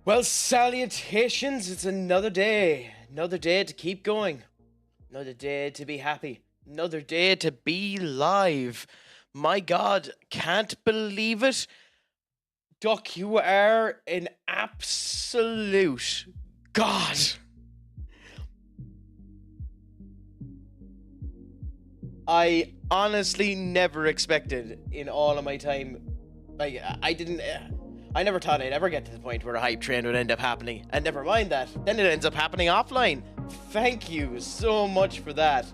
Well, salutations. It's another day. Another day to keep going. Another day to be happy. Another day to be live. My God, can't believe it. Duck, you are an absolute God. I honestly never expected in all of my time. Like, I never thought I'd ever get to the point where a hype train would end up happening. And never mind that, then it ends up happening offline. Thank you so much for that.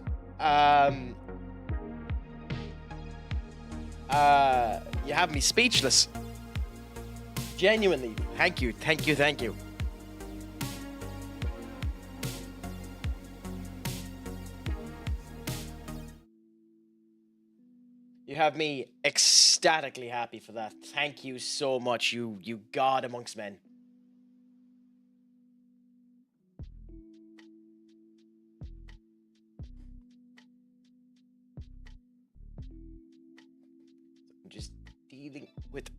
You have me speechless. Genuinely. Thank you, thank you, thank you. You have me ecstatically happy for that. Thank you so much, you god amongst men. I'm just dealing with...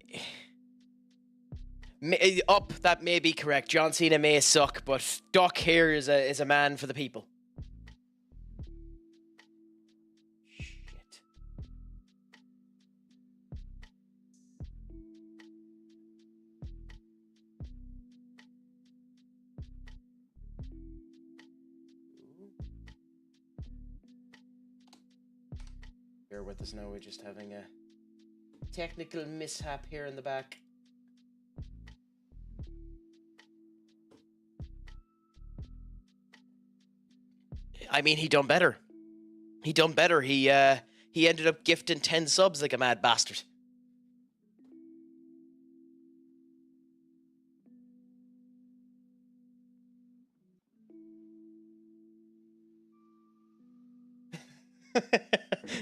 that may be correct. John Cena may suck, but Doc here is a man for the people. Bear with us now, we're just having a technical mishap here in the back. I mean, he done better. He done better. He ended up gifting 10 subs like a mad bastard.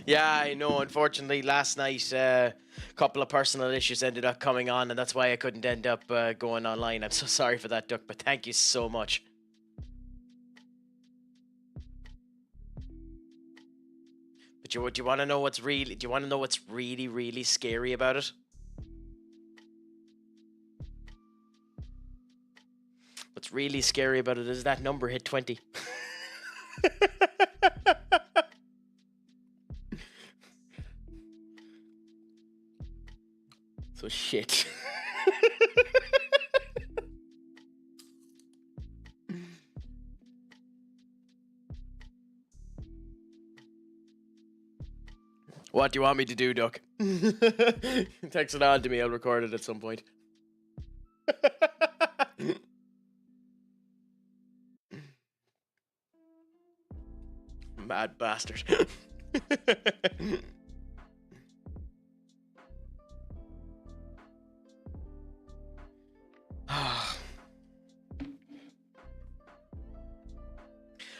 Yeah, I know. Unfortunately, last night, a couple of personal issues ended up coming on, and that's why I couldn't end up going online. I'm so sorry for that, Duck, but thank you so much. But do you want to know what's really? Do you want to know what's really, really scary about it? What's really scary about it is that number hit 20. So shit. What do you want me to do, Duck? Text it on to me, I'll record it at some point. Mad bastard.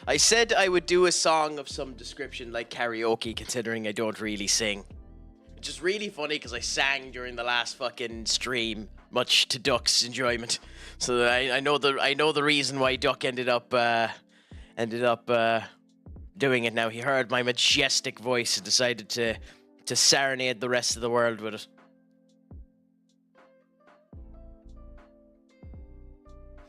I said I would do a song of some description like karaoke, considering I don't really sing. Which is really funny because I sang during the last fucking stream, much to Duck's enjoyment. So I know the reason why Duck ended up doing it now. He heard my majestic voice and decided to serenade the rest of the world with it.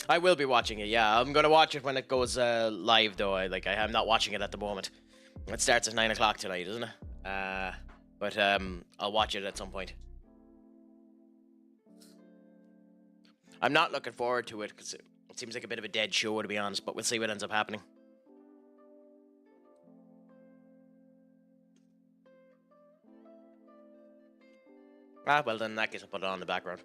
I will be watching it, yeah. I'm gonna watch it when it goes live, though. I'm not watching it at the moment. It starts at 9 o'clock tonight, doesn't it? But I'll watch it at some point. I'm not looking forward to it because it seems like a bit of a dead show, to be honest. But we'll see what ends up happening. Well then in that case I'll put it on in the background.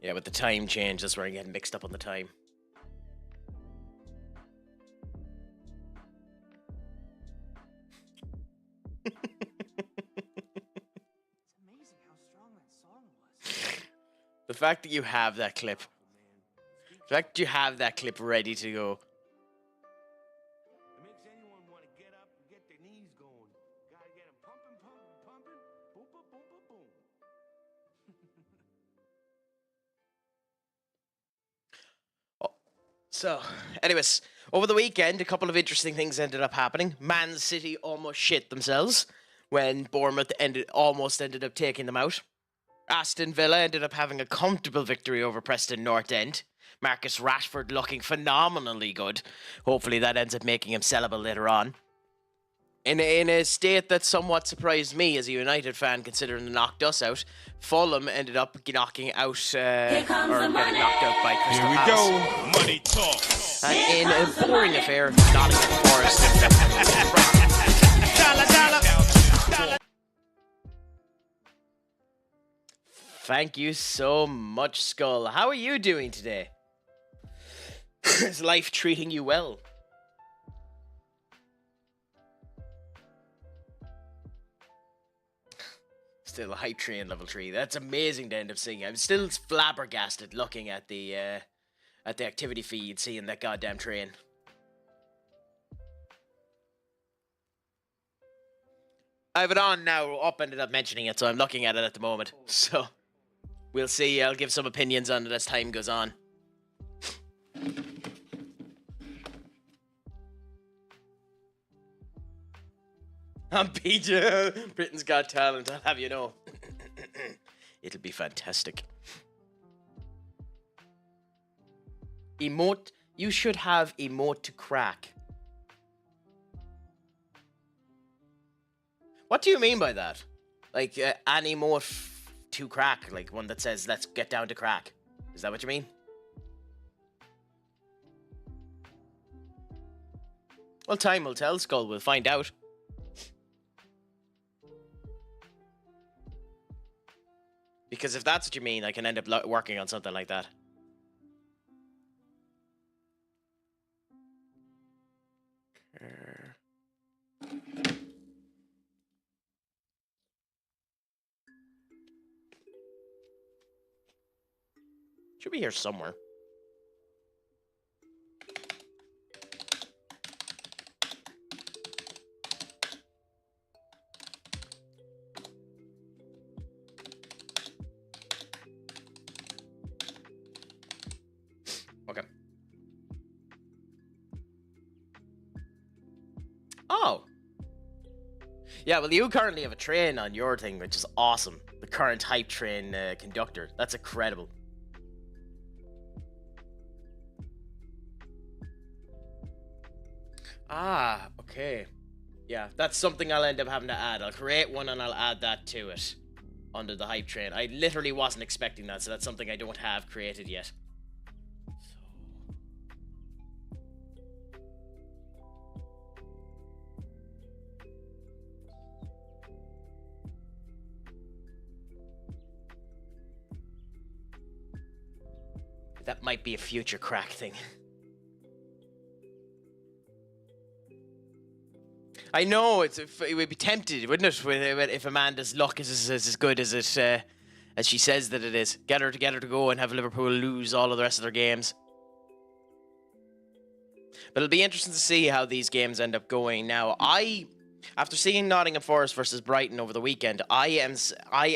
Yeah, with the time change, that's where I get mixed up on the time. The fact that you have that clip. The fact that you have that clip ready to go. So, anyways, over the weekend, a couple of interesting things ended up happening. Man City almost shit themselves when Bournemouth almost ended up taking them out. Aston Villa ended up having a comfortable victory over Preston North End. Marcus Rashford looking phenomenally good. Hopefully that ends up making him sellable later on. In a state that somewhat surprised me as a United fan, considering they knocked us out, Fulham ended up knocking out, getting knocked out by Crystal Palace. Here we go. Money talk. And in a boring affair, Nottingham Forest. Thank you so much, Skull. How are you doing today? Is life treating you well? Still a hype train level 3. That's amazing to end up seeing. I'm still flabbergasted looking at the activity feed, seeing that goddamn train. I have it on now. Up ended up mentioning it, so I'm looking at it at the moment. So we'll see. I'll give some opinions on it as time goes on. I'm PJ. Britain's Got Talent, I'll have you know. It'll be fantastic. Emote. You should have emote to crack. What do you mean by that? Like an emote to crack, like one that says "Let's get down to crack." Is that what you mean? Well, time will tell, Skull. We'll find out. Because if that's what you mean, I can end up working on something like that. Should be here somewhere. Okay. Oh. Yeah, well, you currently have a train on your thing, which is awesome. The current hype train conductor. That's incredible. Ah, okay. Yeah, that's something I'll end up having to add. I'll create one and I'll add that to it under the hype train. I literally wasn't expecting that, so that's something I don't have created yet. That might be a future crack thing. I know it would be tempted, wouldn't it, if Amanda's luck is as good as it as she says that it is. Get her to go and have Liverpool lose all of the rest of their games. But it'll be interesting to see how these games end up going. Now, after seeing Nottingham Forest versus Brighton over the weekend, I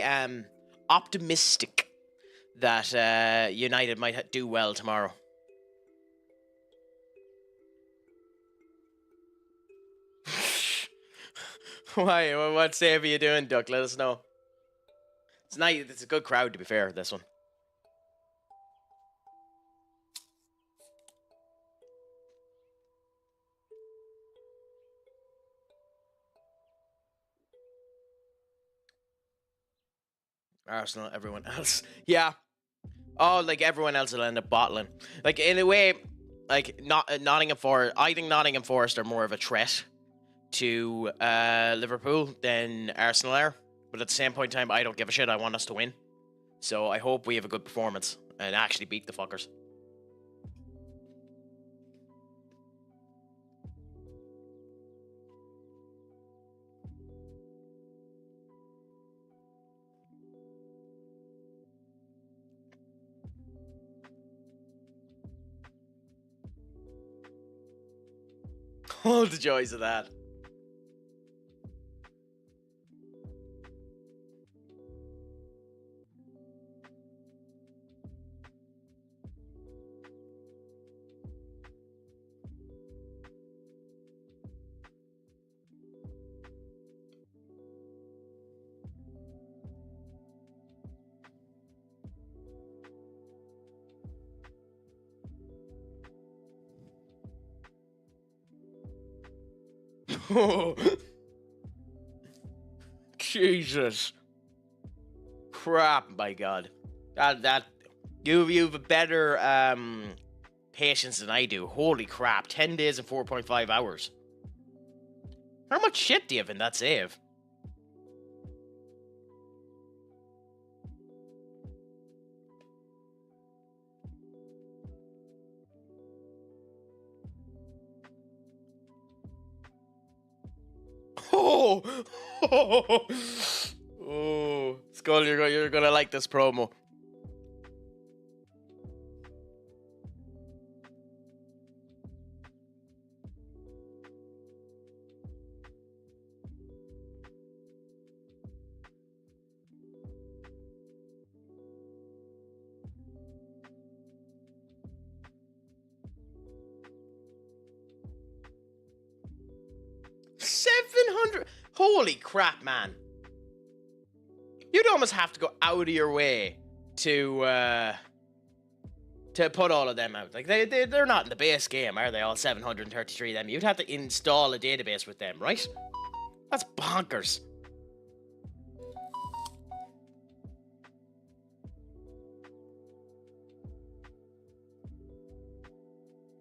am optimistic that United might do well tomorrow. Why? What save are you doing, Duck? Let us know. It's nice. It's a good crowd, to be fair, this one. Arsenal, everyone else. Yeah. Oh, like everyone else will end up bottling. Like, in a way, like, Nottingham Forest. I think Nottingham Forest are more of a threat to Liverpool than Arsenal are. But at the same point in time, I don't give a shit. I want us to win. So I hope we have a good performance and actually beat the fuckers. Oh, the joys of that. Jesus. Crap, my God. That you've a better patience than I do. Holy crap. 10 days and 4.5 hours. How much shit do you have in that save? Oh, oh, Skull, you're gonna like this promo. $700. Holy crap, man! You'd almost have to go out of your way to put all of them out. Like they're not in the base game, are they? All 733 of them. You'd have to install a database with them, right? That's bonkers.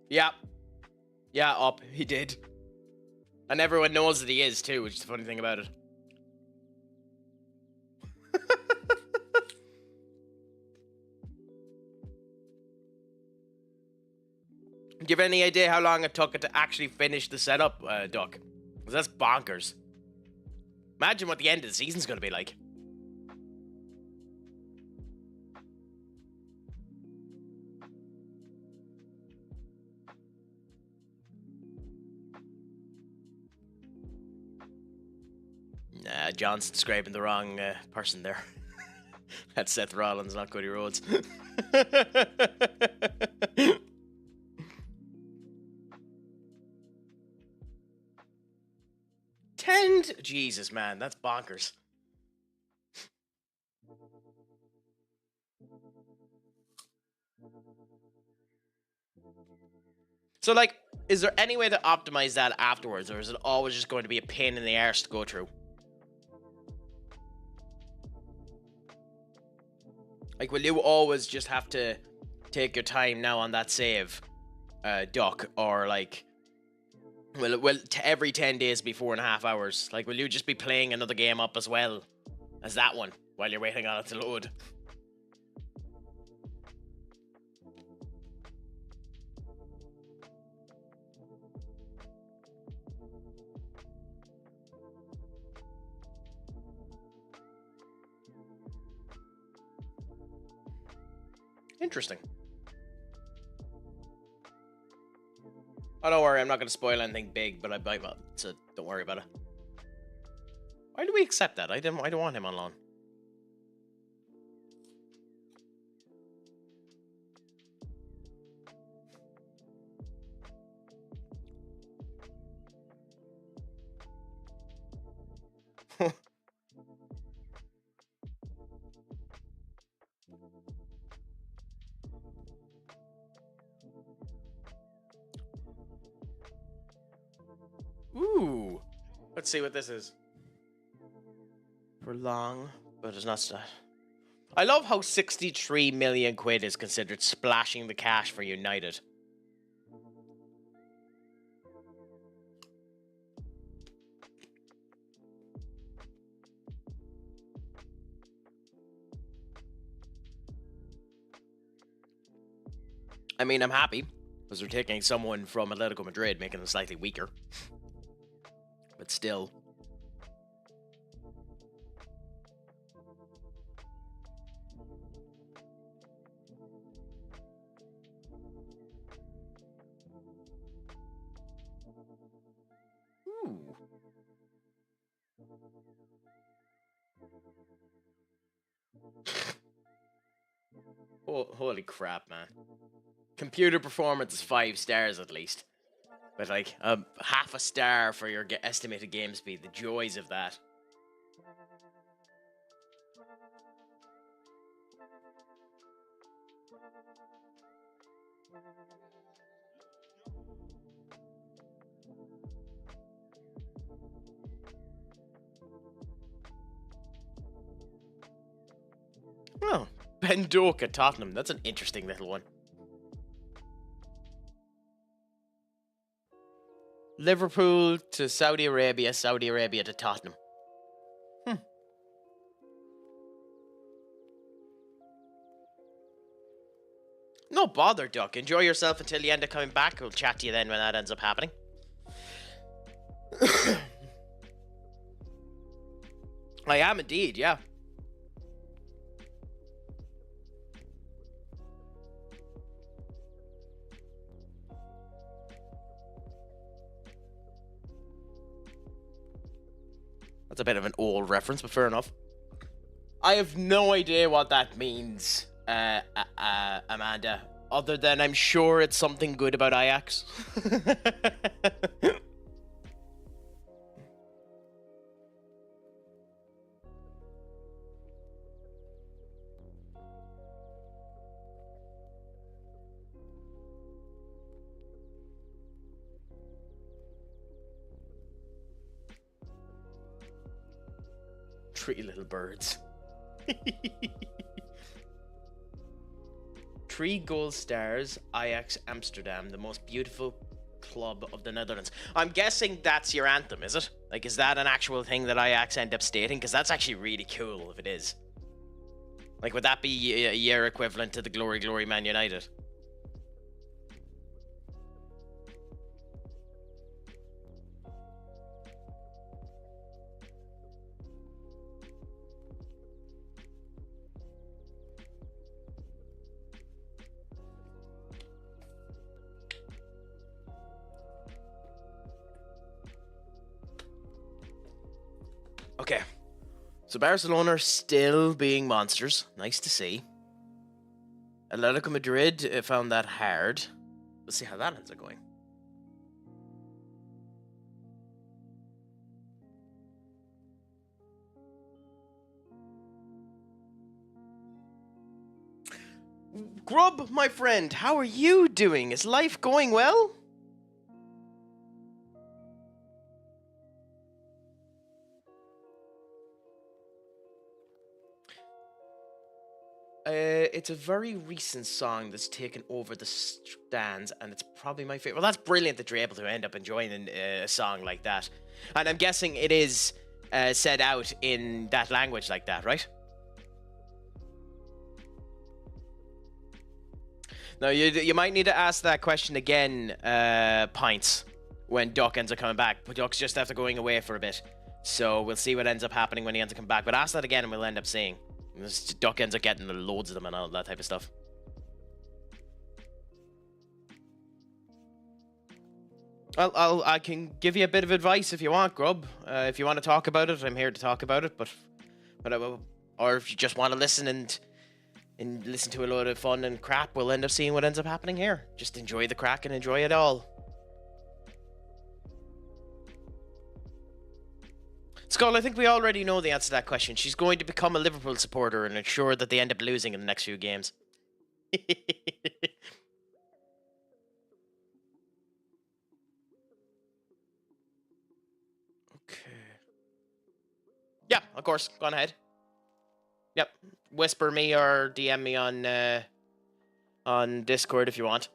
Yeah. Yeah, up. He did. And everyone knows that he is too, which is the funny thing about it. Do you have any idea how long it took it to actually finish the setup, Duck? Because that's bonkers. Imagine what the end of the season's going to be like. Nah, John's describing the wrong person there. That's Seth Rollins, not Cody Rhodes. Jesus, man, that's bonkers. So, like, is there any way to optimize that afterwards, or is it always just going to be a pain in the arse to go through? Like, will you always just have to take your time now on that save, Duck, or like, will every 10 days be 4.5 hours? Like, will you just be playing another game up as well as that one while you're waiting on it to load? Interesting. Oh, don't worry, I'm not going to spoil anything big, but I might, so don't worry about it. Why do we accept that? I don't want him on loan. Ooh. Let's see what this is. For long, but it's not that. I love how 63 million quid is considered splashing the cash for United. I mean, I'm happy because they're taking someone from Atletico Madrid, making them slightly weaker. But still. Ooh. Oh, holy crap, man. Computer performance is 5 stars at least. But like, half a star for your estimated game speed. The joys of that. Oh, Bendoka, Tottenham. That's an interesting little one. Liverpool to Saudi Arabia to Tottenham. No bother, Duck. Enjoy yourself until you end up coming back. We'll chat to you then when that ends up happening. I am indeed, yeah. That's a bit of an old reference, but fair enough. I have no idea what that means, Amanda, other than I'm sure it's something good about Ajax. Three little birds. 3 gold stars, Ajax Amsterdam, the most beautiful club of the Netherlands. I'm guessing that's your anthem, is it? Like, is that an actual thing that Ajax end up stating? Because that's actually really cool if it is. Like, would that be your equivalent to the Glory Glory Man United? Okay, so Barcelona are still being monsters. Nice to see. Atletico Madrid found that hard. Let's see how that ends up going. Grub, my friend, how are you doing? Is life going well? It's a very recent song that's taken over the stands, and it's probably my favorite. Well, that's brilliant that you're able to end up enjoying a song like that. And I'm guessing it is said out in that language like that, right? Now, you might need to ask that question again, Pints, when Duck ends up coming back. But Duck's just after going away for a bit. So we'll see what ends up happening when he ends up coming back. But ask that again and we'll end up seeing. Duck ends up getting loads of them and all that type of stuff. I can give you a bit of advice if you want, Grub. If you want to talk about it, I'm here to talk about it. But or if you just want to listen and listen to a load of fun and crap, we'll end up seeing what ends up happening here. Just enjoy the crack and enjoy it all. Skull, I think we already know the answer to that question. She's going to become a Liverpool supporter and ensure that they end up losing in the next few games. Okay. Yeah, of course. Go on ahead. Yep. Whisper me or DM me on Discord if you want.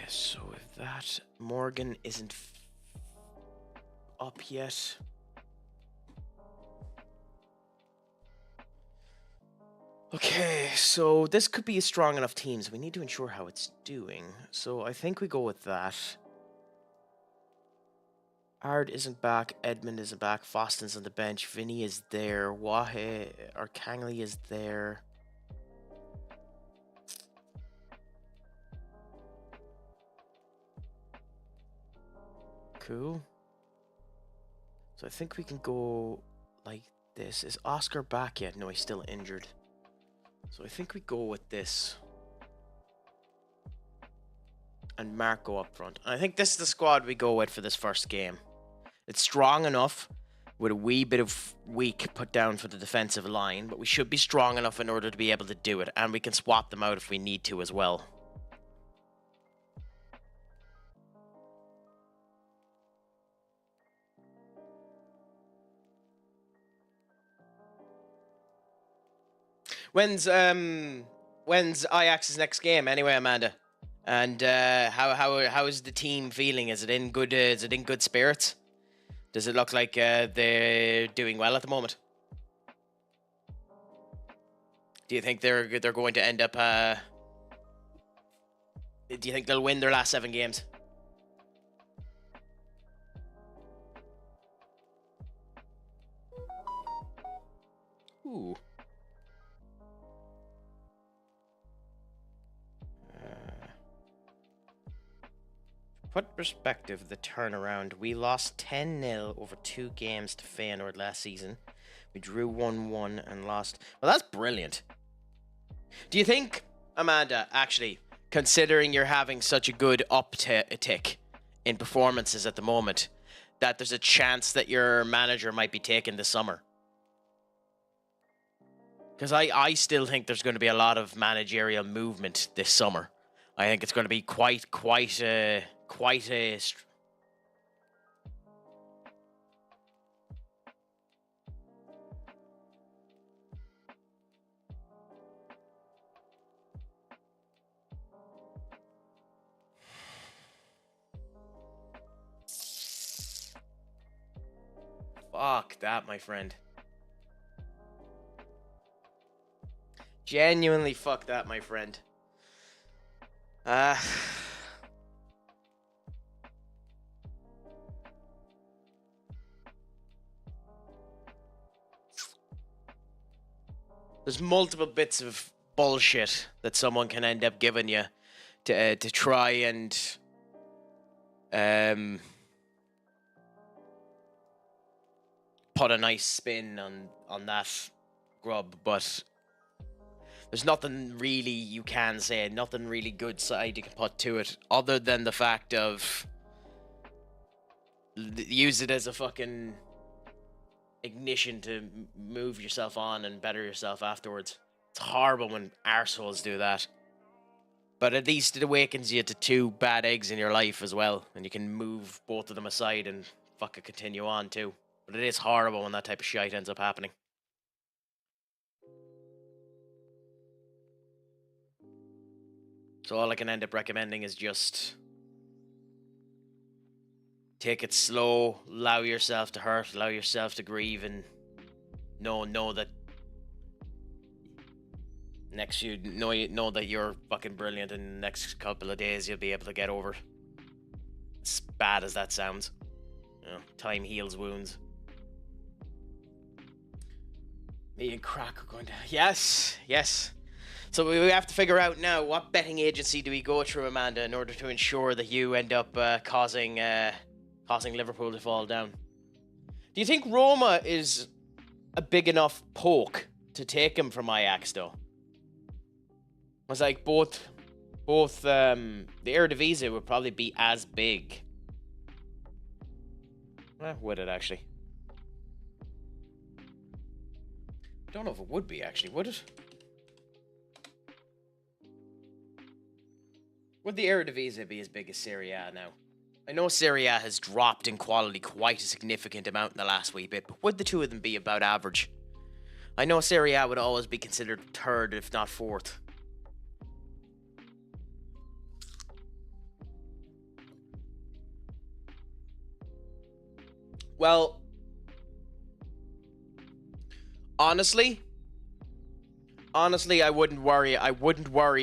So if that Morgan isn't up yet. Okay, so this could be a strong enough team, so we need to ensure how it's doing. So I think we go with that. Ard isn't back, Edmund isn't back, Foston's on the bench, Vinny is there, Wahe or Kangley is there. Cool. So I think we can go like this. Is Oscar back yet? No, he's still injured. So I think we go with this. And Marco up front. I think this is the squad we go with for this first game. It's strong enough with a wee bit of weak put down for the defensive line, but we should be strong enough in order to be able to do it, and we can swap them out if we need to as well. When's Ajax's next game anyway, Amanda? And how is the team feeling? Is it in good spirits? Does it look like they're doing well at the moment? Do you think they're going to end up? Do you think they'll win their last 7 games? Ooh. Put perspective, the turnaround. We lost 10-0 over 2 games to Feyenoord last season. We drew 1-1 and lost. Well, that's brilliant. Do you think, Amanda, actually, considering you're having such a good uptick in performances at the moment, that there's a chance that your manager might be taken this summer? Because I still think there's going to be a lot of managerial movement this summer. I think it's going to be quite a fuck that, my friend. Genuinely fuck that, my friend. There's multiple bits of bullshit that someone can end up giving you to try and put a nice spin on that grub, but there's nothing really you can say, nothing really good side you can put to it, other than the fact of use it as a fucking ignition to move yourself on and better yourself afterwards. It's horrible when arseholes do that. But at least it awakens you to 2 bad eggs in your life as well, and you can move both of them aside and fucking continue on too. But it is horrible when that type of shit ends up happening. So all I can end up recommending is just take it slow, allow yourself to hurt, allow yourself to grieve, and know that know that you're fucking brilliant, and the next couple of days you'll be able to get over it. As bad as that sounds. You know, time heals wounds. Me and Crack are going to... Yes. So we have to figure out now, what betting agency do we go through, Amanda, in order to ensure that you end up causing Liverpool to fall down? Do you think Roma is a big enough poke to take him from Ajax, though? I was like, both the Eredivisie would probably be as big. Would it actually? I don't know if it would be, actually. Would it? Would the Eredivisie be as big as Serie A now? I know Serie A has dropped in quality quite a significant amount in the last wee bit, but would the two of them be about average? I know Serie A would always be considered 3rd, if not 4th. Well, honestly, I wouldn't worry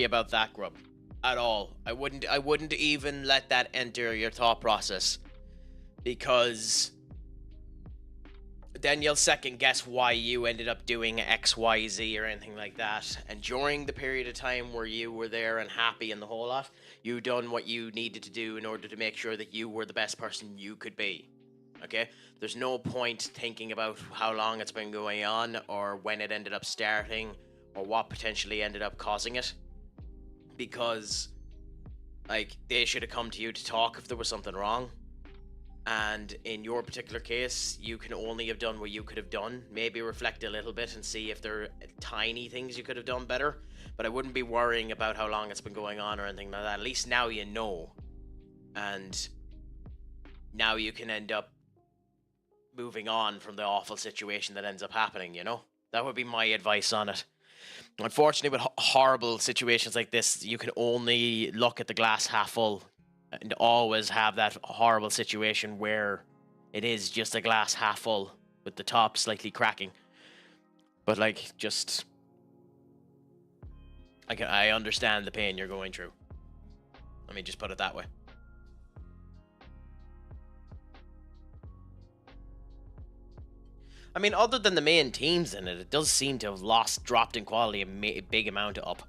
about that grub at all. I wouldn't even let that enter your thought process, because then you'll second guess why you ended up doing X, Y, Z or anything like that. And during the period of time where you were there and happy and the whole lot, you done what you needed to do in order to make sure that you were the best person you could be. Okay? There's no point thinking about how long it's been going on or when it ended up starting or what potentially ended up causing it. Because, like, they should have come to you to talk if there was something wrong. And in your particular case, you can only have done what you could have done. Maybe reflect a little bit and see if there are tiny things you could have done better. But I wouldn't be worrying about how long it's been going on or anything like that. At least now you know. And now you can end up moving on from the awful situation that ends up happening, you know? That would be my advice on it. Unfortunately, with horrible situations like this, you can only look at the glass half full and always have that horrible situation where it is just a glass half full with the top slightly cracking. But, like, just... I understand the pain you're going through. Let me just put it that way. I mean, other than the main teams in it, it does seem to have dropped in quality a big amount up.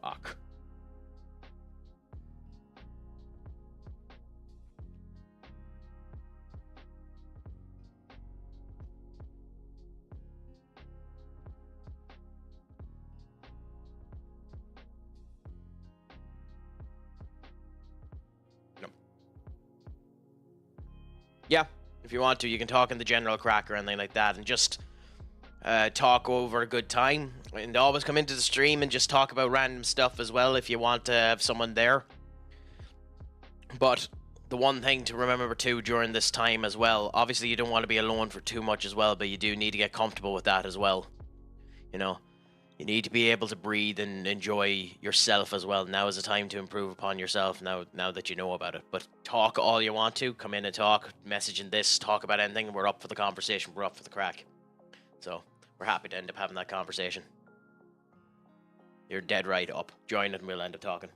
Fuck. Yeah, if you want to, you can talk in the general crack or anything like that and just talk over a good time. And always come into the stream and just talk about random stuff as well if you want to have someone there. But the one thing to remember too during this time as well, obviously you don't want to be alone for too much as well, but you do need to get comfortable with that as well. You know, you need to be able to breathe and enjoy yourself as well. Now is the time to improve upon yourself now that you know about it. But talk all you want to. Come in and talk. Message in this. Talk about anything. We're up for the conversation. We're up for the crack. So we're happy to end up having that conversation. You're dead right up. Join it and we'll end up talking.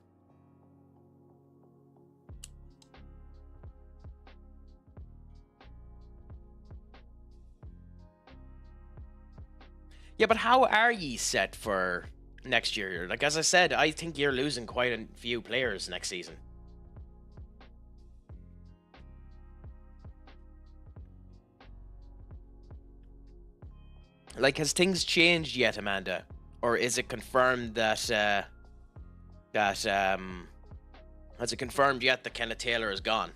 Yeah, but how are ye set for next year? Like, as I said, I think you're losing quite a few players next season. Like, has things changed yet, Amanda? Or is it confirmed that, has it confirmed yet that Kenneth Taylor is gone?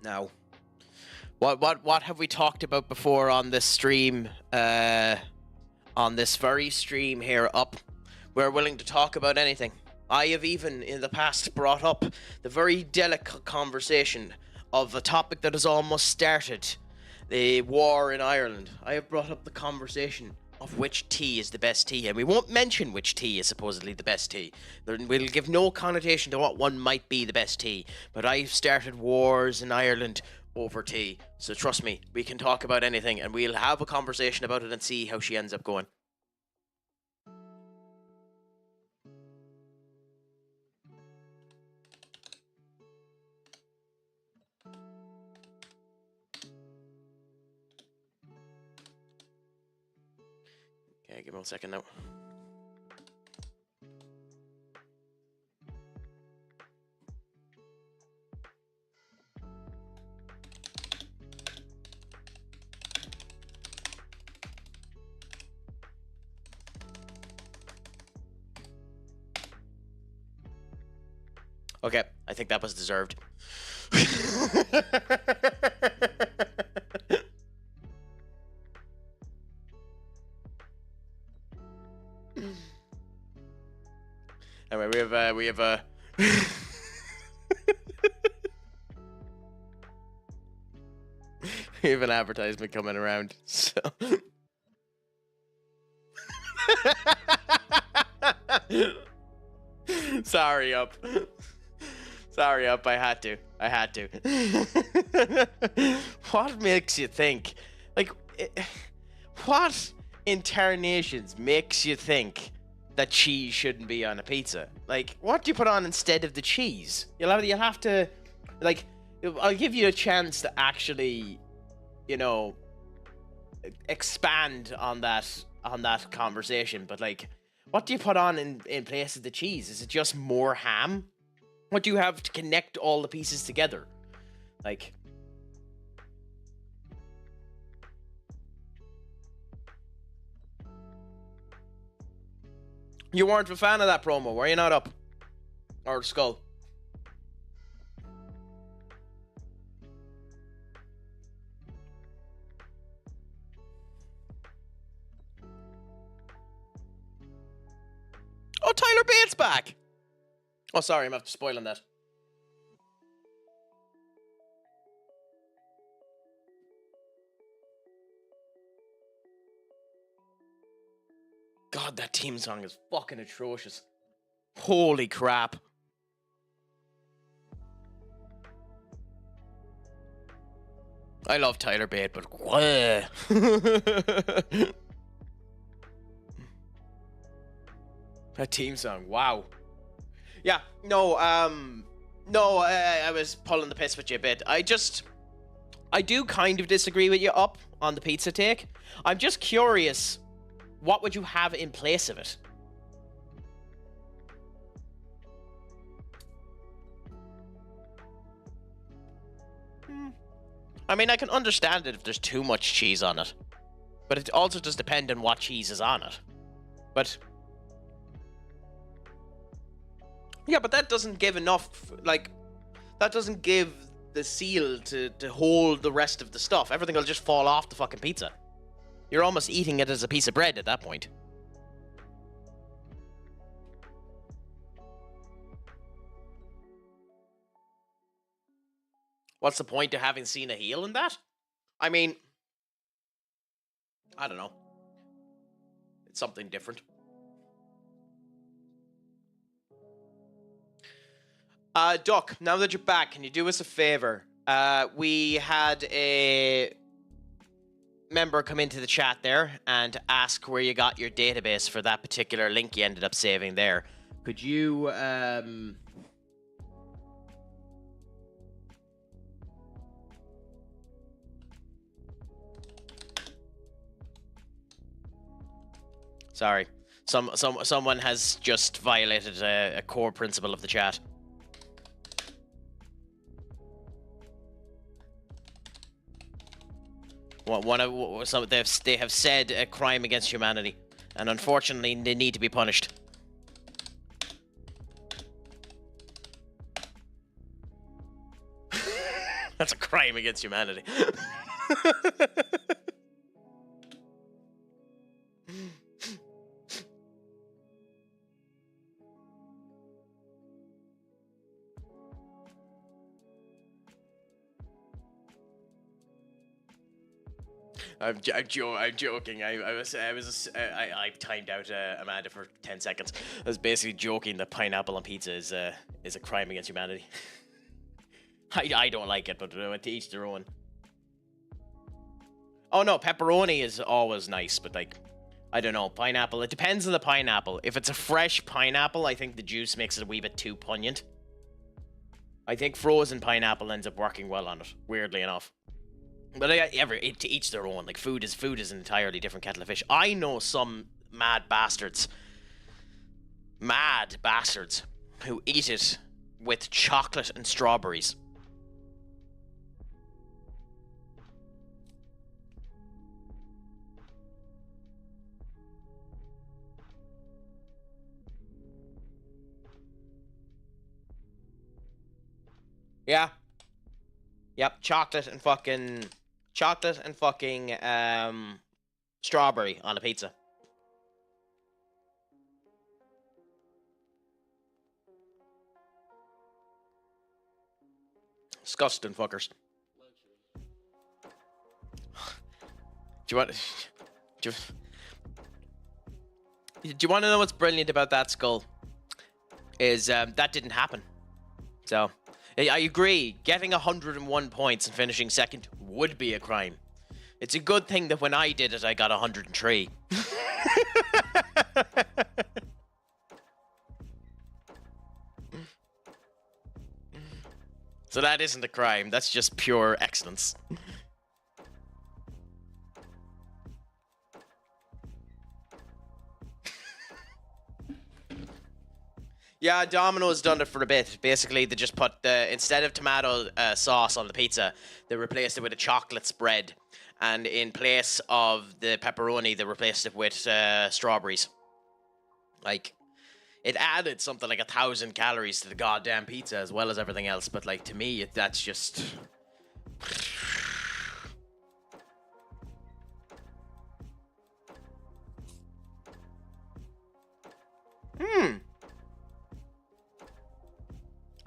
Now, what have we talked about before on this stream? On this very stream here up, we're willing to talk about anything. I have even in the past brought up the very delicate conversation of a topic that has almost started, the war in Ireland. I have brought up the conversation of which tea is the best tea, and we won't mention which tea is supposedly the best tea. We'll give no connotation to what one might be the best tea, but I've started wars in Ireland over tea, so trust me, we can talk about anything, and we'll have a conversation about it and see how she ends up going. Okay, give me 1 second now. Okay, I think that was deserved. Anyway, we have a we have an advertisement coming around, so sorry up, I had to. What makes you think, like, What in tarnations makes you think that cheese shouldn't be on a pizza? Like, what do you put on instead of the cheese? You'll have to, like, I'll give you a chance to actually, you know, expand on that conversation. But like, what do you put on in place of the cheese? Is it just more ham? What do you have to connect all the pieces together? Like, you weren't a fan of that promo, were you not, Up? Or Skull? Oh, Tyler Bates back! Oh, sorry, I'm after spoiling that. God, that team song is fucking atrocious. Holy crap. I love Tyler Bate, but that team song, wow. Yeah, no, I was pulling the piss with you a bit. I do kind of disagree with you, Up, on the pizza take. I'm just curious, what would you have in place of it? I mean, I can understand it if there's too much cheese on it. But it also does depend on what cheese is on it. But yeah, but that doesn't give enough, like, that doesn't give the seal to hold the rest of the stuff. Everything will just fall off the fucking pizza. You're almost eating it as a piece of bread at that point. What's the point of having Cena heel in that? I mean, I don't know. It's something different. Duck, now that you're back, can you do us a favor? We had a member come into the chat there and ask where you got your database for that particular link you ended up saving there. Could you, Sorry. Someone has just violated a core principle of the chat. They have said a crime against humanity, and unfortunately they need to be punished. That's a crime against humanity. I'm joking. I timed out Amanda for 10 seconds. I was basically joking that pineapple on pizza is a crime against humanity. I don't like it, but to each their own. Oh no, pepperoni is always nice, but like, I don't know, pineapple. It depends on the pineapple. If it's a fresh pineapple, I think the juice makes it a wee bit too pungent. I think frozen pineapple ends up working well on it, weirdly enough. But to each their own. Like, food is an entirely different kettle of fish. I know some mad bastards who eat it with chocolate and strawberries. Yeah. Yep, chocolate and fucking strawberry on a pizza. Disgusting fuckers. Do you want to know what's brilliant about that, Skull? Is that didn't happen. So I agree. Getting 101 points and finishing second would be a crime. It's a good thing that when I did it, I got 103. So that isn't a crime. That's just pure excellence. Yeah, Domino's done it for a bit. Basically, they just put instead of tomato sauce on the pizza, they replaced it with a chocolate spread, and in place of the pepperoni, they replaced it with strawberries. Like, it added something like 1,000 calories to the goddamn pizza as well as everything else. But like to me, that's just.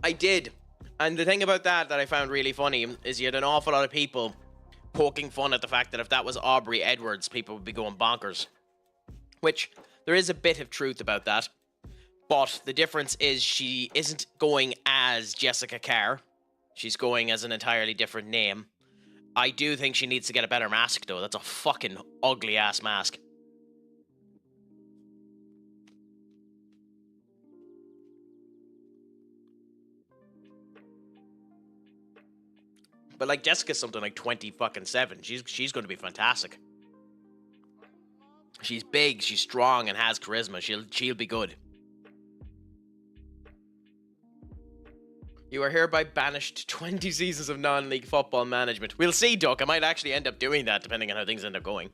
I did. And the thing about that I found really funny is you had an awful lot of people poking fun at the fact that if that was Aubrey Edwards, people would be going bonkers. Which, there is a bit of truth about that. But the difference is she isn't going as Jessica Carr. She's going as an entirely different name. I do think she needs to get a better mask, though. That's a fucking ugly-ass mask. But like Jessica's something like 20-7. She's going to be fantastic. She's big, she's strong, and has charisma. She'll be good. You are hereby banished to 20 seasons of non-league football management. We'll see, Duck. I might actually end up doing that, depending on how things end up going.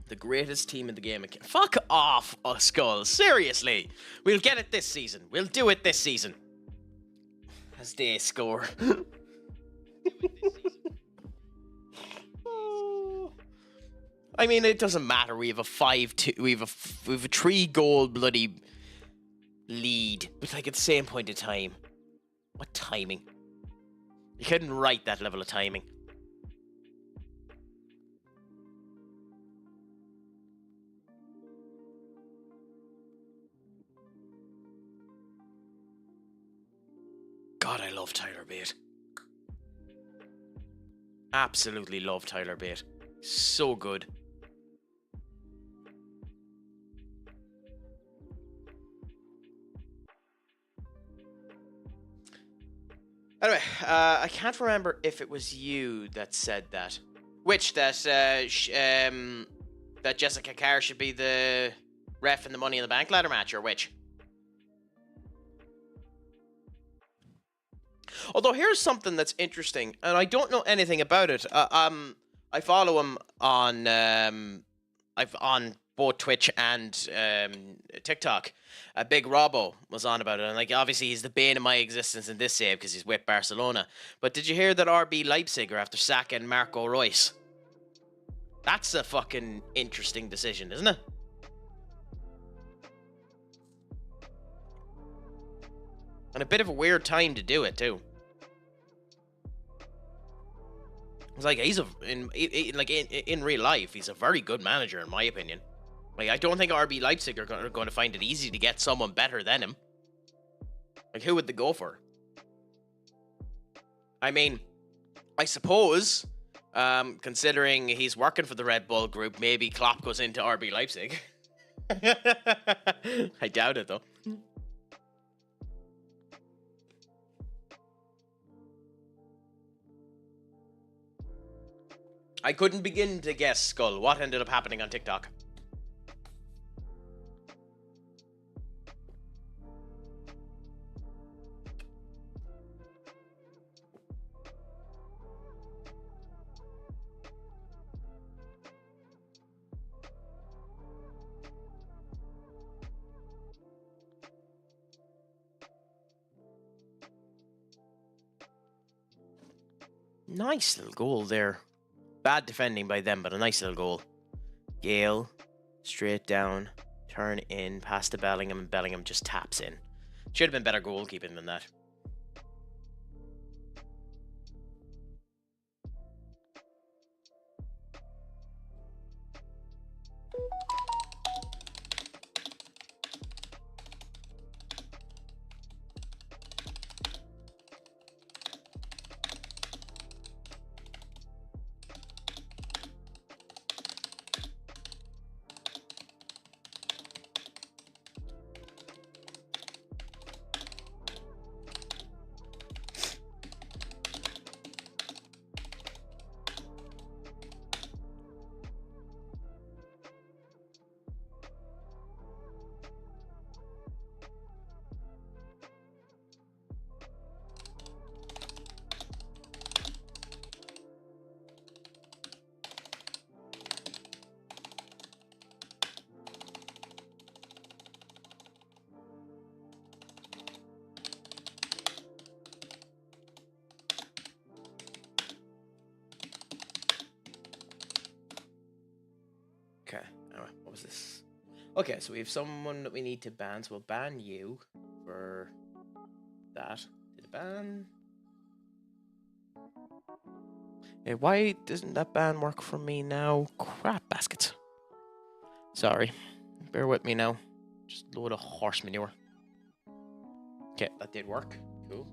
The greatest team in the game. Fuck off, Skull. Seriously. We'll get it this season. We'll do it this season. As they score. I mean, it doesn't matter. We have a 5-2. We have a 3-goal bloody lead. But like at the same point in time. What timing? You couldn't write that level of timing. God, I love Tyler Bate. Absolutely love Tyler Bate. So good. Anyway, I can't remember if it was you that said that. Which, that Jessica Carr should be the ref in the Money in the Bank ladder match, or which? Although here's something that's interesting, and I don't know anything about it. I follow him on on both Twitch and TikTok. Big Robbo was on about it, and like obviously he's the bane of my existence in this save because he's with Barcelona. But did you hear that RB Leipzig are after sacking Marco Reus? That's a fucking interesting decision, isn't it? And a bit of a weird time to do it too. It's like in real life, he's a very good manager in my opinion. Like I don't think RB Leipzig are going to find it easy to get someone better than him. Like who would they go for? I mean, I suppose, considering he's working for the Red Bull Group, maybe Klopp goes into RB Leipzig. I doubt it though. I couldn't begin to guess, Skull, what ended up happening on TikTok. Nice little goal there. Bad defending by them, but a nice little goal. Gale, straight down, turn in, pass to Bellingham, and Bellingham just taps in. Should have been better goalkeeping than that. Okay. Anyway, what was this? Okay, so we have someone that we need to ban, so we'll ban you for that. Did it ban? Yeah, why doesn't that ban work for me now? Crap baskets. Sorry. Bear with me now. Just a load of horse manure. Okay, that did work. Cool.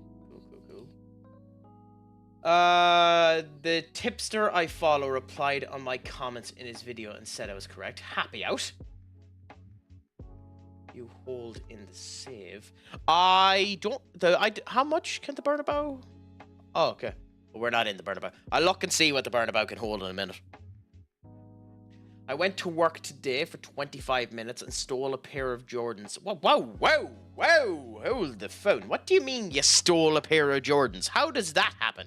The tipster I follow replied on my comments in his video and said I was correct. Happy out. You hold in the save. I don't. How much can the Burnabout? Oh, okay. Well, we're not in the Burnabout. I'll look and see what the Burnabout can hold in a minute. I went to work today for 25 minutes and stole a pair of Jordans. Whoa. Hold the phone. What do you mean you stole a pair of Jordans? How does that happen?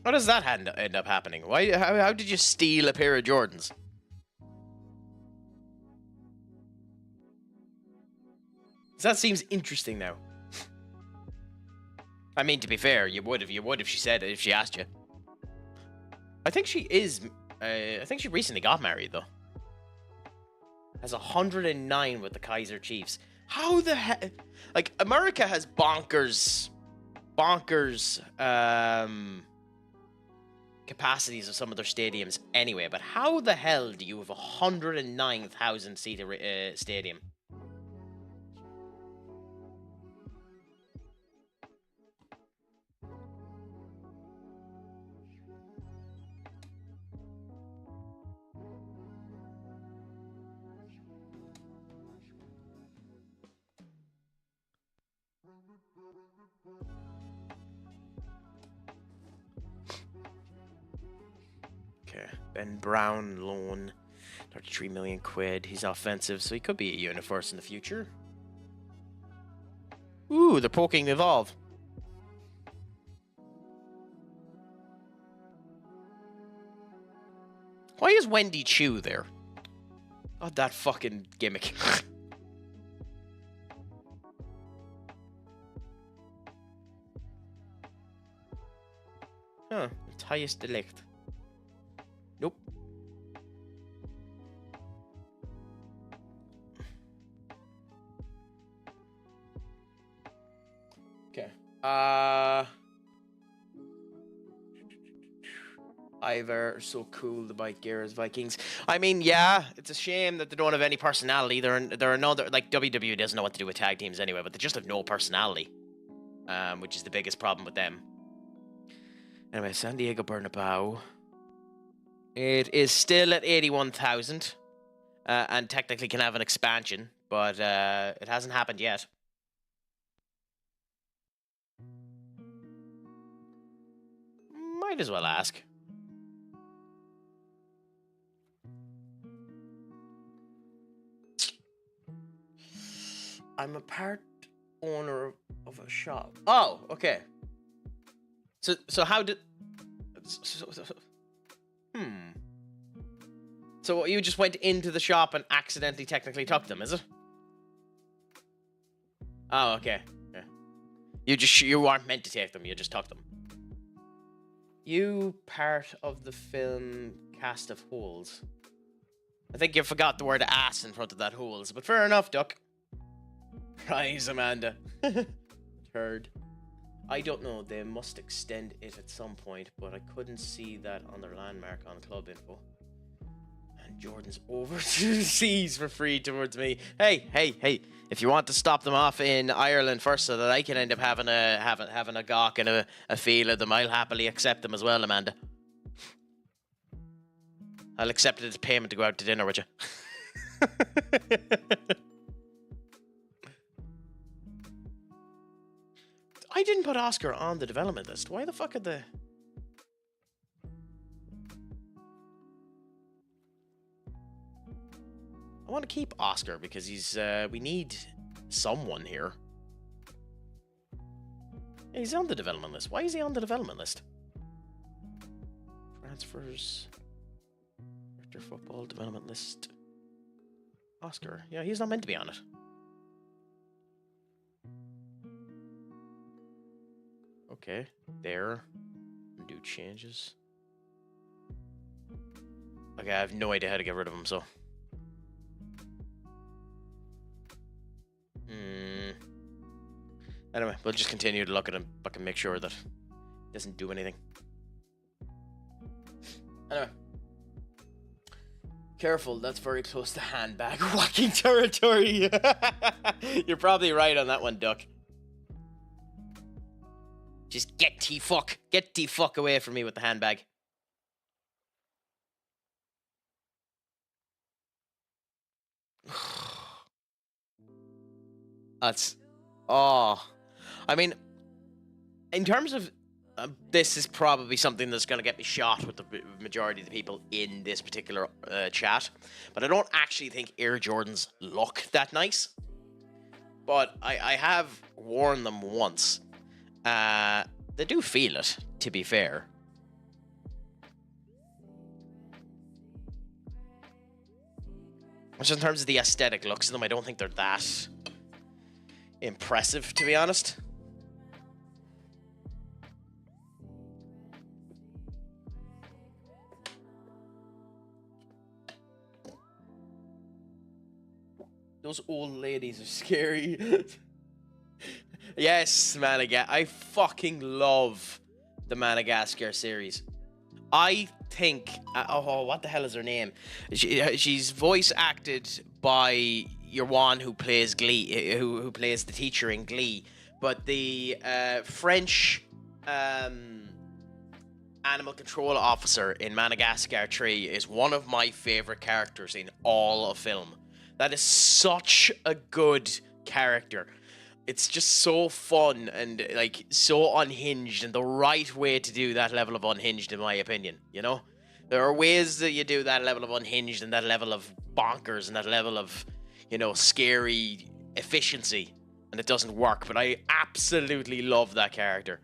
How does that end up happening? Why? How did you steal a pair of Jordans? That seems interesting now. I mean, to be fair, you would if she said it, if she asked you. I think she is. I think she recently got married though. Has 109 with the Kaiser Chiefs. How the heck? Like, America has bonkers capacities of some of their stadiums anyway. But how the hell do you have a 109,000 seat stadium? Okay, Ben Brown loan, 33 million quid. He's offensive, so he could be a universe in the future. Ooh, they're poking the evolve. Why is Wendy Chu there? God, that fucking gimmick. Huh, Matthias de Ligt. Nope. Okay. Ivor, so cool, the bike gears, Vikings. I mean, yeah, it's a shame that they don't have any personality. They're another, like, WWE doesn't know what to do with tag teams anyway, but they just have no personality, which is the biggest problem with them. Anyway, San Diego Bernabeu. It is still at 81,000, and technically can have an expansion, but it hasn't happened yet. Might as well ask. I'm a part owner of a shop. Oh, okay. So how did... So you just went into the shop and accidentally technically took them, is it? Oh, okay. Yeah. You aren't meant to take them, you just took them. You part of the film cast of Holes. I think you forgot the word ass in front of that Holes, but fair enough, Duck. Rise, Amanda. Heard. I don't know, they must extend it at some point, but I couldn't see that on their landmark on club info. And Jordan's overseas for free towards me. Hey, if you want to stop them off in Ireland first so that I can end up having a gawk and a feel of them, I'll happily accept them as well, Amanda. I'll accept it as payment to go out to dinner with you. I didn't put Oscar on the development list. Why the fuck are the... I want to keep Oscar because he's... we need someone here. Yeah, he's on the development list. Why is he on the development list? Transfers... Director Football Development List... Oscar. Yeah, he's not meant to be on it. Okay, there. do changes. Okay, I have no idea how to get rid of them, so. Anyway, we'll just continue to look at him, but can make sure that he doesn't do anything. Anyway. Careful, that's very close to handbag whacking territory. You're probably right on that one, Duck. Just get T-fuck. Get T-fuck away from me with the handbag. That's... Oh. I mean, in terms of... this is probably something that's going to get me shot with the majority of the people in this particular chat. But I don't actually think Air Jordans look that nice. But I have worn them once. They do feel it, to be fair. Which in terms of the aesthetic looks of them, I don't think they're that impressive, to be honest. Those old ladies are scary. Yes, I fucking love the Madagascar series. I think... oh, what the hell is her name? She's voice acted by your one who plays Glee, who plays the teacher in Glee. But the French animal control officer in Madagascar 3 is one of my favorite characters in all of film. That is such a good character. It's just so fun and like so unhinged, and the right way to do that level of unhinged, in my opinion. You know, there are ways that you do that level of unhinged and that level of bonkers and that level of, you know, scary efficiency, and it doesn't work. But I absolutely love that character.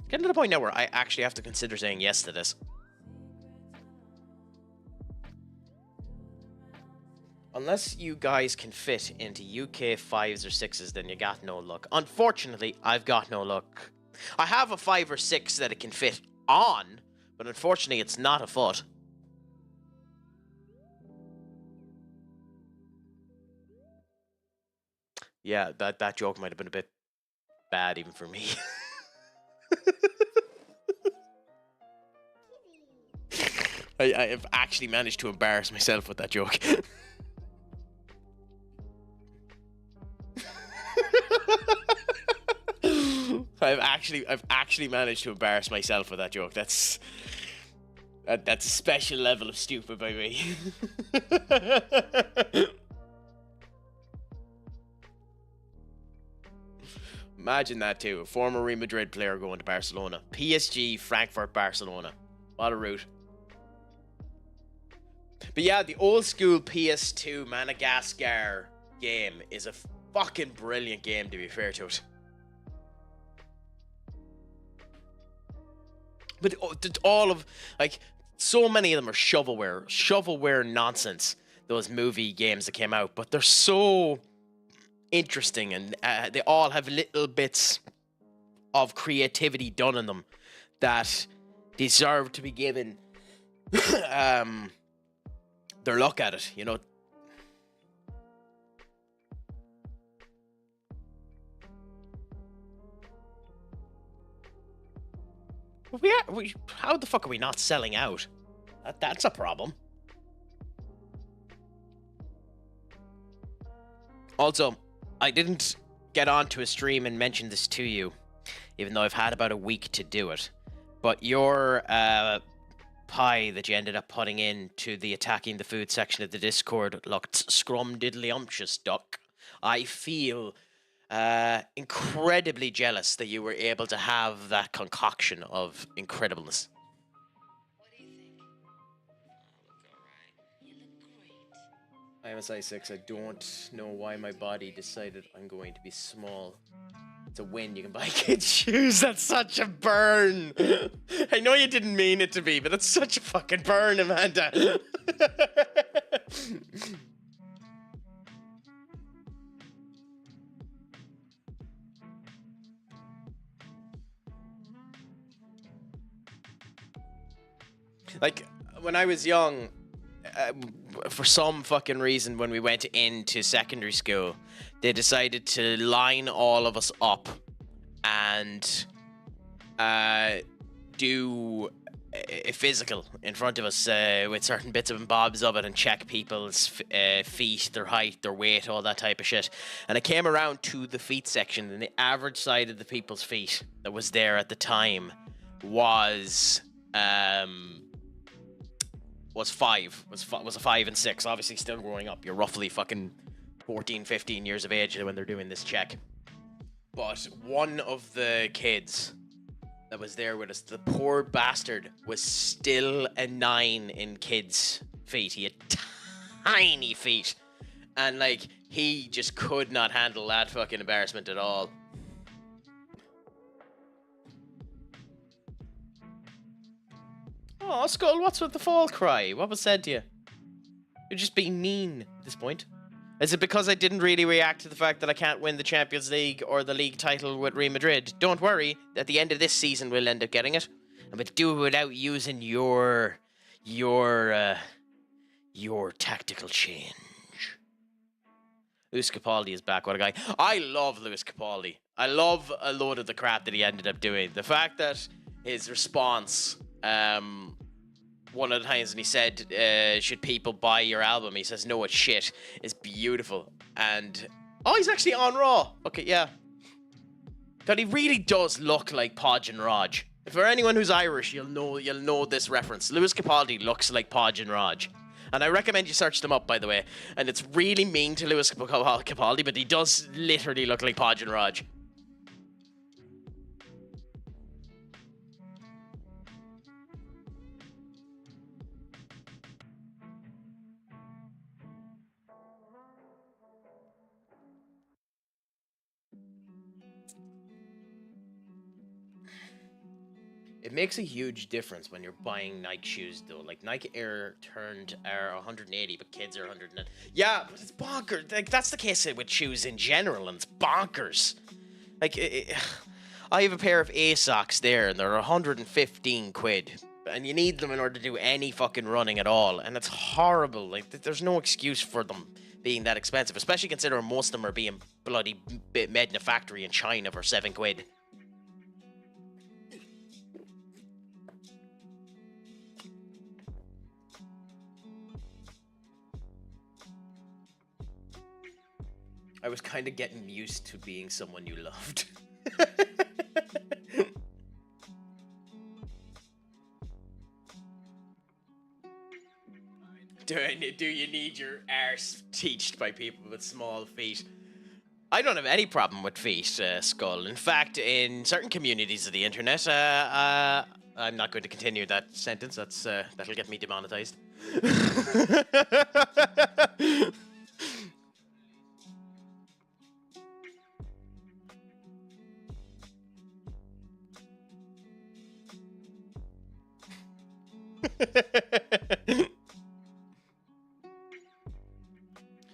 Getting to the point now where I actually have to consider saying yes to this. Unless you guys can fit into UK 5s or 6s, then you got no luck. Unfortunately, I've got no luck. I have a 5 or 6 that it can fit on, but unfortunately, it's not a foot. Yeah, that joke might have been a bit bad even for me. I have actually managed to embarrass myself with that joke. I've actually managed to embarrass myself with that joke. That's a special level of stupid by me. Imagine that too. A former Real Madrid player going to Barcelona. PSG, Frankfurt, Barcelona. What a route. But yeah, the old school PS2 Madagascar game is a fucking brilliant game, to be fair to it. But all of, like, so many of them are shovelware nonsense, those movie games that came out. But they're so interesting, and they all have little bits of creativity done in them that deserve to be given their look at it, you know. How the fuck are we not selling out? That's a problem. Also, I didn't get onto a stream and mention this to you, even though I've had about a week to do it. But your pie that you ended up putting into the attacking the food section of the Discord looked scrum-diddly-umptious, Duck. I feel incredibly jealous that you were able to have that concoction of incredibleness. What do you think? Look alright. You look great. I am a size 6. I don't know why my body decided I'm going to be small. It's a win. You can buy kids' shoes. That's such a burn. I know you didn't mean it to be, but that's such a fucking burn, Amanda. Like, when I was young, uh, for some fucking reason, when we went into secondary school, they decided to line all of us up and do a physical in front of us with certain bits and bobs of it and check people's feet, their height, their weight, all that type of shit. And I came around to the feet section, and the average size of the people's feet that was there at the time was a 5 and 6. Obviously still growing up. You're roughly fucking 14, 15 years of age when they're doing this check. But one of the kids that was there with us, the poor bastard was still a 9 in kids' feet. He had tiny feet. And, like, he just could not handle that fucking embarrassment at all. Oh, Skull, what's with the fall cry? What was said to you? You're just being mean at this point. Is it because I didn't really react to the fact that I can't win the Champions League or the league title with Real Madrid? Don't worry, at the end of this season we'll end up getting it. And we'll do it without using your tactical change. Lewis Capaldi is back, what a guy. I love Lewis Capaldi. I love a load of the crap that he ended up doing. The fact that his response, one of the times when he said, should people buy your album? He says, no, it's shit. It's beautiful. And, oh, he's actually on Raw. Okay, yeah. God, he really does look like Podge and Raj. For anyone who's Irish, you'll know this reference. Lewis Capaldi looks like Podge and Raj. And I recommend you search them up, by the way. And it's really mean to Lewis Capaldi, but he does literally look like Podge and Raj. It makes a huge difference when you're buying Nike shoes, though. Like, Nike Air are 180, but kids are 100. Yeah, but it's bonkers. Like, that's the case with shoes in general, and it's bonkers. Like, I have a pair of A-socks there, and they're 115 quid. And you need them in order to do any fucking running at all. And it's horrible. Like, there's no excuse for them being that expensive, especially considering most of them are being bloody made in a factory in China for 7 quid. I was kind of getting used to being someone you loved. Do you need your arse teached by people with small feet? I don't have any problem with feet, Skull. In fact, in certain communities of the internet, I'm not going to continue that sentence. That'll get me demonetized.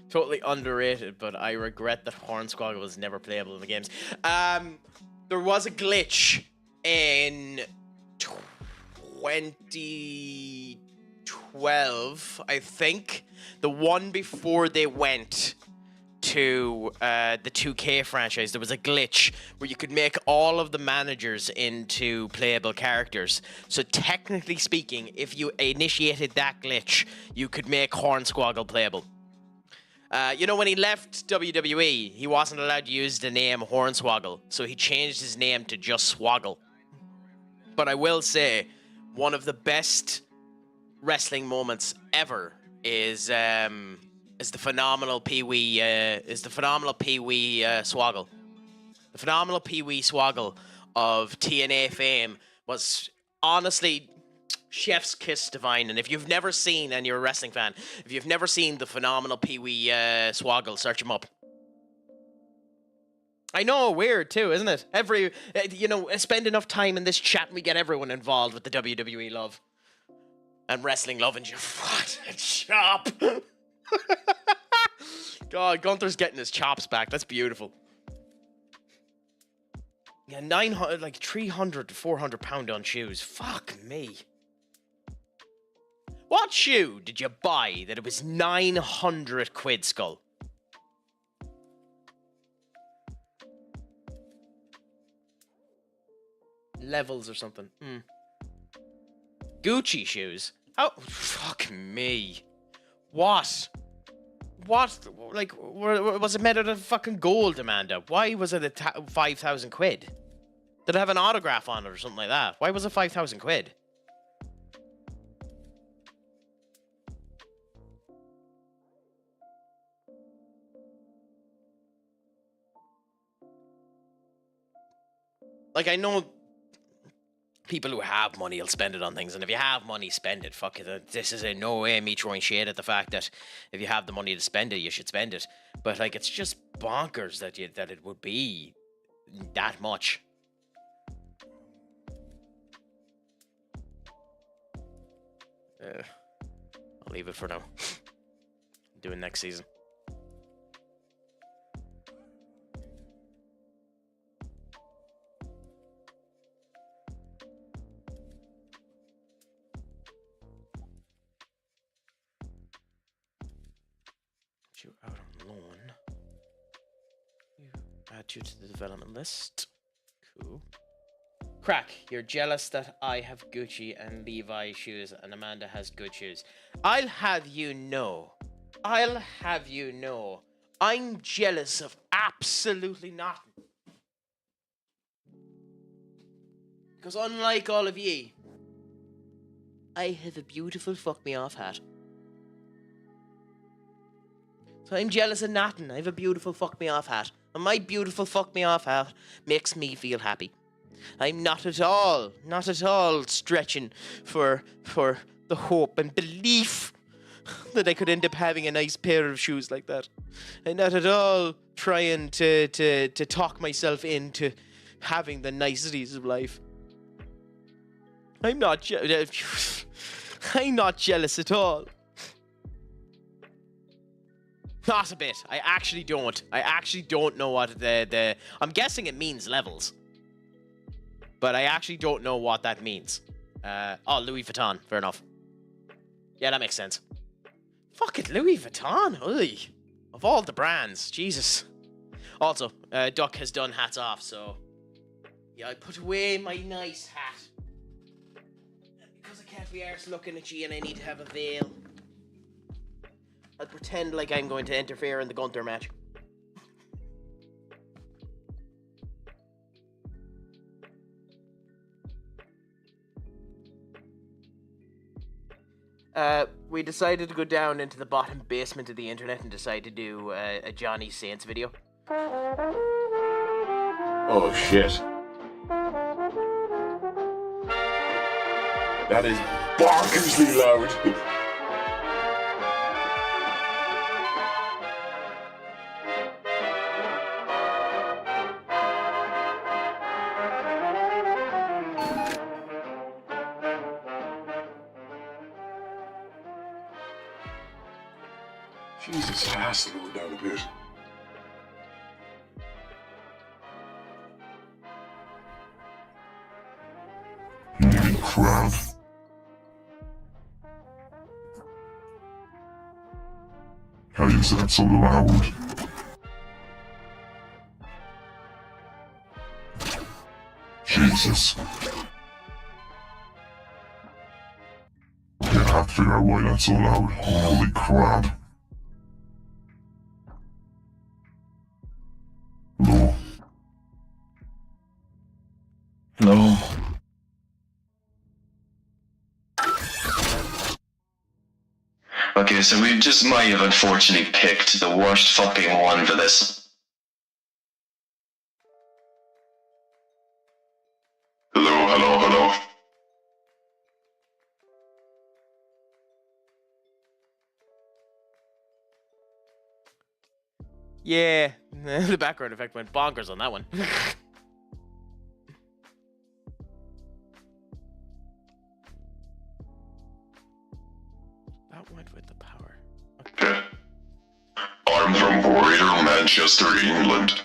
Totally underrated, but I regret that Hornswoggle was never playable in the games. There was a glitch in 2012, I think. The one before they went to the 2K franchise, there was a glitch where you could make all of the managers into playable characters. So technically speaking, if you initiated that glitch, you could make Hornswoggle playable. You know, when he left WWE, he wasn't allowed to use the name Hornswoggle, so he changed his name to just Swoggle. But I will say, one of the best wrestling moments ever is the phenomenal Pee-wee Swoggle. The phenomenal Pee-wee Swoggle of TNA fame was honestly chef's kiss divine. And if you've never seen, and you're a wrestling fan, if you've never seen the phenomenal Pee-wee Swoggle, search him up. I know, weird too, isn't it? Spend enough time in this chat and we get everyone involved with the WWE love. And wrestling love, and you what a chop. God, Gunther's getting his chops back. That's beautiful. Yeah, 300 to 400 pound on shoes. Fuck me. What shoe did you buy that it was 900 quid, Skull? Levels or something. Gucci shoes? Oh, fuck me. What? What? Like, was it made out of fucking gold, Amanda? Why was it 5,000 quid? Did it have an autograph on it or something like that? Why was it 5,000 quid? Like, I know people who have money will spend it on things, and if you have money, spend it. Fuck it. This is in no way me throwing shade at the fact that if you have the money to spend it, you should spend it. But like, it's just bonkers that it would be that much. I'll leave it for now. Do it next season. You out on loan. Add you to the development list. Cool. Crack, you're jealous that I have Gucci and Levi shoes and Amanda has good shoes. I'll have you know, I'm jealous of absolutely nothing. Because unlike all of ye, I have a beautiful fuck me off hat. So I'm jealous of nothing. I have a beautiful fuck me off hat. And my beautiful fuck me off hat makes me feel happy. I'm not at all stretching for the hope and belief that I could end up having a nice pair of shoes like that. I'm not at all trying to talk myself into having the niceties of life. I'm not jealous at all. Not a bit. I actually don't. I actually don't know what I'm guessing it means levels. But I actually don't know what that means. Oh, Louis Vuitton. Fair enough. Yeah, that makes sense. Fuck it, Louis Vuitton. Ugh. Of all the brands. Jesus. Also, Duck has done hats off, so... Yeah, I put away my nice hat. Because I can't be arsed looking at you and I need to have a veil. I'll pretend like I'm going to interfere in the Gunther match. We decided to go down into the bottom basement of the internet and decide to do a Johnny Saints video. Oh shit. That is bonkersly loud. Jesus, I slow it down a bit. Holy crap. How is that so loud? Jesus. Can't have to figure out why that's so loud. Holy crap. Hello? Hello? Okay, so we just might have unfortunately picked the worst fucking one for this. Hello, hello, hello. Yeah, the background effect went bonkers on that one. That went with the power. Okay. I'm from Greater Manchester, England.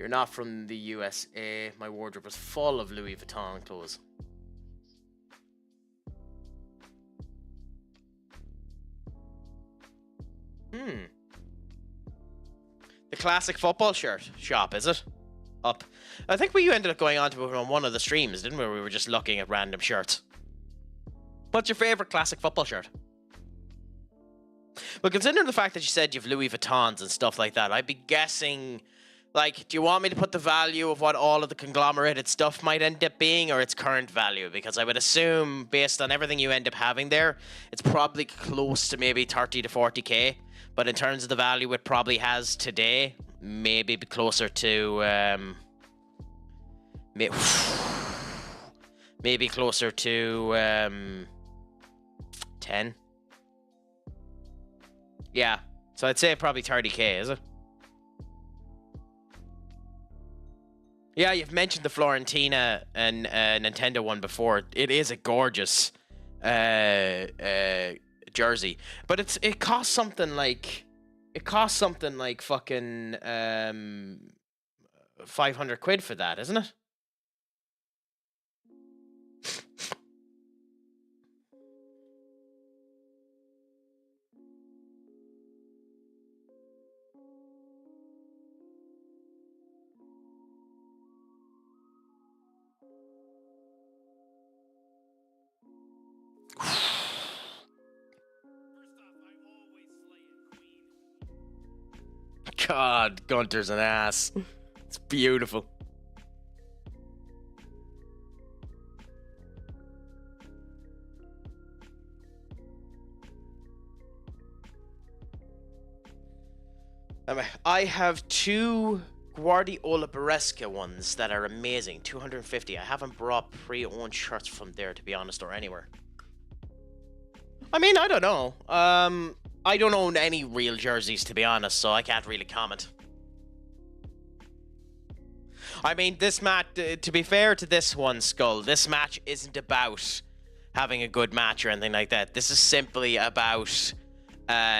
You're not from the USA. My wardrobe is full of Louis Vuitton clothes. The classic football shirt shop, is it? Up. I think we ended up going on to it on one of the streams, didn't we? We were just looking at random shirts. What's your favourite classic football shirt? Well, considering the fact that you said you've Louis Vuittons and stuff like that, I'd be guessing, like, do you want me to put the value of what all of the conglomerated stuff might end up being, or its current value? Because I would assume, based on everything you end up having there, it's probably close to maybe 30 to 40k. But in terms of the value it probably has today, maybe be closer to, maybe closer to, 10. Yeah, so I'd say probably 30k, is it? Yeah, you've mentioned the Florentina and Nintendo one before. It is a gorgeous jersey, but it costs something like fucking 500 quid for that, isn't it? God, Gunter's an ass. It's beautiful. I have two Guardiola Beresca ones that are amazing. 250. I haven't brought pre-owned shirts from there, to be honest, or anywhere. I mean, I don't know. I don't own any real jerseys, to be honest, so I can't really comment. I mean, this match, to be fair to this one, Skull, this match isn't about having a good match or anything like that. This is simply about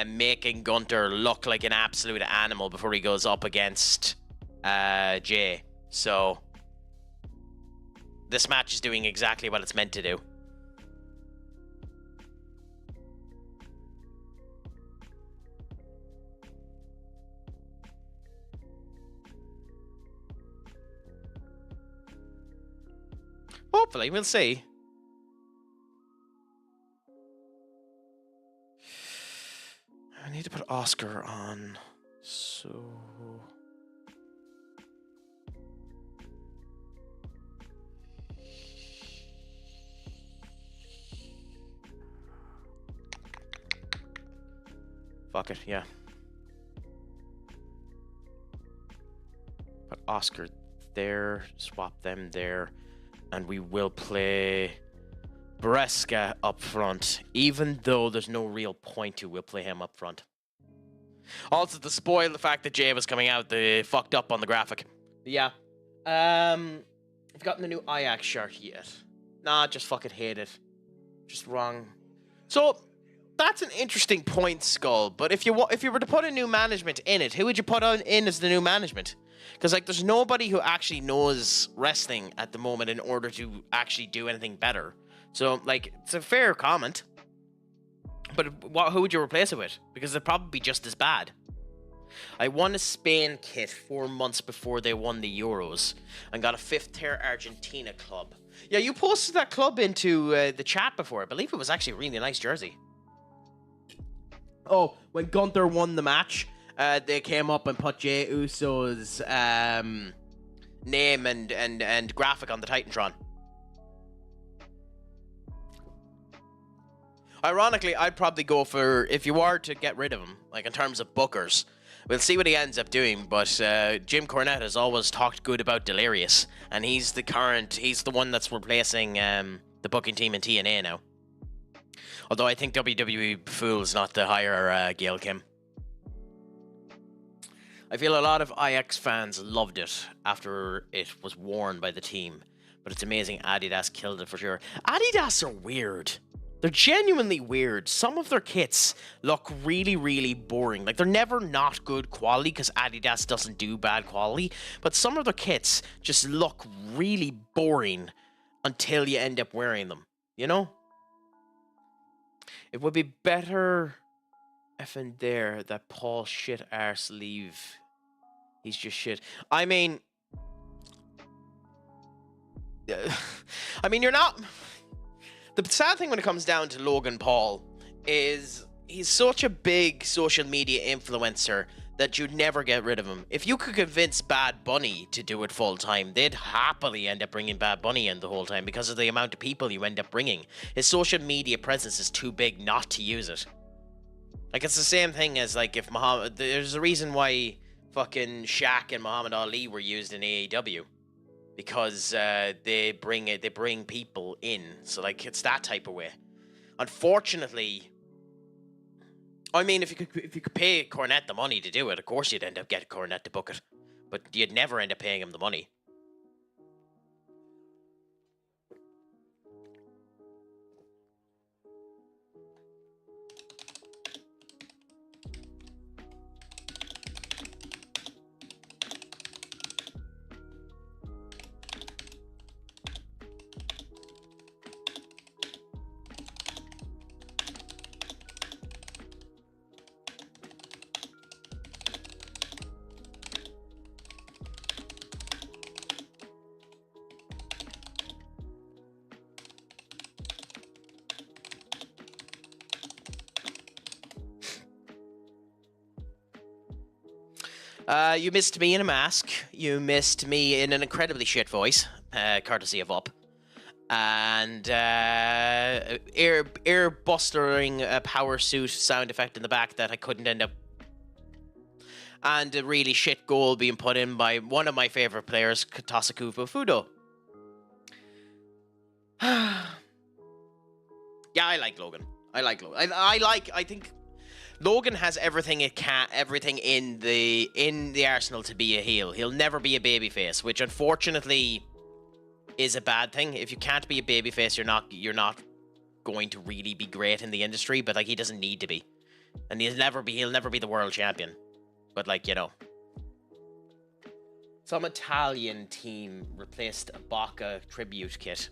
making Gunter look like an absolute animal before he goes up against Jay. So, this match is doing exactly what it's meant to do. Hopefully, we'll see. I need to put Oscar on. So... Fuck it, yeah. Put Oscar there, swap them there. And we will play Beresca up front. Even though there's no real point to, we'll play him up front. Also, to spoil the fact that Jay was coming out, they fucked up on the graphic. Yeah. I've gotten the new Ajax shirt yet. Nah, just fucking hate it. Just wrong. So, that's an interesting point, Skull. But if you were to put a new management in it, who would you put in as the new management? Because, like, there's nobody who actually knows wrestling at the moment in order to actually do anything better. So, like, it's a fair comment. But who would you replace it with? Because they'd probably be just as bad. I won a Spain kit 4 months before they won the Euros and got a 5th tier Argentina club. Yeah, you posted that club into the chat before. I believe it was actually a really nice jersey. Oh, when Gunther won the match, they came up and put Jey Uso's name and graphic on the Titantron. Ironically, I'd probably go for, if you are to get rid of him, like in terms of bookers, we'll see what he ends up doing, but Jim Cornette has always talked good about Delirious, and he's the one that's replacing the booking team in TNA now. Although I think WWE Fool's not to hire Gail Kim. I feel a lot of IX fans loved it after it was worn by the team, but it's amazing Adidas killed it for sure. Adidas are weird. They're genuinely weird. Some of their kits look really, really boring. Like, they're never not good quality because Adidas doesn't do bad quality. But some of their kits just look really boring until you end up wearing them. You know? It would be better if in there that Paul shit arse leave. He's just shit. I mean... you're not... The sad thing when it comes down to Logan Paul is he's such a big social media influencer that you'd never get rid of him. If you could convince Bad Bunny to do it full time, they'd happily end up bringing Bad Bunny in the whole time because of the amount of people you end up bringing. His social media presence is too big not to use it. Like, it's the same thing as, like, if Muhammad... There's a reason why fucking Shaq and Muhammad Ali were used in AEW. Because they bring people in. So, like, it's that type of way. Unfortunately... I mean, if you could pay Cornette the money to do it, of course you'd end up getting Cornette to book it. But you'd never end up paying him the money. You missed me in a mask. You missed me in an incredibly shit voice, courtesy of Up. And air-bustering power suit sound effect in the back that I couldn't end up. And a really shit goal being put in by one of my favorite players, Tasakubo Fudo. Yeah, I like Logan. I think Logan has everything in the arsenal to be a heel. He'll never be a babyface, which unfortunately is a bad thing. If you can't be a babyface, you're not going to really be great in the industry. But like, he doesn't need to be, and he'll never be the world champion. But like, you know, some Italian team replaced a Bacca tribute kit.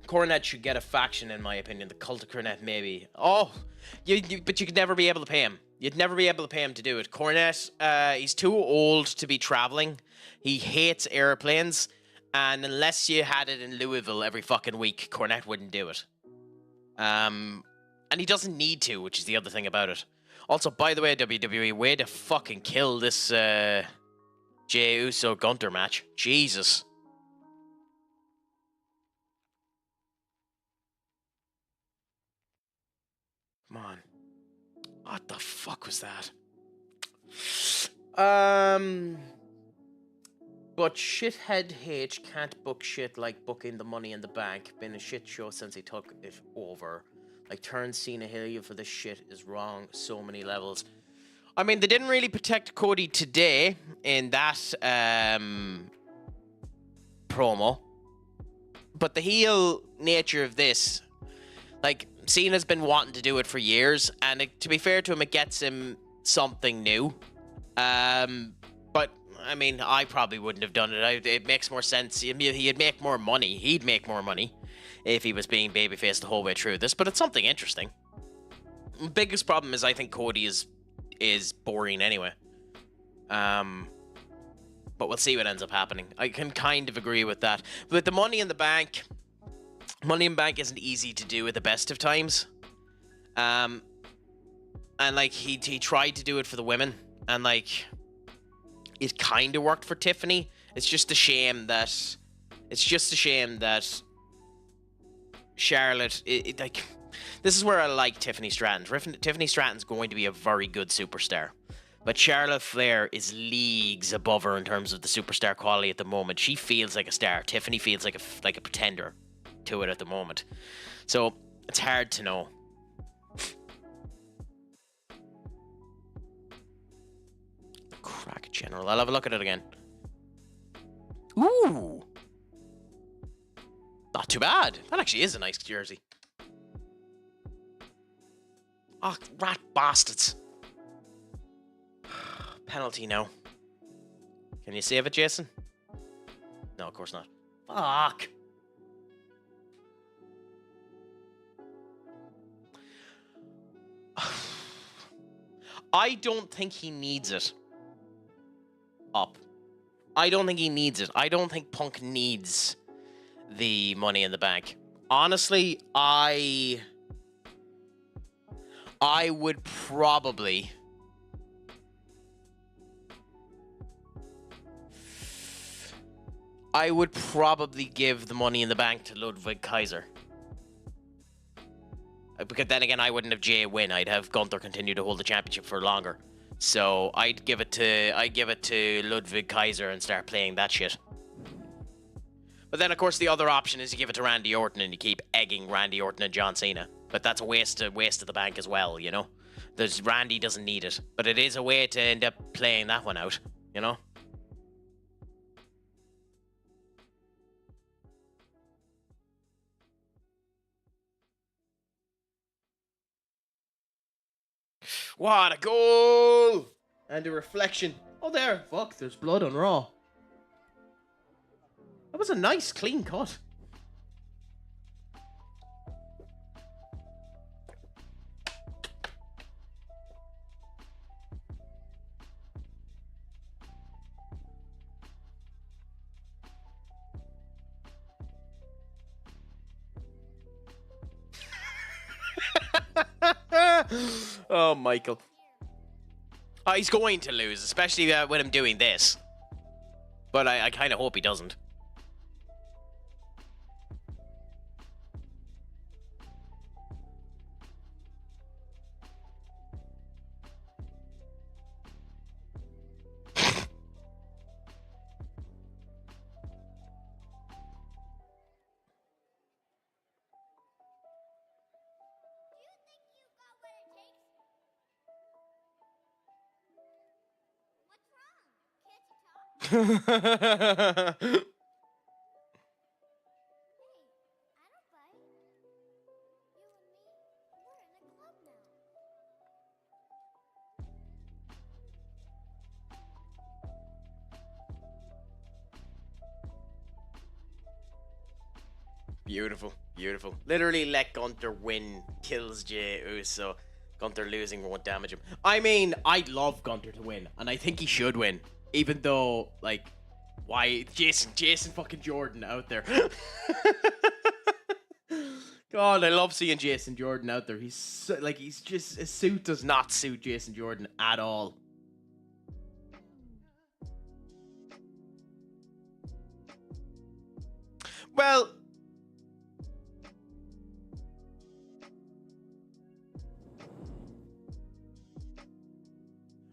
Cornette should get a faction, in my opinion. The Cult of Cornette, maybe. Oh, but you could never be able to pay him. You'd never be able to pay him to do it. Cornette, he's too old to be traveling. He hates airplanes. And unless you had it in Louisville every fucking week, Cornette wouldn't do it. And he doesn't need to, which is the other thing about it. Also, by the way, WWE, way to fucking kill this Jey Uso Gunter match. Jesus. Come on. What the fuck was that? But Shithead H can't book shit like booking the Money in the Bank. Been a shit show since he took it over. Like, turn Cena heel for this shit is wrong so many levels. I mean, they didn't really protect Cody today in that promo. But the heel nature of this, like, Cena's been wanting to do it for years, and to be fair to him, it gets him something new. But, I mean, I probably wouldn't have done it. It makes more sense. He'd make more money. He'd make more money if he was being babyface the whole way through this, but it's something interesting. Biggest problem is I think Cody is boring anyway. But we'll see what ends up happening. I can kind of agree with that. But the Money in the Bank isn't easy to do at the best of times. And like he tried to do it for the women, and like it kind of worked for Tiffany. It's just a shame that Charlotte, like, this is where I like Tiffany Stratton. Tiffany Stratton's going to be a very good superstar. But Charlotte Flair is leagues above her in terms of the superstar quality at the moment. She feels like a star. Tiffany feels like a pretender to it at the moment. So, it's hard to know. Crack General. I'll have a look at it again. Ooh! Not too bad. That actually is a nice jersey. Oh, rat bastards. Penalty now. Can you save it, Jason? No, of course not. Fuck. I don't think he needs it. Up. I don't think he needs it. I don't think Punk needs the Money in the Bank. Honestly, I would probably give the Money in the Bank to Ludwig Kaiser. Because then again, I wouldn't have Jay win. I'd have Gunther continue to hold the championship for longer. So I'd give it to Ludwig Kaiser and start playing that shit. But then, of course, the other option is you give it to Randy Orton and you keep egging Randy Orton and John Cena. But that's a waste of the bank as well, you know? Randy doesn't need it. But it is a way to end up playing that one out, you know? What a goal! And a reflection. Oh, there. Fuck, there's blood on Raw. That was a nice, clean cut. Oh, Michael. Oh, he's going to lose, especially with him doing this. But I kind of hope he doesn't. Beautiful, beautiful. Literally let Gunther win, kills Jey Uso. Gunther losing won't damage him. I mean, I'd love Gunther to win, and I think he should win. Even though, like, why Jason fucking Jordan out there. God, I love seeing Jason Jordan out there. He's so, like, he's just, his suit does not suit Jason Jordan at all. Well,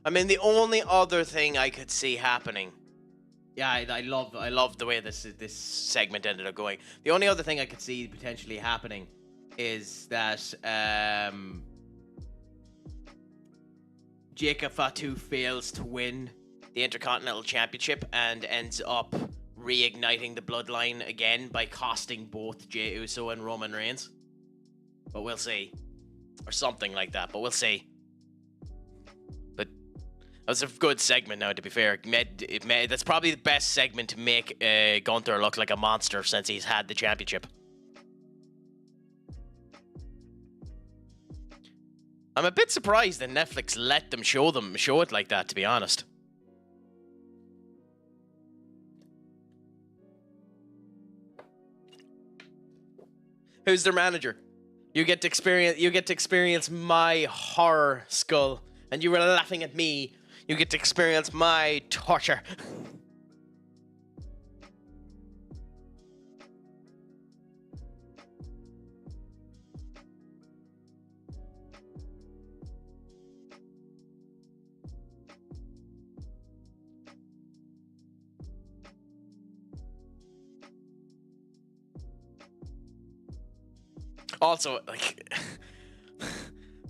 I mean, the only other thing I could see happening, yeah, I love the way this segment ended up going. The only other thing I could see potentially happening is that Jacob Fatu fails to win the Intercontinental Championship and ends up reigniting the bloodline again by costing both Jey Uso and Roman Reigns. But we'll see. Or something like that, but we'll see. But that's a good segment now, to be fair. That's probably the best segment to make Gunther look like a monster since he's had the championship. I'm a bit surprised that Netflix let them show it like that, to be honest. Who's their manager? You get to experience my horror skull, and you were laughing at me. You get to experience my torture. Also, like,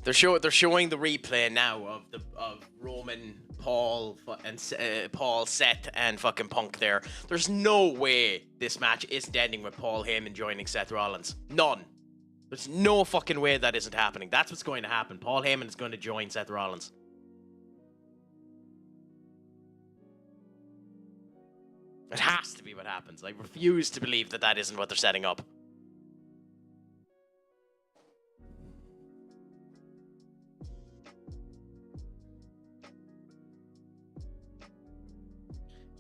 they're showing the replay now of Roman Paul Paul, Seth, and fucking Punk there. There's no way this match isn't ending with Paul Heyman joining Seth Rollins. None. There's no fucking way that isn't happening. That's what's going to happen. Paul Heyman is going to join Seth Rollins. It has to be what happens. I refuse to believe that that isn't what they're setting up.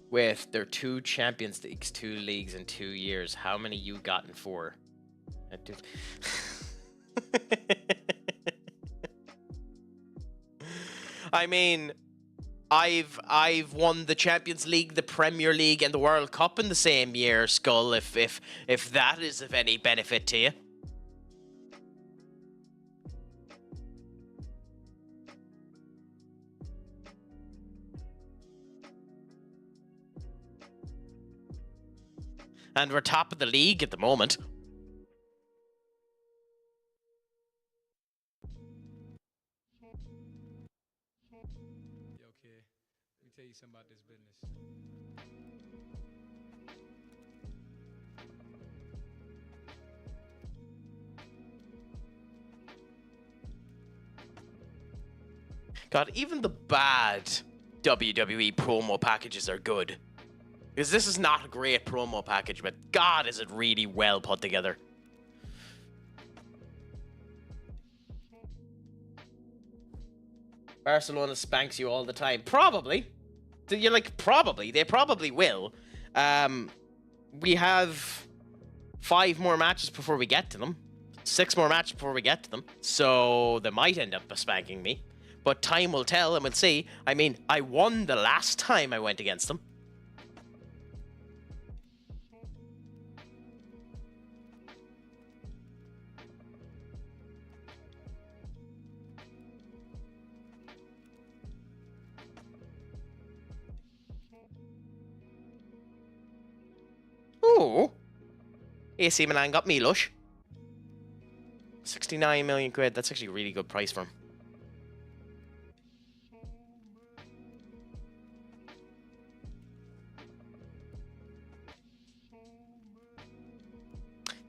With their 2 Champions Leagues, 2 leagues in 2 years, how many you got in 4? I mean, I've won the Champions League, the Premier League, and the World Cup in the same year, Skull. If that is of any benefit to you. And we're top of the league at the moment. Okay, let me tell you something about this business. God, even the bad WWE promo packages are good. Because this is not a great promo package, but God, is it really well put together. Barcelona spanks you all the time. Probably. You're like, probably. They probably will. We have 5 more matches before we get to them. 6 more matches before we get to them. So they might end up spanking me. But time will tell and we'll see. I mean, I won the last time I went against them. Oh, AC Milan got Milos. 69 million quid. That's actually a really good price for him.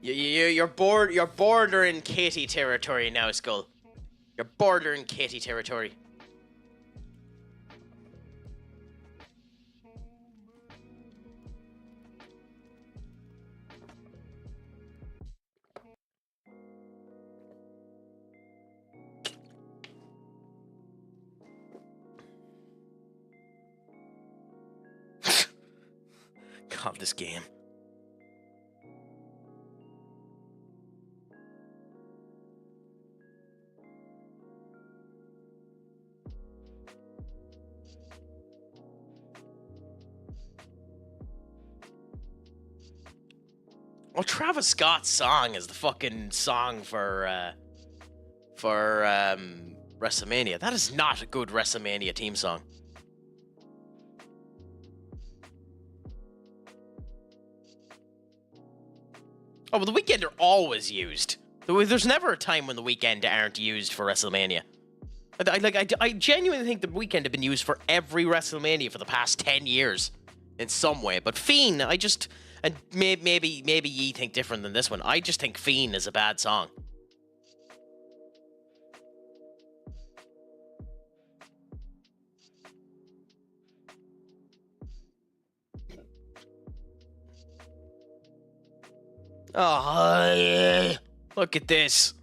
You're bordering Katie territory now, Skull. You're bordering Katie territory. God, this game. Well, Travis Scott's song is the fucking song for WrestleMania. That is not a good WrestleMania theme song. Oh, well, the Weeknd are always used. There's never a time when the Weeknd aren't used for WrestleMania. I genuinely think the Weeknd have been used for every WrestleMania for the past 10 years in some way. But Fiend, and maybe ye think different than this one. I just think Fiend is a bad song. Oh, yeah. Look at this.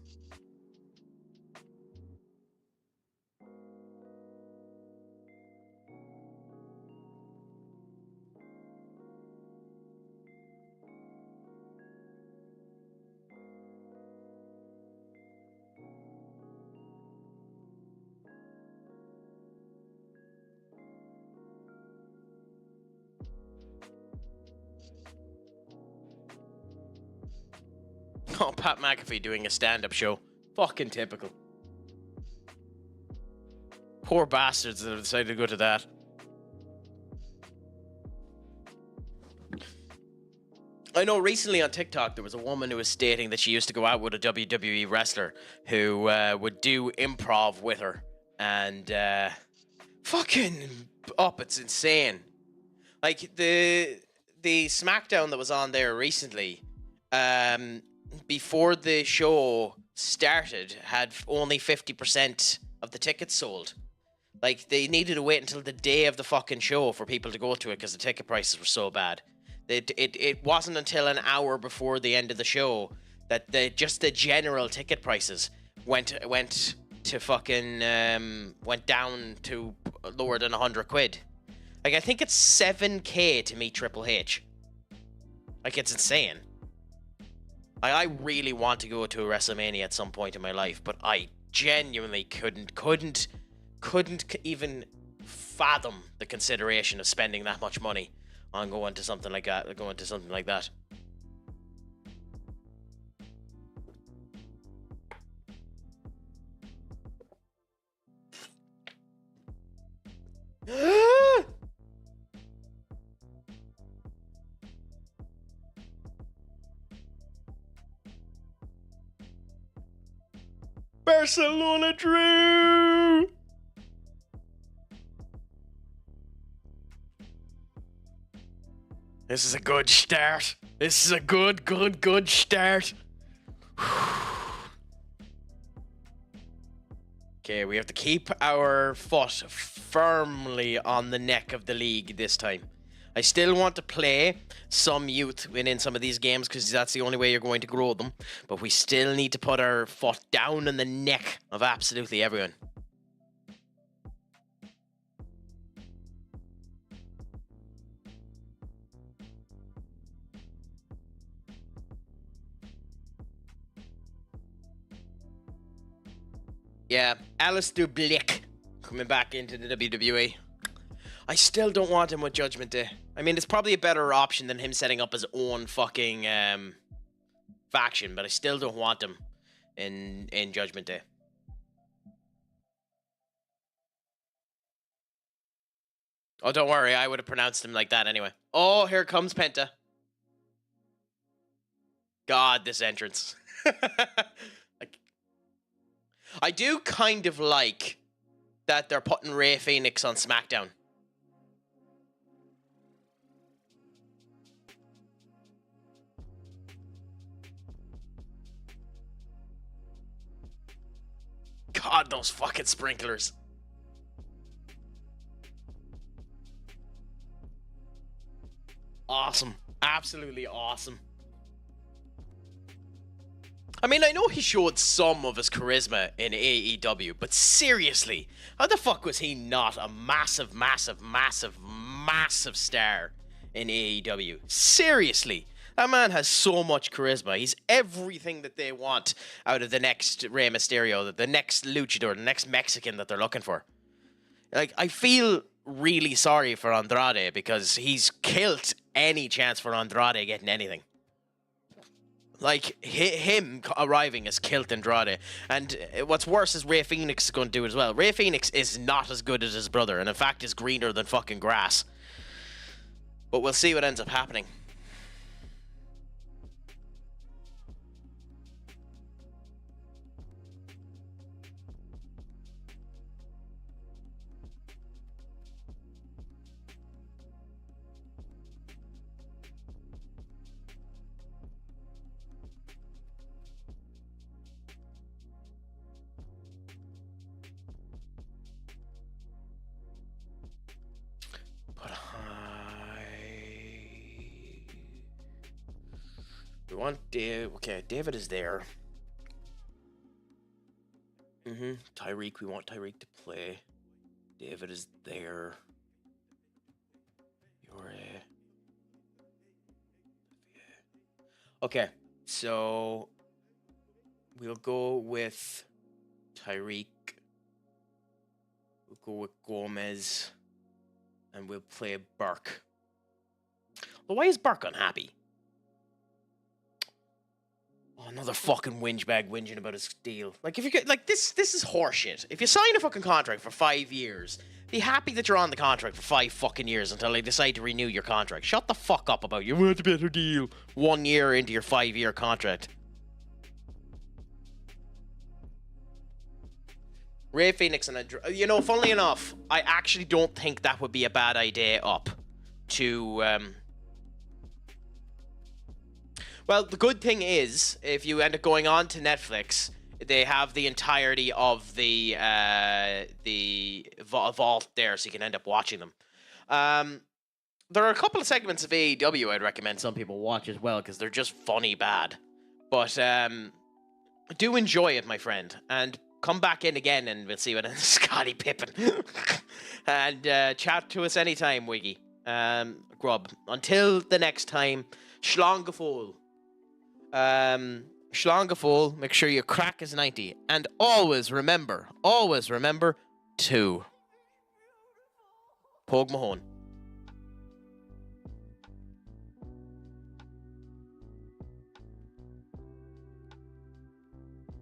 Oh, Pat McAfee doing a stand-up show. Fucking typical. Poor bastards that have decided to go to that. I know recently on TikTok there was a woman who was stating that she used to go out with a WWE wrestler who would do improv with her. And fucking up. It's insane. Like the SmackDown that was on there recently, before the show started, had only 50% of the tickets sold. Like, they needed to wait until the day of the fucking show for people to go to it because the ticket prices were so bad. It wasn't until an hour before the end of the show that just the general ticket prices went to fucking went down to lower than 100 quid. Like, I think it's 7k to meet Triple H. Like, it's insane. I really want to go to a WrestleMania at some point in my life, but I genuinely couldn't even fathom the consideration of spending that much money on going to something like that. Barcelona Drew! This is a good start. This is a good start. Okay, we have to keep our foot firmly on the neck of the league this time. I still want to play some youth within some of these games because that's the only way you're going to grow them. But we still need to put our foot down on the neck of absolutely everyone. Yeah, Aleister Black coming back into the WWE. I still don't want him with Judgment Day. I mean, it's probably a better option than him setting up his own fucking faction, but I still don't want him in Judgment Day. Oh, don't worry, I would have pronounced him like that anyway. Oh, here comes Penta. God, this entrance. I do kind of like that they're putting Rey Fenix on SmackDown. God, those fucking sprinklers. Awesome. Absolutely awesome. I mean, I know he showed some of his charisma in AEW, but seriously, how the fuck was he not a massive star in AEW? Seriously, that man has so much charisma. He's everything that they want out of the next Rey Mysterio, the next luchador, the next Mexican that they're looking for. Like, I feel really sorry for Andrade because he's killed any chance for Andrade getting anything. Like, him arriving has killed Andrade. And what's worse is Rey Fenix is going to do it as well. Rey Fenix is not as good as his brother, and in fact is greener than fucking grass. But we'll see what ends up happening. We want Dave. Okay, David is there. Tyreek, we want Tyreek to play. David is there. Okay, so we'll go with Tyreek. We'll go with Gomez. And we'll play Burke. Well, why is Burke unhappy? Oh, another fucking whinge bag whinging about his deal. Like, if you get, like, this is horseshit. If you sign a fucking contract for 5 years, be happy that you're on the contract for 5 fucking years until they decide to renew your contract. Shut the fuck up about you want a better deal 1 year into your 5-year contract. Ray Phoenix and you know, funnily enough, I actually don't think that would be a bad idea up to. Well, the good thing is, if you end up going on to Netflix, they have the entirety of the vault there, so you can end up watching them. There are a couple of segments of AEW I'd recommend some people watch as well, because they're just funny bad. But do enjoy it, my friend, and come back in again, and we'll see what Scotty Pippen. And chat to us anytime, Wiggy. Grub. Until the next time, Schlongafol. Schlongafol, make sure your crack is 90. And always remember to Pogue Mahone.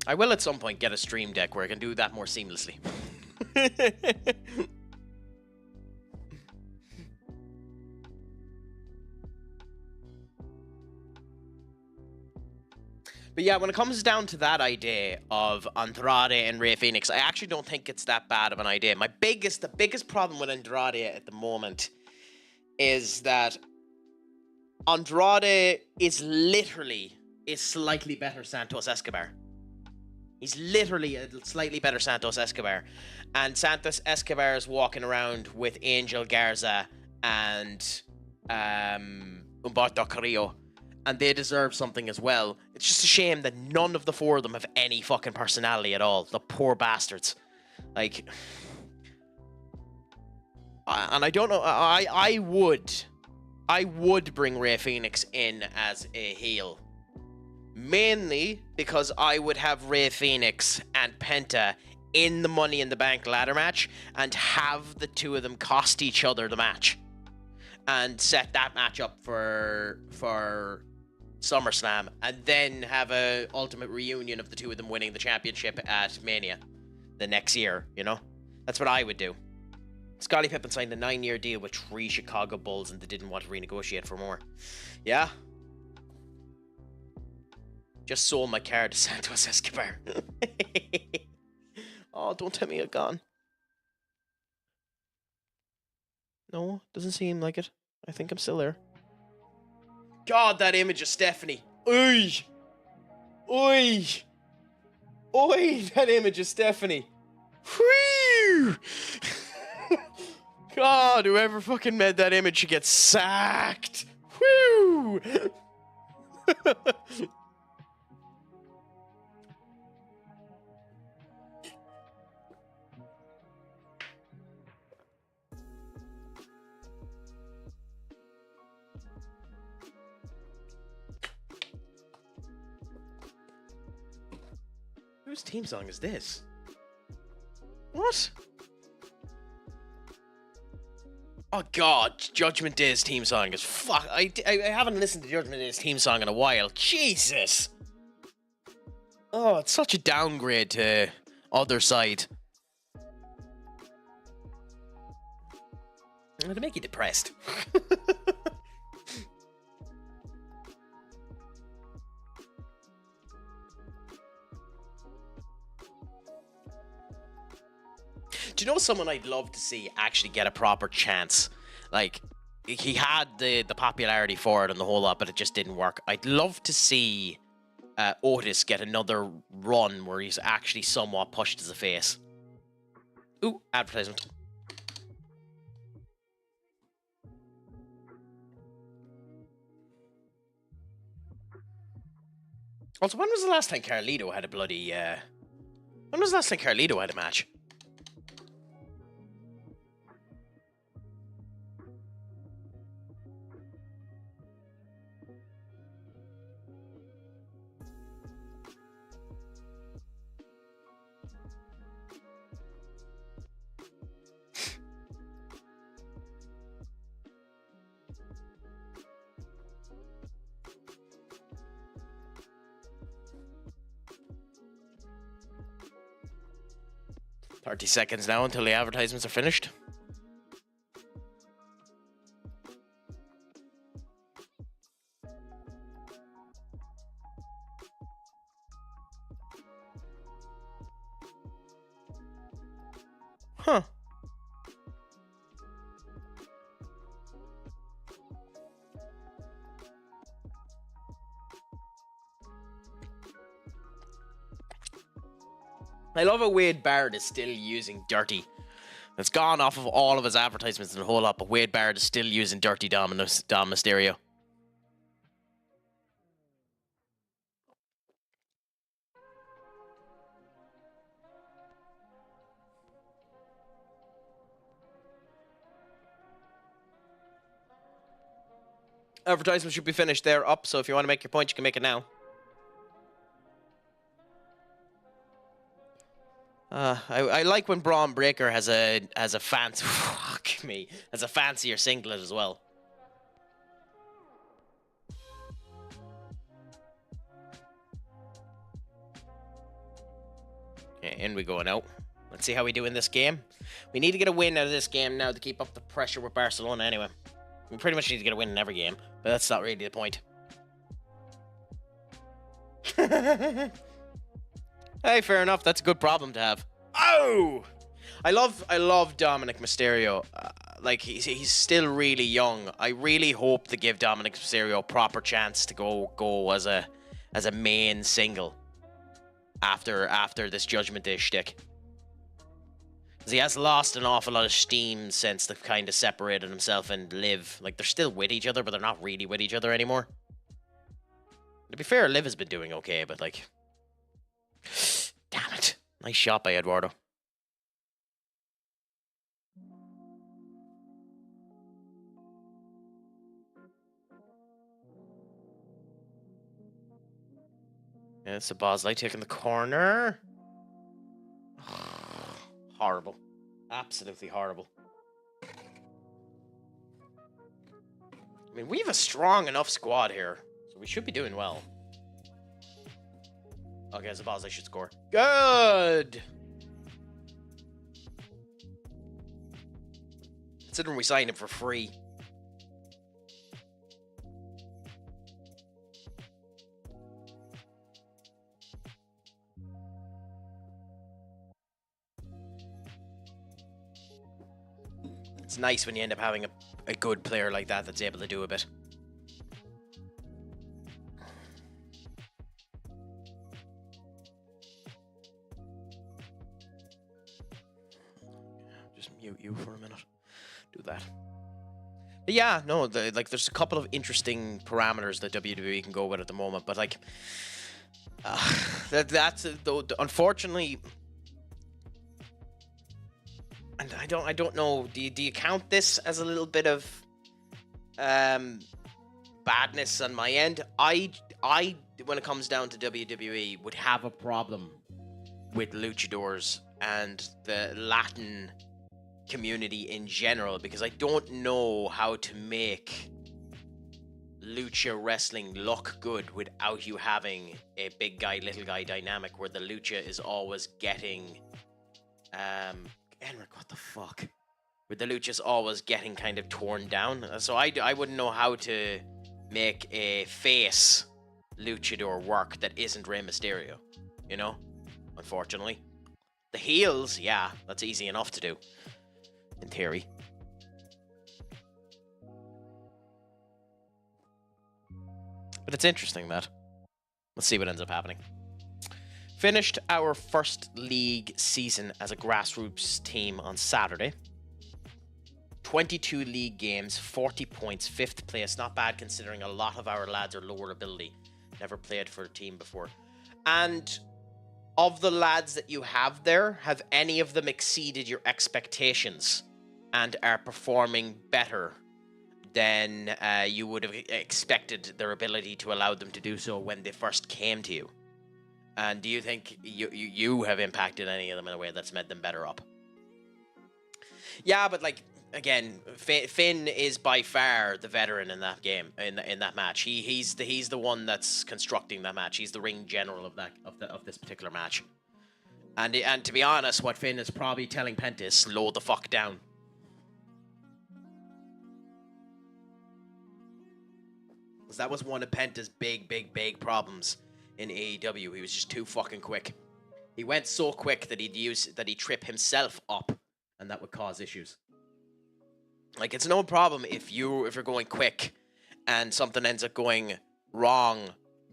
I will at some point get a stream deck where I can do that more seamlessly. But yeah, when it comes down to that idea of Andrade and Rey Fenix, I actually don't think it's that bad of an idea. The biggest problem with Andrade at the moment is that Andrade is literally a slightly better Santos Escobar. He's literally a slightly better Santos Escobar. And Santos Escobar is walking around with Angel Garza and Humberto Carrillo. And they deserve something as well. It's just a shame that none of the four of them have any fucking personality at all. The poor bastards. Like... and I don't know... I would bring Rey Fenix in as a heel. Mainly because I would have Rey Fenix and Penta in the Money in the Bank ladder match and have the two of them cost each other the match. And set that match up for SummerSlam, and then have a ultimate reunion of the two of them winning the championship at Mania the next year, you know? That's what I would do. Scottie Pippen signed a 9-year deal with 3 Chicago Bulls and they didn't want to renegotiate for more. Yeah? Just sold my car to Santos Escobar. Oh, don't tell me you're gone. No, doesn't seem like it. I think I'm still there. God, that image of Stephanie. Oi! Oi! Oi! That image of Stephanie. Whew! God, whoever fucking made that image should get sacked. Whew! Whose team song is this? What? Oh God, Judgment Day's team song is fuck. I haven't listened to Judgment Day's team song in a while. Jesus. Oh, it's such a downgrade to Other Side. It'll make you depressed. Do you know someone I'd love to see actually get a proper chance? Like, he had the popularity for it and the whole lot, but it just didn't work. I'd love to see Otis get another run where he's actually somewhat pushed as a face. Ooh, advertisement. Also, when was the last time Carlito had a bloody... When was the last time Carlito had a match? .30 seconds now until the advertisements are finished. Huh. I love how Wade Barrett is still using Dirty. It's gone off of all of his advertisements and a whole lot, but Wade Barrett is still using Dirty Dom Mysterio. Advertisement should be finished. They're up, so if you want to make your point, you can make it now. I like when Braun Breaker has a fancy has a fancier singlet as well. Okay, in we go now. Let's see how we do in this game. We need to get a win out of this game now to keep up the pressure with Barcelona anyway. We pretty much need to get a win in every game, but that's not really the point. Hey, fair enough. That's a good problem to have. Oh! I love Dominic Mysterio. Like, he's still really young. I really hope to give Dominic Mysterio a proper chance to go as a main single after this Judgment Day shtick. Because he has lost an awful lot of steam since they've kind of separated himself and Liv. Like, they're still with each other, but they're not really with each other anymore. To be fair, Liv has been doing okay, but like... Damn it. Nice shot by Eduardo. Yeah, it's a Bosley taking the corner. Horrible. Absolutely horrible. I mean, we have a strong enough squad here, so we should be doing well. Okay, Bosley should score. Good! Considering we signed him for free. It's nice when you end up having a good player like that that's able to do a bit. Just mute you for a minute. Do that. But yeah, no, there's a couple of interesting parameters that WWE can go with at the moment, but like, that's unfortunately. And I don't know. Do you count this as a little bit of badness on my end? I when it comes down to WWE would have a problem with luchadors and the Latin community in general, because I don't know how to make lucha wrestling look good without you having a big guy little guy dynamic where the lucha is always getting Enric, what the fuck? With the lucha's always getting kind of torn down. So I wouldn't know how to make a face luchador work that isn't Rey Mysterio. You know? Unfortunately. The heels, yeah, that's easy enough to do. In theory. But it's interesting, Matt. Let's see what ends up happening. Finished our first league season as a grassroots team on Saturday. 22 league games, 40 points, 5th place. Not bad considering a lot of our lads are lower ability. Never played for a team before. And of the lads that you have there, have any of them exceeded your expectations and are performing better than you would have expected their ability to allow them to do so when they first came to you? And do you think you have impacted any of them in a way that's made them better up? Yeah, but like, again, Finn is by far the veteran in that game, in that match. He's the one that's constructing that match. He's the ring general of this particular match. And to be honest, what Finn is probably telling Penta is slow the fuck down. Because that was one of Penta's big problems in AEW. He was just too fucking quick. He went so quick that he'd trip himself up and that would cause issues. Like, it's no problem if you're going quick and something ends up going wrong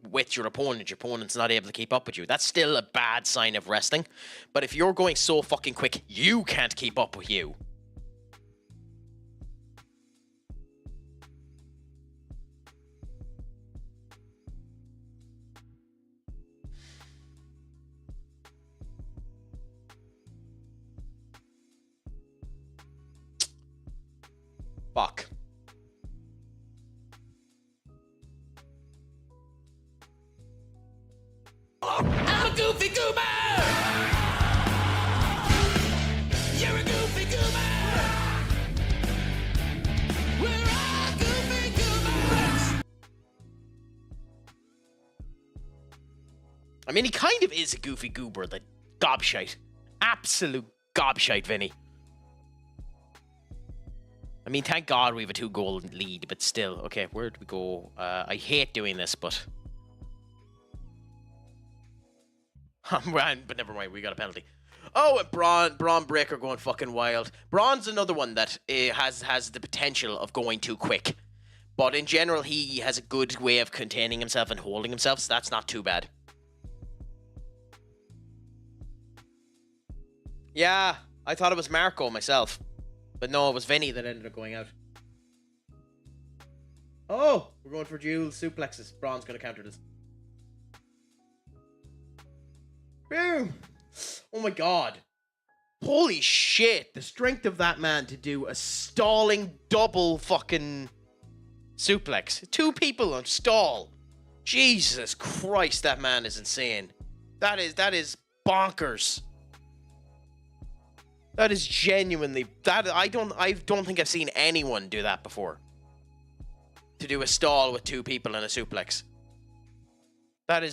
with your opponent's not able to keep up with you. That's still a bad sign of wrestling. But if you're going so fucking quick, you can't keep up with you. Fuck. I'm a goofy goober! You're a goofy goober! We're all goofy goobers! I mean, he kind of is a goofy goober, the gobshite. Absolute gobshite, Vinny. I mean, thank God we have a 2-goal lead, but still. Okay, where do we go? I hate doing this, but... but never mind, we got a penalty. Oh, and Braun Breaker going fucking wild. Braun's another one that has the potential of going too quick. But in general, he has a good way of containing himself and holding himself, so that's not too bad. Yeah, I thought it was Marco myself. But no, it was Vinny that ended up going out. Oh, we're going for dual suplexes. Braun's going to counter this. Boom. Oh my god. Holy shit. The strength of that man to do a stalling double fucking suplex. 2 people on stall. Jesus Christ, that man is insane. That is bonkers. That is genuinely I don't think I've seen anyone do that before. To do a stall with 2 people in a suplex. That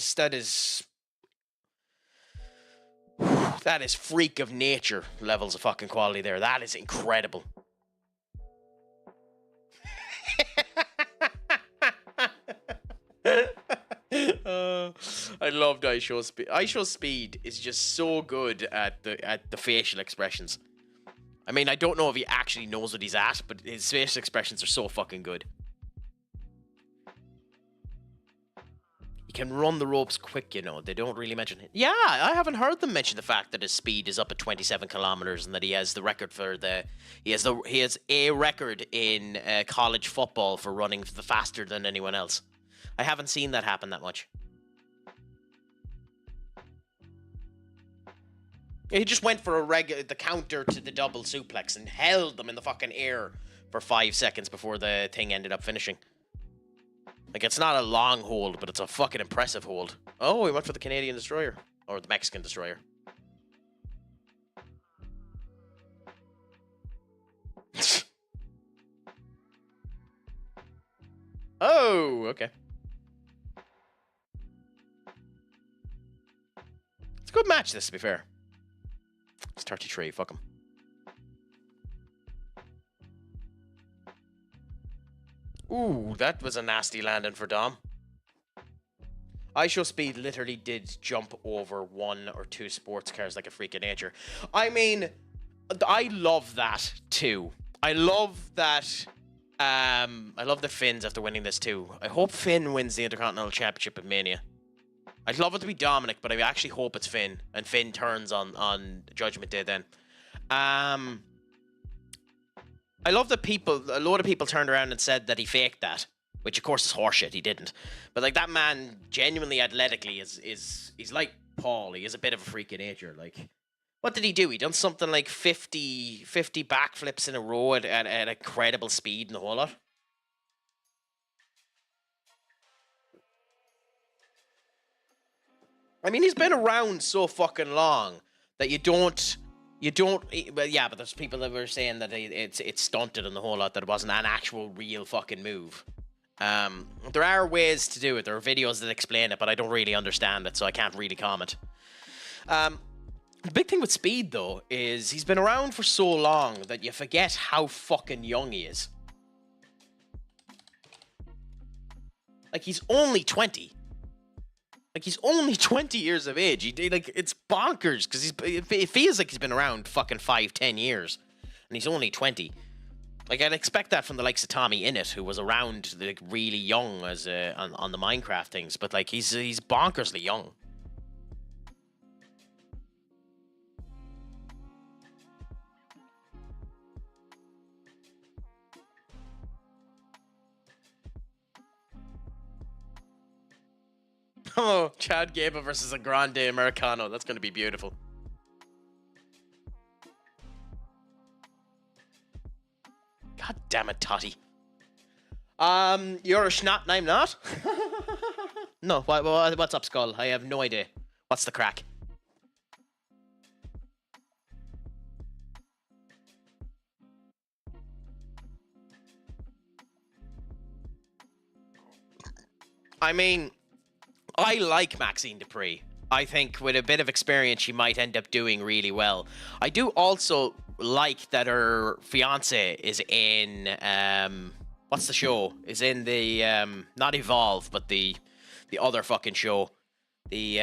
is freak of nature levels of fucking quality there. That is incredible. I loved iShow Speed. iShow Speed is just so good at the facial expressions. I mean, I don't know if he actually knows what he's at, but his facial expressions are so fucking good. He can run the ropes quick, you know. They don't really mention it. Yeah, I haven't heard them mention the fact that his speed is up at 27 kilometers and that he has the record for he has a record in college football for running faster than anyone else. I haven't seen that happen that much. He just went for the counter to the double suplex and held them in the fucking air for 5 seconds before the thing ended up finishing. Like, it's not a long hold, but it's a fucking impressive hold. Oh, he went for the Canadian Destroyer. Or the Mexican Destroyer. Oh, okay. It's a good match, this, to be fair. It's 33, fuck him. Ooh, that was a nasty landing for Dom. iShow Speed literally did jump over 1 or 2 sports cars like a freak of nature. I mean, I love that too. I love that. I love the Finn's after winning this too. I hope Finn wins the Intercontinental Championship at Mania. I'd love it to be Dominic, but I actually hope it's Finn, and Finn turns on Judgment Day then. I love that a lot of people turned around and said that he faked that, which of course is horseshit, he didn't. But like, that man genuinely athletically he's like Paul, he is a bit of a freak of nature. Like, what did he do? He done something like 50 backflips in a row at incredible speed and the whole lot. I mean, he's been around so fucking long that you don't. Well, yeah, but there's people that were saying that it's stunted and the whole lot, that it wasn't an actual real fucking move. There are ways to do it. There are videos that explain it, but I don't really understand it, so I can't really comment. The big thing with Speed, though, is he's been around for so long that you forget how fucking young he is. Like, he's only 20. Like, he's only 20 years of age. It's bonkers, because it feels like he's been around fucking 5-10 years. and he's only 20. Like, I'd expect that from the likes of Tommy Innit, who was around like really young as on the Minecraft things, but like he's bonkersly young. Oh, Chad Gable versus a Grande Americano. That's going to be beautiful. God damn it, Totty. You're a schnot and I'm not? No, what's up, Skull? I have no idea. What's the crack? I mean, I like Maxine Dupree. I think with a bit of experience, she might end up doing really well. I do also like that her fiance is in, what's the show? Is in the, not Evolve, but the other fucking show. The,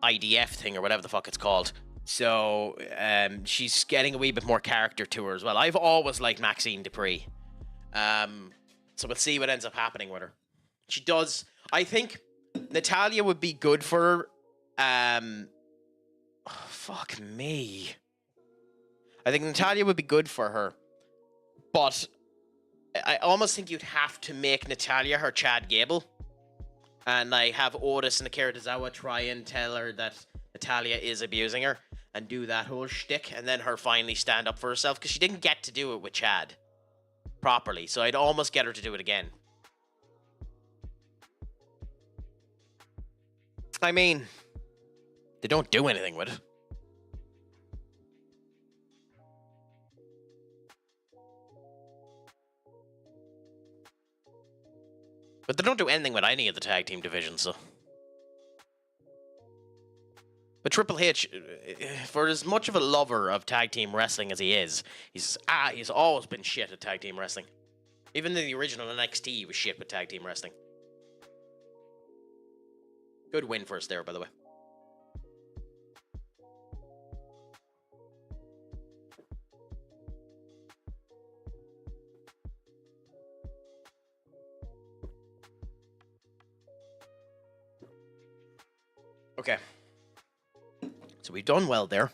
IDF thing or whatever the fuck it's called. So, she's getting a wee bit more character to her as well. I've always liked Maxine Dupree. So we'll see what ends up happening with her. She does, I think Natalia would be good for her. Oh, fuck me. I think Natalia would be good for her. But I almost think you'd have to make Natalia her Chad Gable. And like have Otis and Akira Tozawa try and tell her that Natalia is abusing her. And do that whole shtick. And then her finally stand up for herself. Because she didn't get to do it with Chad properly. So I'd almost get her to do it again. I mean, they don't do anything with it. But they don't do anything with any of the tag team divisions, so. But Triple H, for as much of a lover of tag team wrestling as he is, he's always been shit at tag team wrestling. Even in the original NXT, he was shit with tag team wrestling. Good win for us there, by the way. Okay. So we've done well there.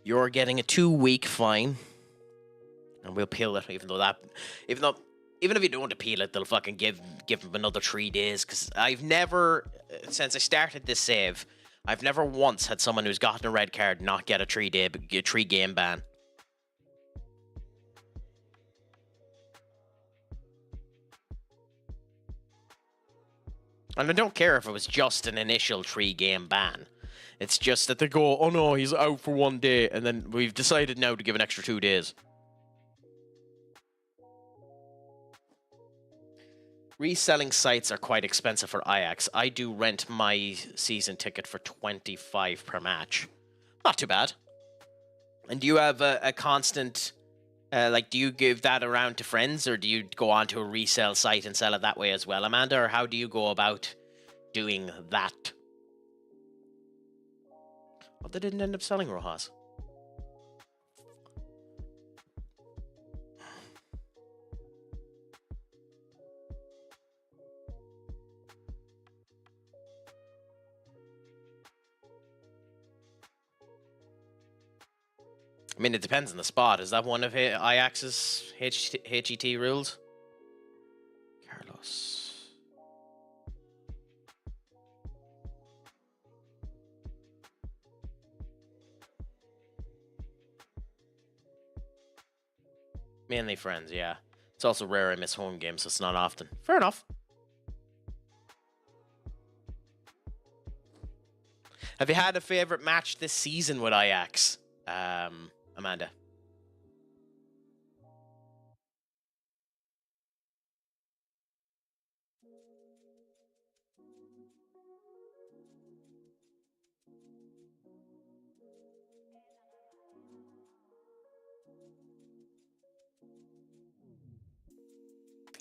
You're getting a 2-week fine. And we'll appeal it, even if you don't appeal it, they'll fucking give him another 3 days. Because I've never, since I started this save, I've never once had someone who's gotten a red card not get a 3-game ban. And I don't care if it was just an initial 3-game ban. It's just that they go, oh no, he's out for 1 day, and then we've decided now to give an extra 2 days. Reselling sites are quite expensive for Ajax. I do rent my season ticket for 25 per match. Not too bad. And do you have a constant, do you give that around to friends, or do you go onto a resale site and sell it that way as well, Amanda? Or how do you go about doing that? Well, they didn't end up selling Rojas. I mean, it depends on the spot. Is that one of Ajax's HET rules? Carlos. Mainly friends, yeah. It's also rare I miss home games, so it's not often. Fair enough. Have you had a favorite match this season with Ajax? Amanda.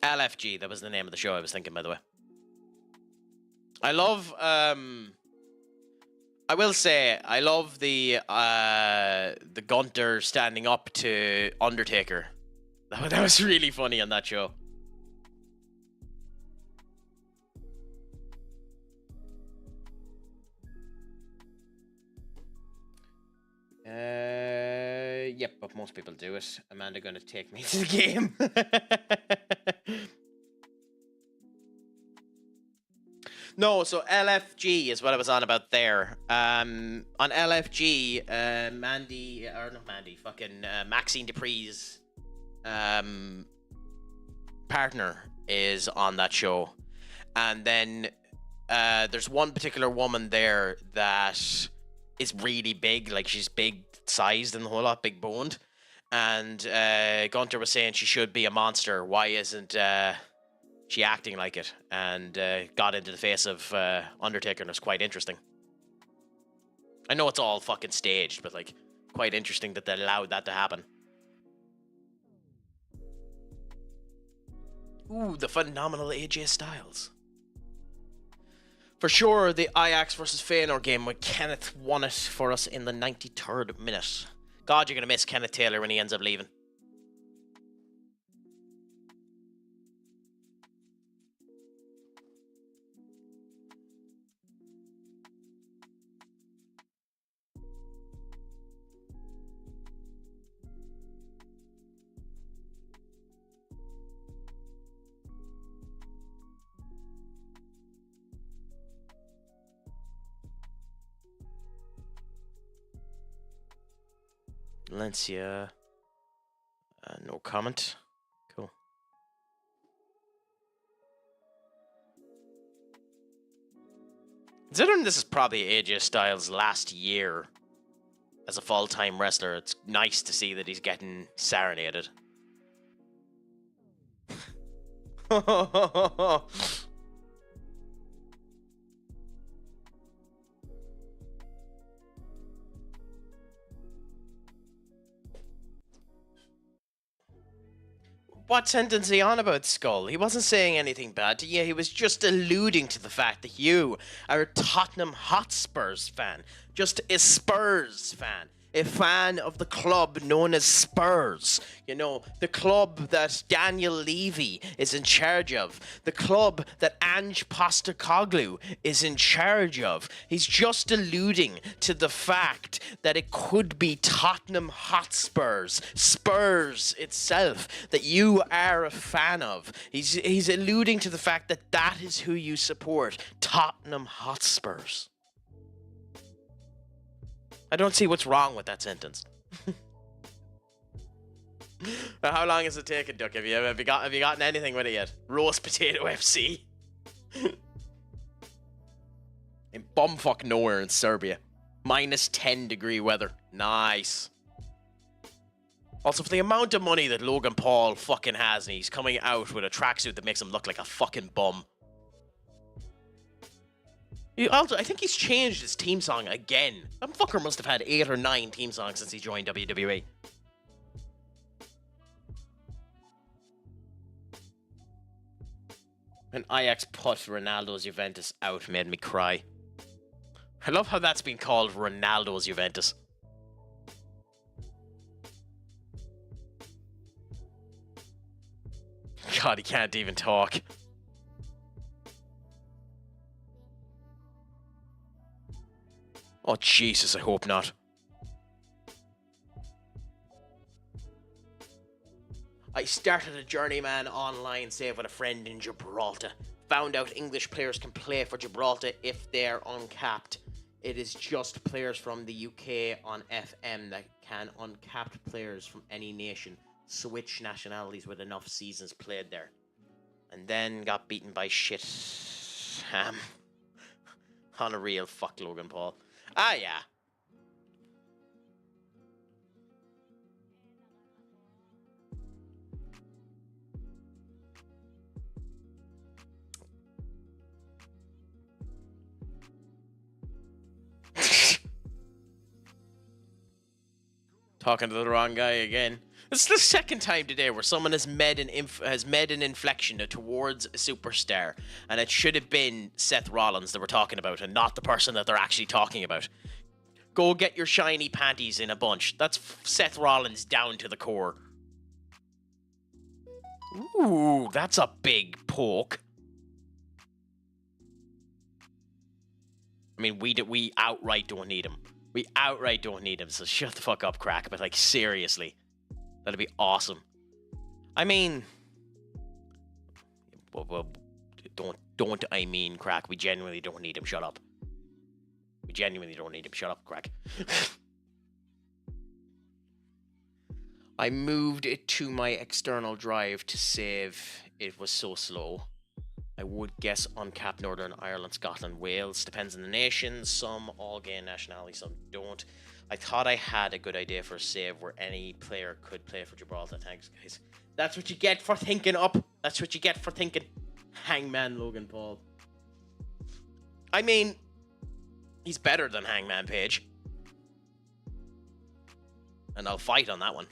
LFG, that was the name of the show I was thinking, by the way. I love I will say I love the Gunter standing up to Undertaker. That was really funny on that show. Yep, but most people do it. Amanda gonna take me to the game. No, so LFG is what I was on about there. On LFG, Maxine Dupree's partner is on that show. And then there's one particular woman there that is really big, like she's big sized and the whole lot, big boned. And Gunter was saying she should be a monster. Why isn't she acting like it? And got into the face of Undertaker, and it was quite interesting. I know it's all fucking staged, but like quite interesting that they allowed that to happen. Ooh, the phenomenal AJ Styles. For sure, the Ajax versus Feyenoord game when Kenneth won it for us in the 93rd minute. God, you're going to miss Kenneth Taylor when he ends up leaving. Valencia, no comment. Cool. Considering this is probably AJ Styles' last year as a full-time wrestler, it's nice to see that he's getting serenaded. What sentence are you on about, Skull? He wasn't saying anything bad to you. He was just alluding to the fact that you are a Tottenham Hotspurs fan. Just a Spurs fan. A fan of the club known as Spurs. You know, the club that Daniel Levy is in charge of. The club that Ange Postecoglou is in charge of. He's just alluding to the fact that it could be Tottenham Hotspurs, Spurs itself, that you are a fan of. He's alluding to the fact that that is who you support, Tottenham Hotspurs. I don't see what's wrong with that sentence. How long has it taken, Duck? Have you gotten anything with it yet? Roast Potato FC. In bumfuck nowhere in Serbia. Minus 10-degree weather. Nice. Also, for the amount of money that Logan Paul fucking has, and he's coming out with a tracksuit that makes him look like a fucking bum. I think he's changed his theme song again. That fucker must have had 8 or 9 theme songs since he joined WWE. When Ajax put Ronaldo's Juventus out made me cry. I love how that's been called Ronaldo's Juventus. God, he can't even talk. Oh, Jesus, I hope not. I started a journeyman online save with a friend in Gibraltar. Found out English players can play for Gibraltar if they're uncapped. It is just players from the UK on FM that can uncapped players from any nation switch nationalities with enough seasons played there. And then got beaten by shit. On a real fuck Logan Paul. Ah, yeah. Talking to the wrong guy again. It's the second time today where someone has made an inflection towards a superstar, and it should have been Seth Rollins that we're talking about, and not the person that they're actually talking about. Go get your shiny panties in a bunch. That's Seth Rollins down to the core. Ooh, that's a big poke. I mean, we outright don't need him. We outright don't need him, so shut the fuck up, Crack. But, like, seriously. That'd be awesome. I mean... Well, don't I mean, Crack. We genuinely don't need him. Shut up. We genuinely don't need him. Shut up, Crack. I moved it to my external drive to save. It was so slow. I would guess uncapped Northern Ireland, Scotland, Wales. Depends on the nation. Some all gain nationality, some don't. I thought I had a good idea for a save where any player could play for Gibraltar. Thanks, guys. That's what you get for thinking up. That's what you get for thinking. Hangman Logan Paul. I mean, he's better than Hangman Page. And I'll fight on that one.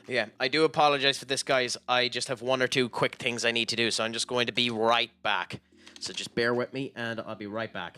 Yeah, I do apologize for this, guys. I just have one or two quick things I need to do, so I'm just going to be right back. So just bear with me, and I'll be right back.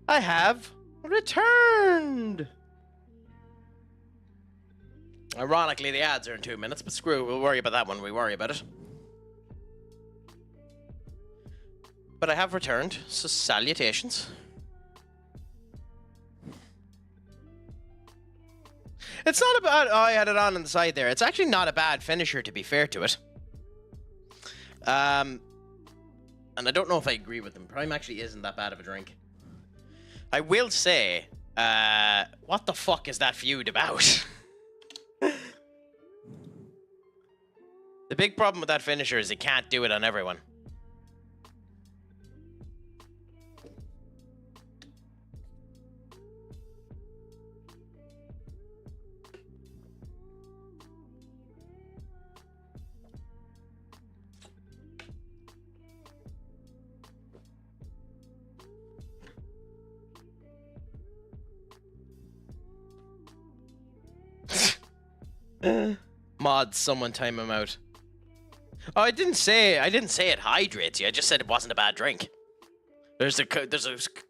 I have returned. Ironically, the ads are in 2 minutes, but screw it, we'll worry about that when we worry about it. But I have returned, so salutations. It's not a bad... Oh, I had it on the side there. It's actually not a bad finisher, to be fair to it. And I don't know if I agree with them. Prime actually isn't that bad of a drink. I will say, what the fuck is that feud about? The big problem with that finisher is it can't do it on everyone. Mods, someone time him out. Oh, I didn't say it hydrates you. I just said it wasn't a bad drink. There's a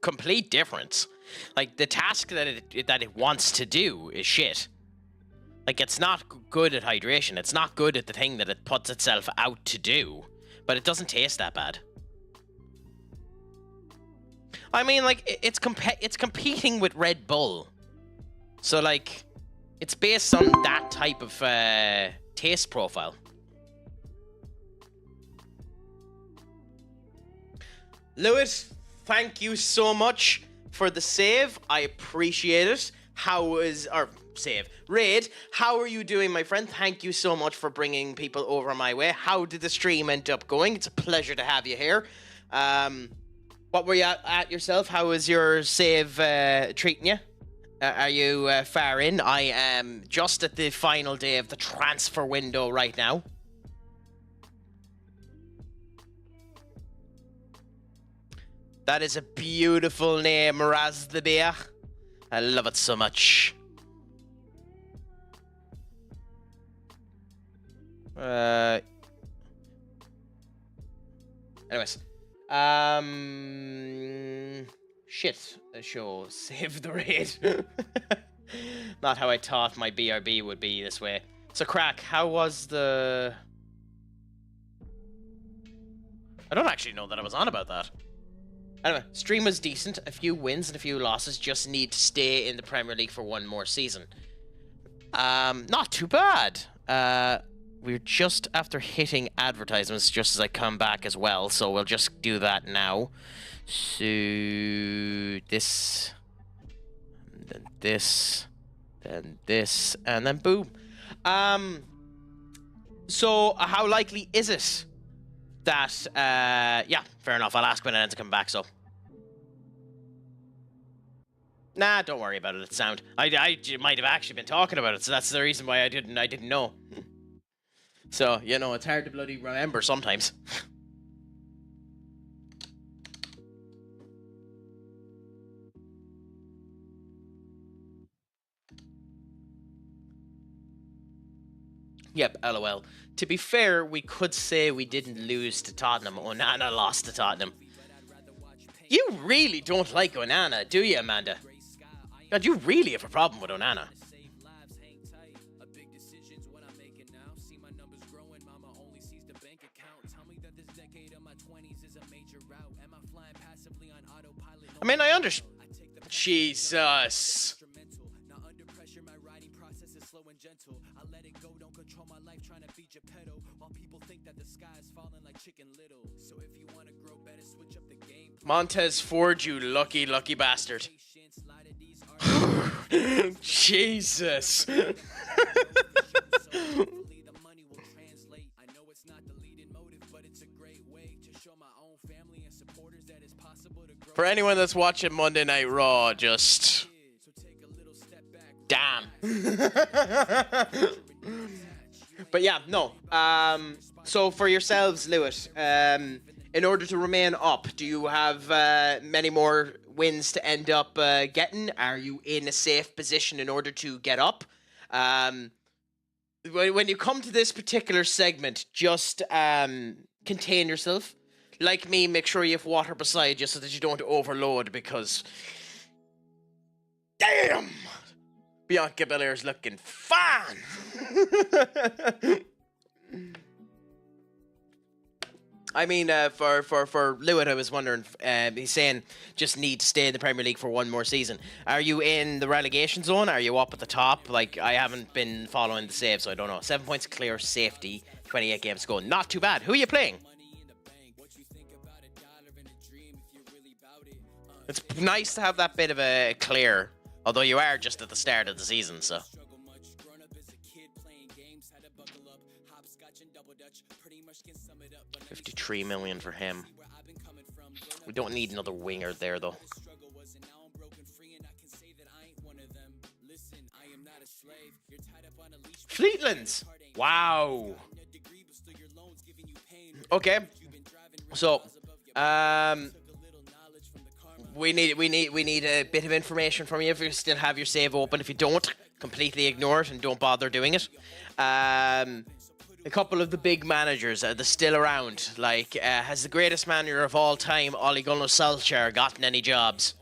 complete difference. Like the task that it wants to do is shit. Like it's not good at hydration. It's not good at the thing that it puts itself out to do. But it doesn't taste that bad. I mean, like it's competing with Red Bull. So like, it's based on that type of taste profile. Lewis, thank you so much for the save. I appreciate it. Raid, how are you doing, my friend? Thank you so much for bringing people over my way. How did the stream end up going? It's a pleasure to have you here. What were you at yourself? How was your save treating you? Are you far in? I am just at the final day of the transfer window right now. That is a beautiful name, Raz the Beer. I love it so much. Anyways. Shit. The show. Save the raid. Not how I thought my BRB would be this way. So, Crack, how was the... I don't actually know that I was on about that. Anyway, stream was decent. A few wins and a few losses. Just need to stay in the Premier League for one more season. Not too bad. We're just after hitting advertisements just as I come back as well. So we'll just do that now. So this, and then this, then this, and then boom. So how likely is it that, yeah, fair enough. I'll ask when it ends to come back, so. Nah, don't worry about it. It's sound. I might have actually been talking about it, so that's the reason why I didn't know. So, you know, it's hard to bloody remember sometimes. Yep, LOL. To be fair, we could say we didn't lose to Tottenham. Onana lost to Tottenham. You really don't like Onana, do you, Amanda? God, you really have a problem with Onana. I mean, I understand. Jesus. Montez Ford, you lucky bastard. Jesus. For anyone that's watching Monday Night Raw, just... Damn. But yeah, no. So for yourselves, Lewis, in order to remain up, do you have many more wins to end up getting? Are you in a safe position in order to get up? When you come to this particular segment, just contain yourself. Like me, make sure you have water beside you so that you don't overload, because Damn! Bianca Belair's looking fine! I mean, for Lewitt, I was wondering, he's saying just need to stay in the Premier League for one more season. Are you in the relegation zone? Are you up at the top? Like, I haven't been following the save, so I don't know. 7 points clear, safety, 28 games to go. Not too bad. Who are you playing? It's nice to have that bit of a clear, although you are just at the start of the season, so. 53 million for him. We don't need another winger there, though. Fleetlands! Wow! Okay. So, we need a bit of information from you if you still have your save open. If you don't, completely ignore it and don't bother doing it. A couple of the big managers are still around. Like, has the greatest manager of all time, Ole Gunnar Solskjaer, gotten any jobs?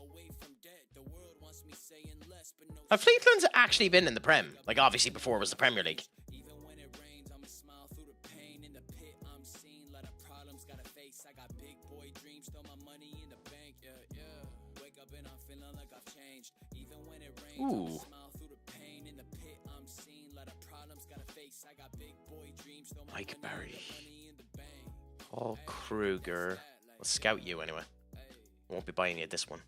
Have Fleetlands actually been in the Prem? Like, obviously before it was the Premier League. Ooh. Mike Barry. Paul Kruger. We'll scout you anyway. Won't be buying you this one.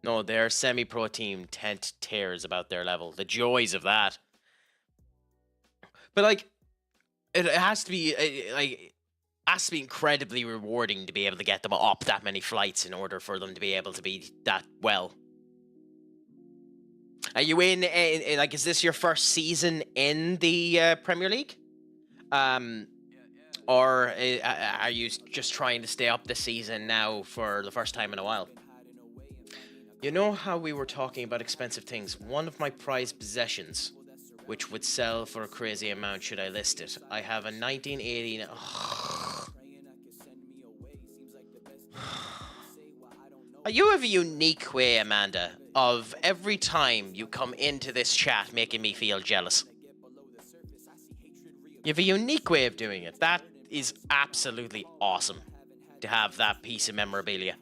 No, their semi-pro team tent tears about their level. The joys of that. But like, it has to be has to be incredibly rewarding to be able to get them up that many flights in order for them to be able to be that well. Are you in like, is this your first season in the Premier League? Or are you just trying to stay up this season now for the first time in a while? You know how we were talking about expensive things? One of my prized possessions, which would sell for a crazy amount should I list it. I have a 1980... You have a unique way, Amanda, of every time you come into this chat making me feel jealous. You have a unique way of doing it. That is absolutely awesome to have that piece of memorabilia.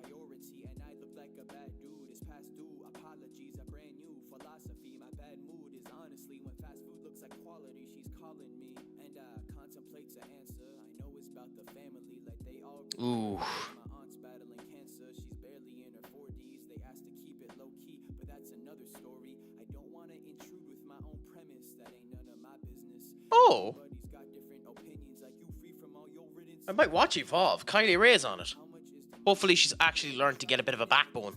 Ooh. Oh! I might watch Evolve. Kylie Ray's on it. Hopefully she's actually learned to get a bit of a backbone.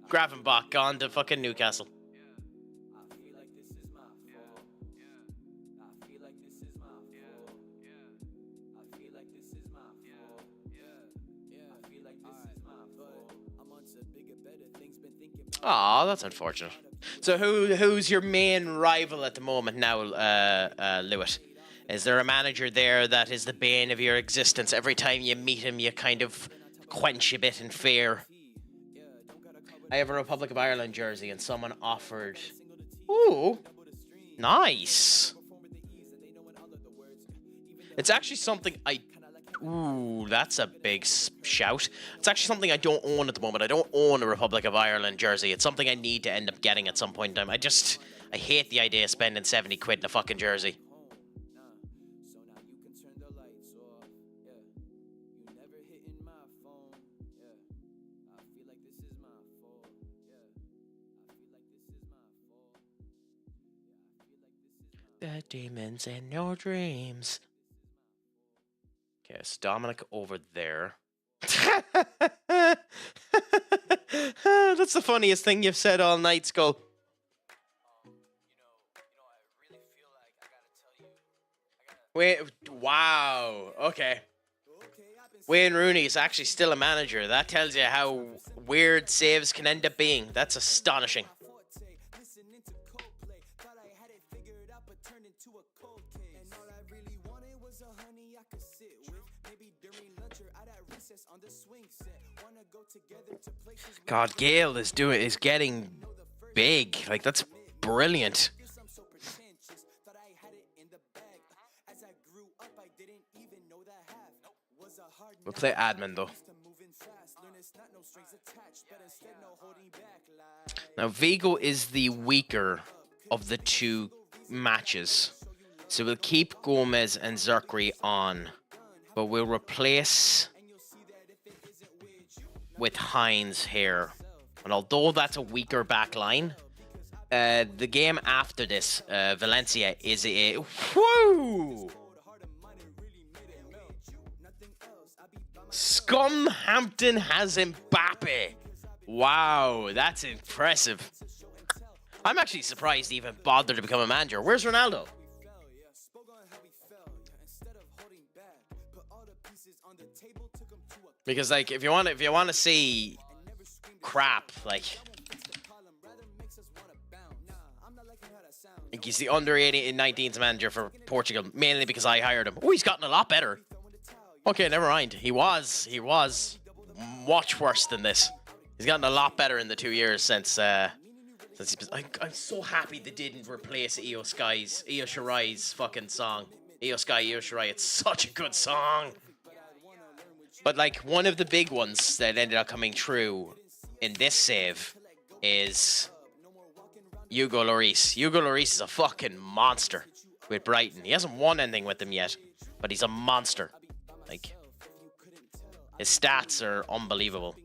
Gravenbach gone to fucking Newcastle. Aw, that's unfortunate. So who's your main rival at the moment now, Lewitt? Is there a manager there that is the bane of your existence? Every time you meet him, you kind of quench a bit in fear. I have a Republic of Ireland jersey and someone offered... Ooh, nice. It's actually something I... Ooh, that's a big shout. It's actually something I don't own at the moment. I don't own a Republic of Ireland jersey. It's something I need to end up getting at some point in time. I hate the idea of spending 70 quid in a fucking jersey. The demons in your dreams. Okay, it's Dominic over there. That's the funniest thing you've said all night, Skull. Wait, wow. Okay. Wayne Rooney is actually still a manager. That tells you how weird saves can end up being. That's astonishing. God, Gale is getting big. Like, that's brilliant. We'll play admin though. Now Vigo is the weaker of the two matches. So we'll keep Gomez and Zerkri on. But we'll replace with Hines here. And although that's a weaker back line, the game after this, Valencia, is a... Whoo! Scumhampton has Mbappe. Wow, that's impressive. I'm actually surprised he even bothered to become a manager. Where's Ronaldo? Because like, if you want to see crap, like he's the under 18 and 19s manager for Portugal, mainly because I hired him. Oh, he's gotten a lot better. Okay, never mind. He was much worse than this. He's gotten a lot better in the 2 years since he's been. I'm so happy they didn't replace Io Shirai's fucking song. Io Sky, Io Shirai. It's such a good song. But like, one of the big ones that ended up coming true in this save is Hugo Lloris. Hugo Lloris is a fucking monster with Brighton. He hasn't won anything with them yet, but he's a monster. Like, his stats are unbelievable.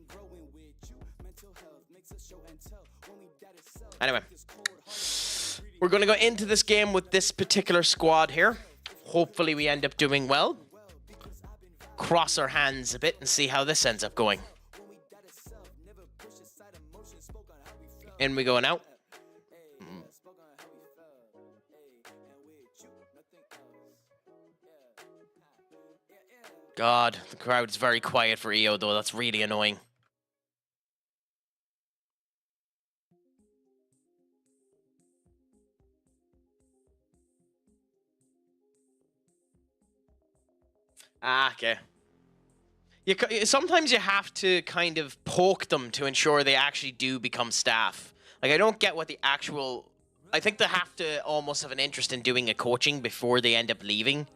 Anyway, we're going to go into this game with this particular squad here. Hopefully we end up doing well. Cross our hands a bit and see how this ends up going. In we go now. God, the crowd's very quiet for EO though. That's really annoying. Ah, okay. Sometimes you have to kind of poke them to ensure they actually do become staff. Like, I don't get what the actual... I think they have to almost have an interest in doing a coaching before they end up leaving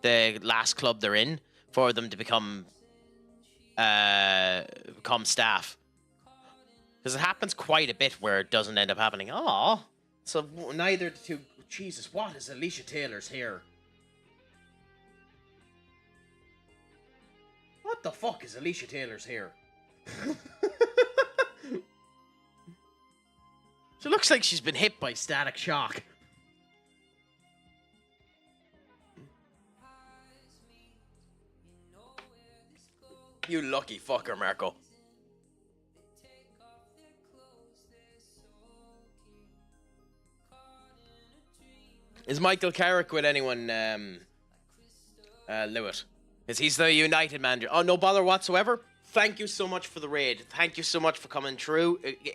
the last club they're in for them to become staff. Because it happens quite a bit where it doesn't end up happening. Aww. So neither the two... Jesus, what is Alicia Taylor's hair? What the fuck is Alicia Taylor's hair? She looks like she's been hit by static shock. You lucky fucker, Marco. Is Michael Carrick with anyone, Lewitt? Because he's the United manager. Oh, no bother whatsoever. Thank you so much for the raid. Thank you so much for coming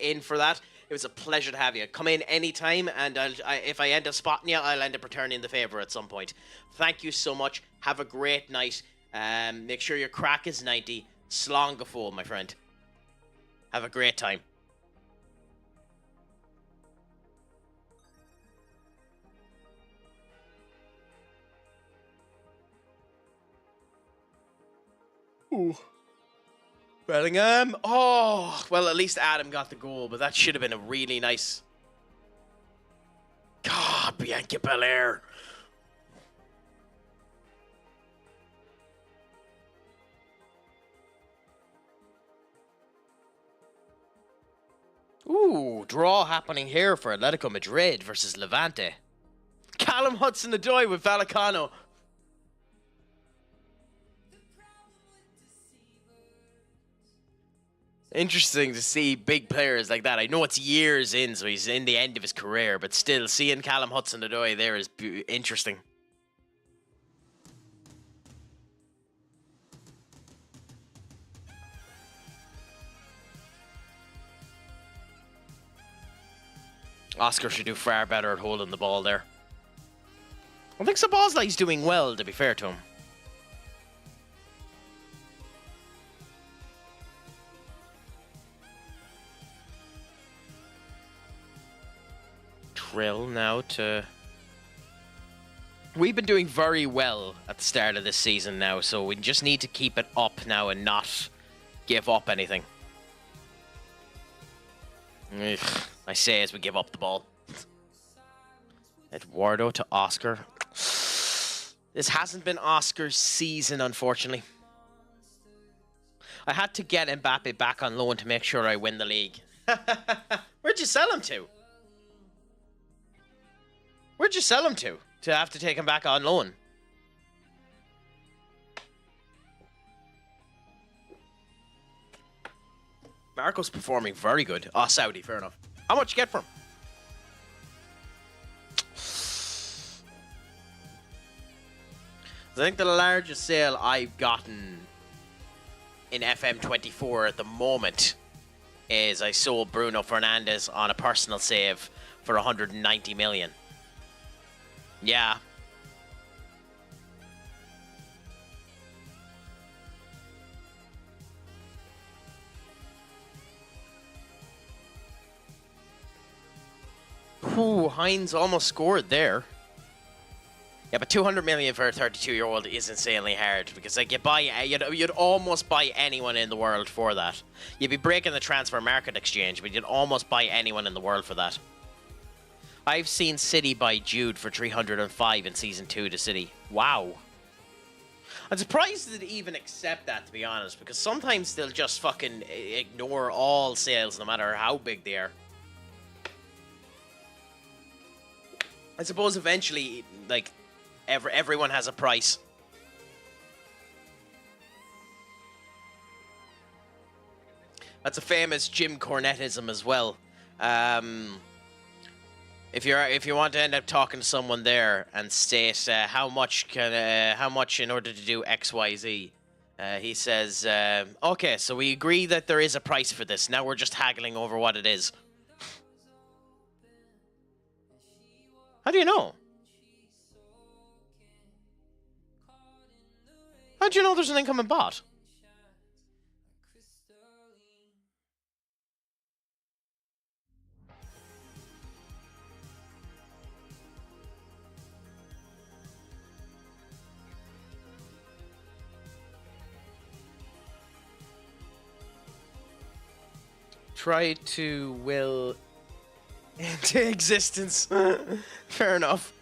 in for that. It was a pleasure to have you. Come in anytime, and if I end up spotting you, I'll end up returning the favour at some point. Thank you so much. Have a great night. Make sure your crack is 90. Slán go fóill, my friend. Have a great time. Ooh. Bellingham. Oh, well, at least Adam got the goal, but that should have been a really nice... God, Bianca Belair. Ooh, draw happening here for Atletico Madrid versus Levante. Callum Hudson-Odoi with Vallecano. Interesting to see big players like that. I know it's years in, so he's in the end of his career, but still, seeing Callum Hudson-Odoi there is interesting. Oscar should do far better at holding the ball there. I think Szoboszlai's doing well, to be fair to him. Trill now to... We've been doing very well at the start of this season now, so we just need to keep it up now and not give up anything. Ugh, I say as we give up the ball. Eduardo to Oscar. This hasn't been Oscar's season, unfortunately. I had to get Mbappe back on loan to make sure I win the league. Where'd you sell him to? Where'd you sell him to have to take him back on loan? Marco's performing very good. Oh, Saudi, fair enough. How much you get for him? I think the largest sale I've gotten in FM24 at the moment is I sold Bruno Fernandes on a personal save for 190 million. Yeah. Ooh, Hines almost scored there. Yeah, but 200 million for a 32-year-old is insanely hard because, like, you'd almost buy anyone in the world for that. You'd be breaking the transfer market exchange, but you'd almost buy anyone in the world for that. I've seen City buy Jude for 305 in Season 2 to City. Wow. I'm surprised they'd even accept that, to be honest, because sometimes they'll just fucking ignore all sales, no matter how big they are. I suppose eventually, like, everyone has a price. That's a famous Jim Cornettism as well. If you want to end up talking to someone there and state how much in order to do X, Y, Z, he says, okay, so we agree that there is a price for this. Now we're just haggling over what it is. How do you know? How do you know there's an incoming bot? Try to will into existence. Fair enough.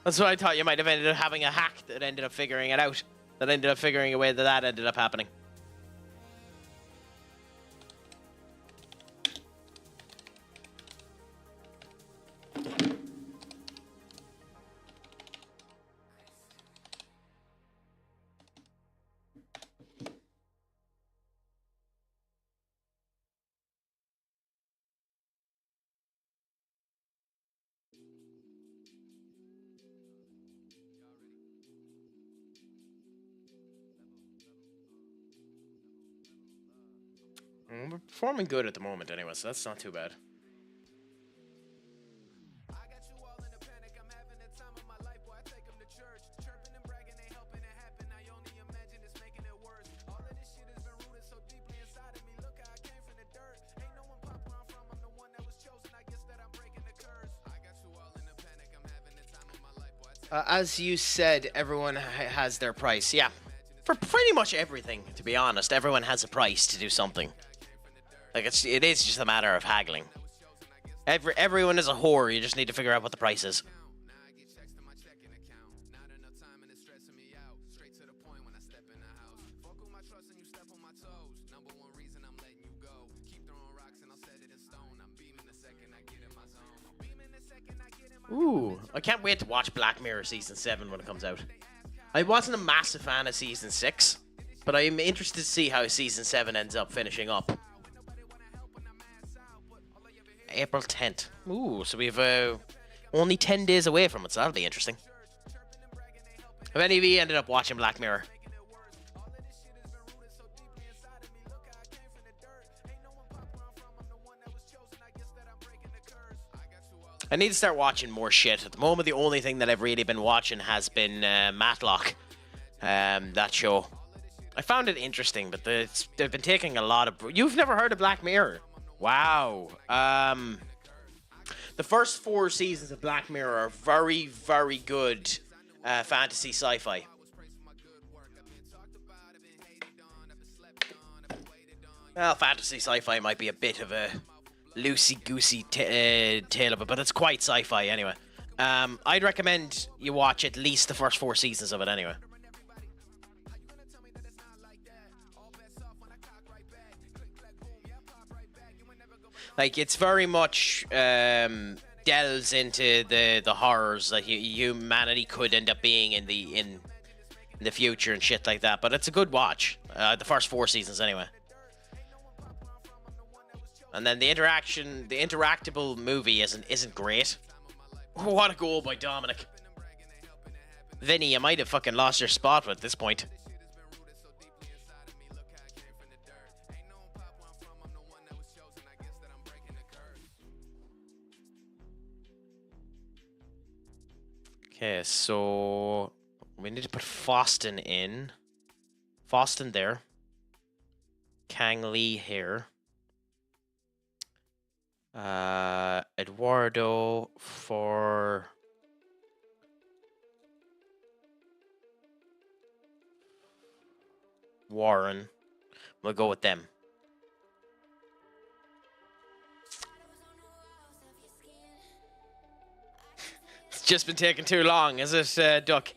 That's what I thought. You might have ended up having a hack that ended up figuring it out. That ended up figuring a way that ended up happening. We're performing good at the moment anyway, so that's not too bad. As you said, everyone has their price. Yeah, for pretty much everything, to be honest, everyone has a price to do something. Like, it is just a matter of haggling. Everyone is a whore. You just need to figure out what the price is. Ooh, I can't wait to watch Black Mirror Season 7 when it comes out. I wasn't a massive fan of Season 6, but I'm interested to see how Season 7 ends up finishing up. April 10th. Ooh, so we've only 10 days away from it, so that'll be interesting. Have any of you ended up watching Black Mirror? I need to start watching more shit. At the moment, the only thing that I've really been watching has been Matlock. That show. I found it interesting, but they've been taking a lot of... You've never heard of Black Mirror? Wow. The first 4 seasons of Black Mirror are very, very good fantasy sci-fi. Well, fantasy sci-fi might be a bit of a loosey-goosey tale of it, but it's quite sci-fi anyway. I'd recommend you watch at least the first 4 seasons of it anyway. Like, it's very much delves into the horrors that humanity could end up being in the future and shit like that. But it's a good watch. The first 4 seasons anyway. And then the interactable movie isn't great. What a goal by Dominic. Vinny, you might have fucking lost your spot at this point. Okay, so we need to put Foston in. Foston there. Kang Lee here. Eduardo for Warren. We'll go with them. It's just been taking too long, is it, Duck?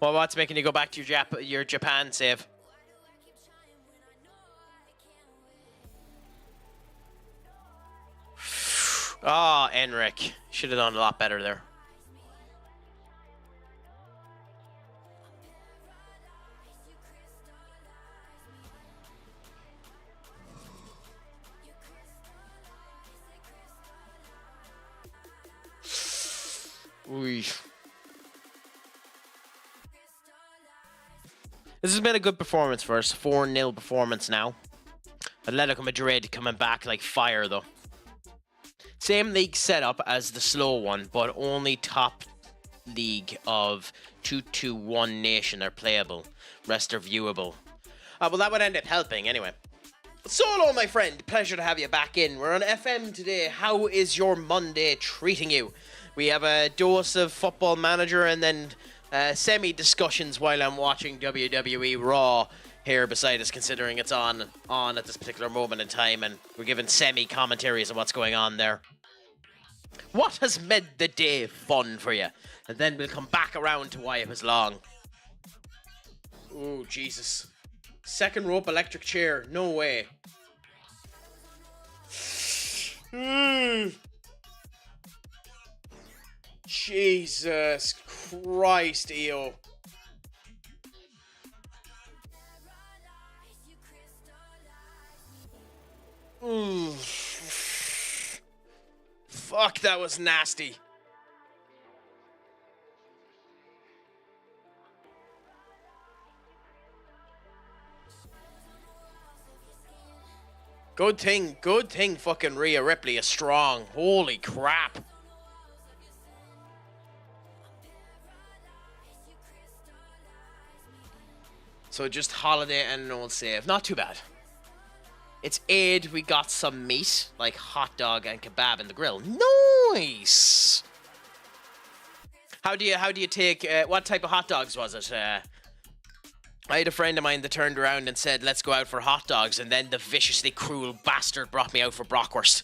Well, what's making you go back to your Japan save? Oh, Enric. Should have done a lot better there. Ooh. This has been a good performance for us. 4-0 performance now. Atletico Madrid coming back like fire, though. Same league setup as the slow one, but only top league of 2-1 nation are playable. Rest are viewable. Well, that would end up helping anyway. Solo, my friend. Pleasure to have you back in. We're on FM today. How is your Monday treating you? We have a dose of Football Manager and then semi-discussions while I'm watching WWE Raw here beside us, considering it's on at this particular moment in time, and we're giving semi-commentaries on what's going on there. What has made the day fun for you? And then we'll come back around to why it was long. Oh, Jesus. Second rope electric chair. No way. Jesus Christ, EO. Fuck, that was nasty. Good thing fucking Rhea Ripley is strong. Holy crap. So just Holiday and an old save. Not too bad. It's Aid. We got some meat, like hot dog and kebab in the grill. Nice. How do you take? What type of hot dogs was it? I had a friend of mine that turned around and said, "Let's go out for hot dogs," and then the viciously cruel bastard brought me out for bratwurst.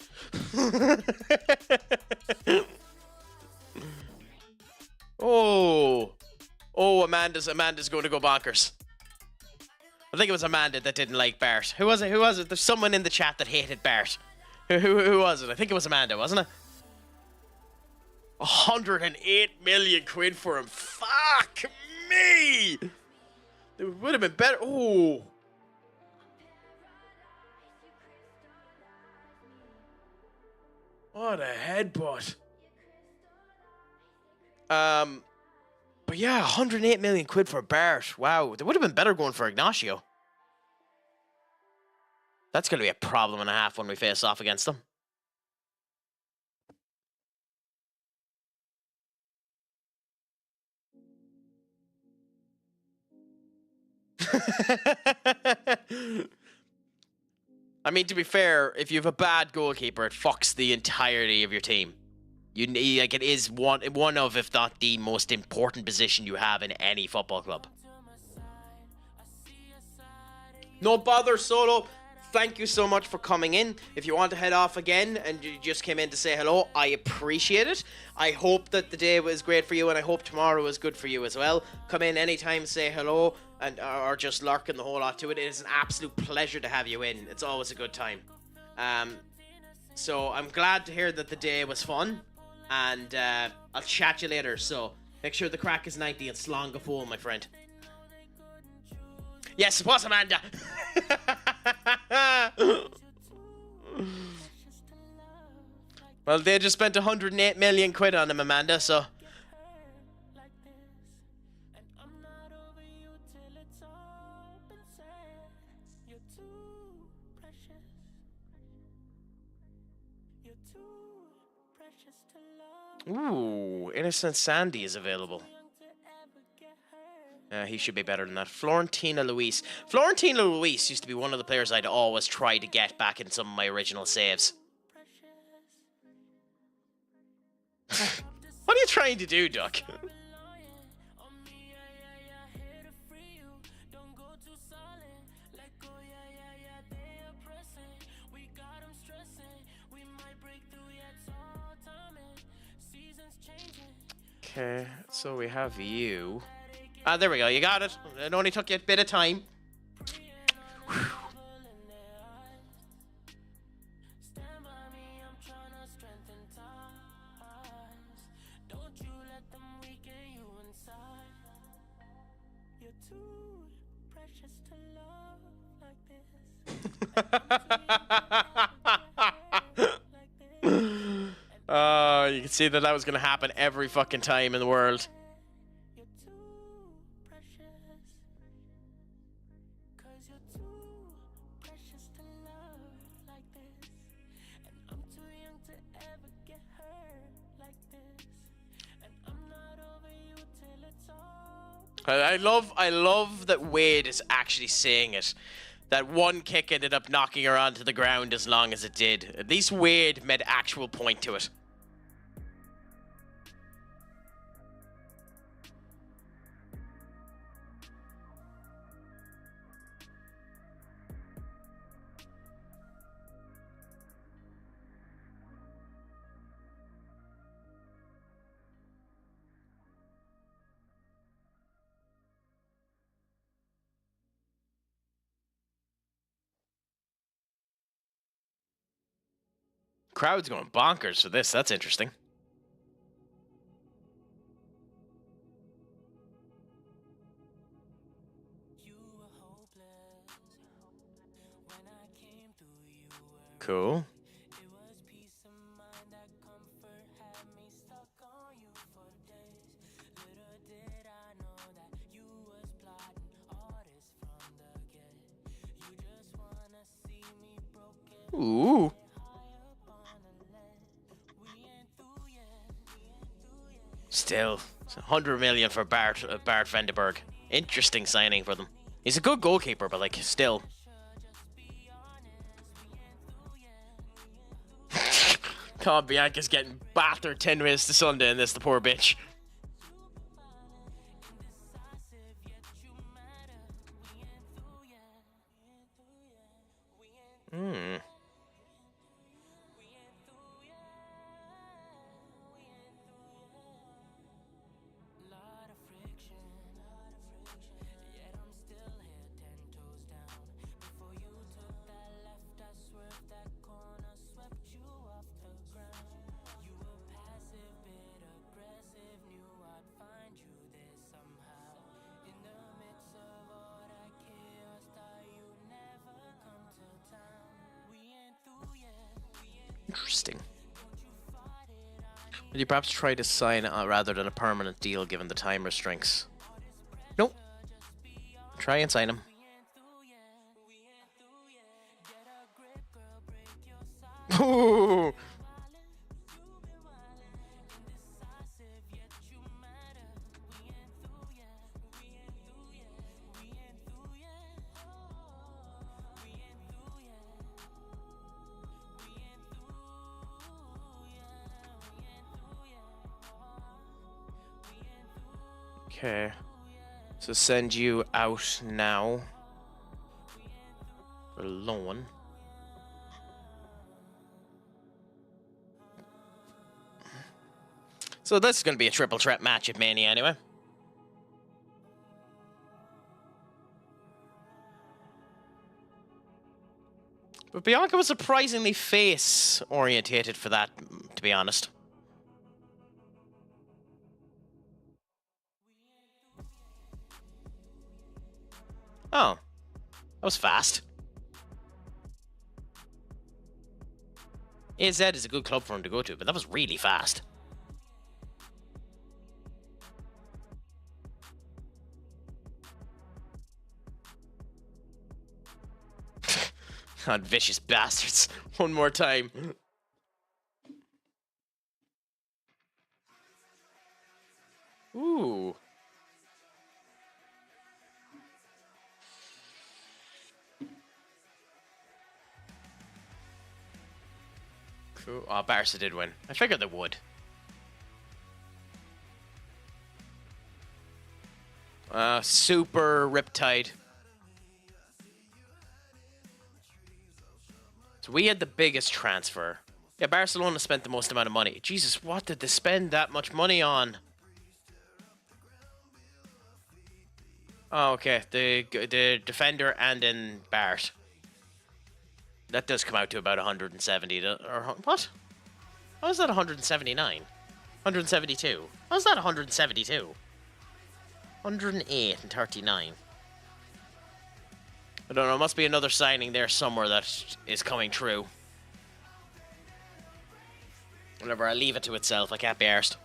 Oh, Amanda's going to go bonkers. I think it was Amanda that didn't like Bart. Who was it? There's someone in the chat that hated Bart. Who was it? I think it was Amanda, wasn't it? 108 million quid for him. Fuck me! It would have been better. Oh. What a headbutt. But yeah, 108 million quid for Bart. Wow, they would have been better going for Ignacio. That's going to be a problem and a half when we face off against them. I mean, to be fair, if you have a bad goalkeeper, it fucks the entirety of your team. You need, like, it is one of, if not the most important position you have in any football club. No bother, Solo. Thank you so much for coming in. If you want to head off again and you just came in to say hello, I appreciate it. I hope that the day was great for you, and I hope tomorrow was good for you as well. Come in anytime, say hello, and or just lurk and the whole lot to it. It is an absolute pleasure to have you in. It's always a good time. So I'm glad to hear that the day was fun, and I'll chat you later. So make sure the crack is 90 and slán go fóill, my friend. Yes, it was Amanda. Well, they just spent 108 million quid on him, Amanda, so. Ooh, Innocent Sandy is available. He should be better than that. Florentina Luis. Florentina Luis used to be one of the players I'd always try to get back in some of my original saves. What are you trying to do, Duck? Okay, so we have you. Ah, there we go. You got it. It only took you a bit of time. Whew. You can see that was going to happen every fucking time in the world. I love that Wade is actually saying it. That one kick ended up knocking her onto the ground as long as it did. At least Wade made actual point to it. Crowd's going bonkers for this. That's interesting. Cool. Ooh. Still, 100 million for Bart Vandenberg. Interesting signing for them. He's a good goalkeeper, but like, still. God, Bianca's getting battered 10 minutes to Sunday in this, the poor bitch. Interesting. Would you perhaps try to sign rather than a permanent deal given the time restraints? Nope. Try and sign him. Ooh. Okay. So send you out now. For loan. So this is going to be a triple threat match at Mania anyway. But Bianca was surprisingly face-orientated for that, to be honest. Oh. That was fast. AZ is a good club for him to go to, but that was really fast. God, vicious bastards. One more time. Ooh. Cool. Oh, Barca did win. I figured they would. Super Riptide. So we had the biggest transfer. Yeah, Barcelona spent the most amount of money. Jesus, what did they spend that much money on? Oh, okay. The defender and then Bart. That does come out to about 170. Or what? How is that 179? 172. How is that 172? 108 and 39. I don't know. Must be another signing there somewhere that is coming true. Whatever, I'll leave it to itself. I can't be arsed.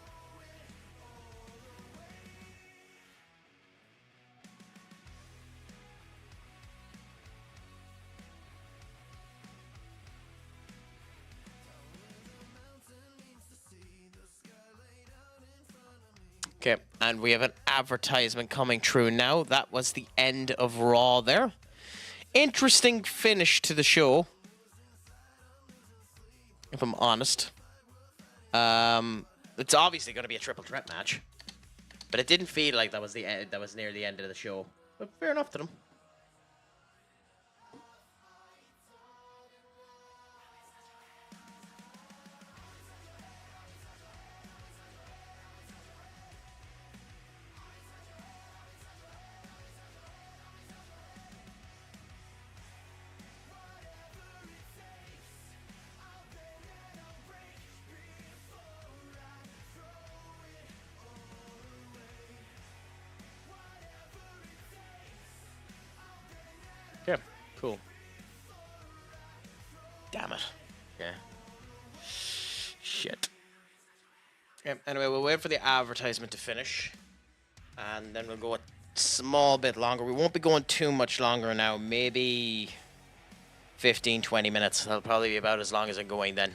Okay, and we have an advertisement coming true now. That was the end of Raw there. Interesting finish to the show, if I'm honest. It's obviously going to be a triple threat match, but it didn't feel like that was the end. That was near the end of the show. But fair enough to them. Yeah, cool. Damn it. Yeah. Shit. Okay, anyway, we'll wait for the advertisement to finish. And then we'll go a small bit longer. We won't be going too much longer now. Maybe 15, 20 minutes. That'll probably be about as long as I'm going then.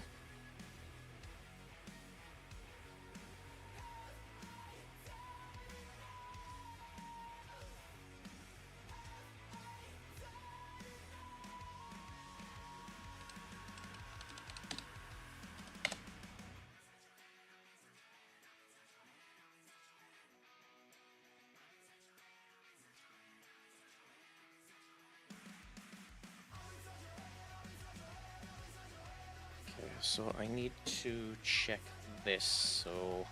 So I need to check this. So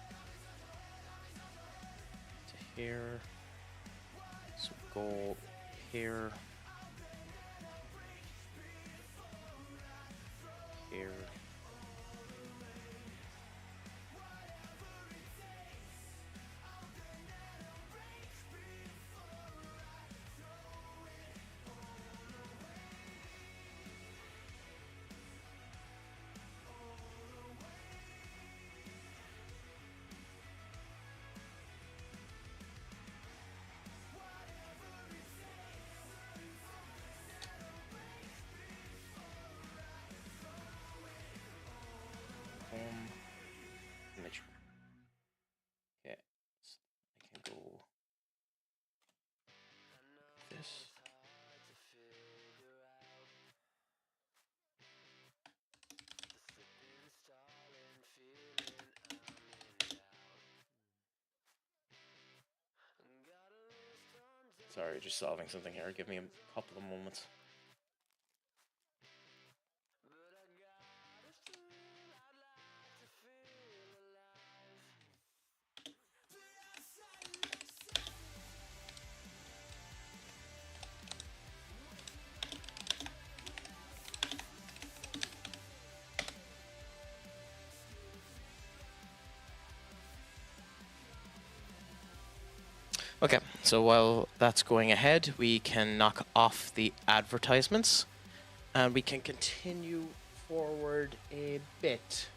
to here. So go here. Here. Sorry, just solving something here. Give me a couple of moments. Okay, so while that's going ahead, we can knock off the advertisements and we can continue forward a bit.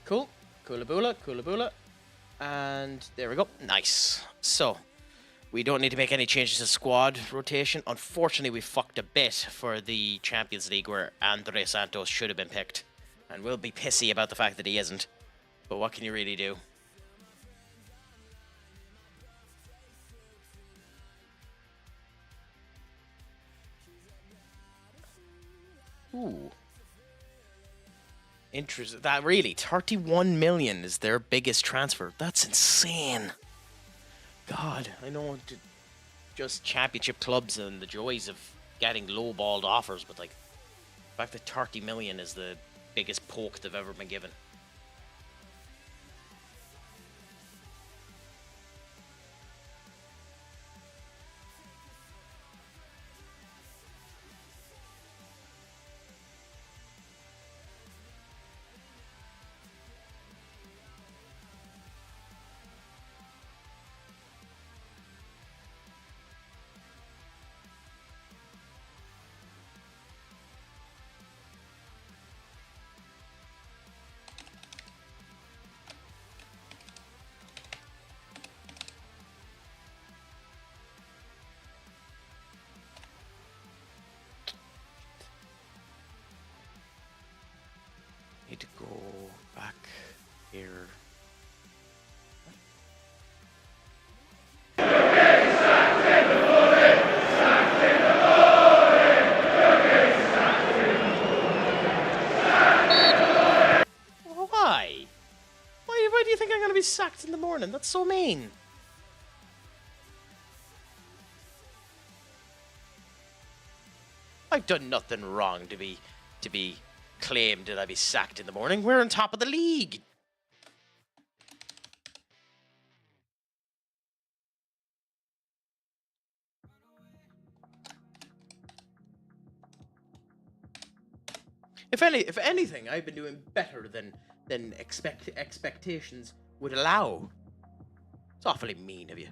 Cool. Coolaboola, coolaboola. And there we go. Nice. So, we don't need to make any changes to squad rotation. Unfortunately, we fucked a bit for the Champions League where Andre Santos should have been picked. And we'll be pissy about the fact that he isn't. But what can you really do? Ooh. Interesting. That really, 31 million is their biggest transfer. That's insane. God, I know just championship clubs and the joys of getting low-balled offers, but like, the fact that 30 million is the biggest poke they've ever been given. Need to go back here. Why? Why do you think I'm going to be sacked in the morning? That's so mean. I've done nothing wrong to be claimed that I'd be sacked in the morning. We're on top of the league. If anything, I've been doing better than expectations would allow. It's awfully mean of you.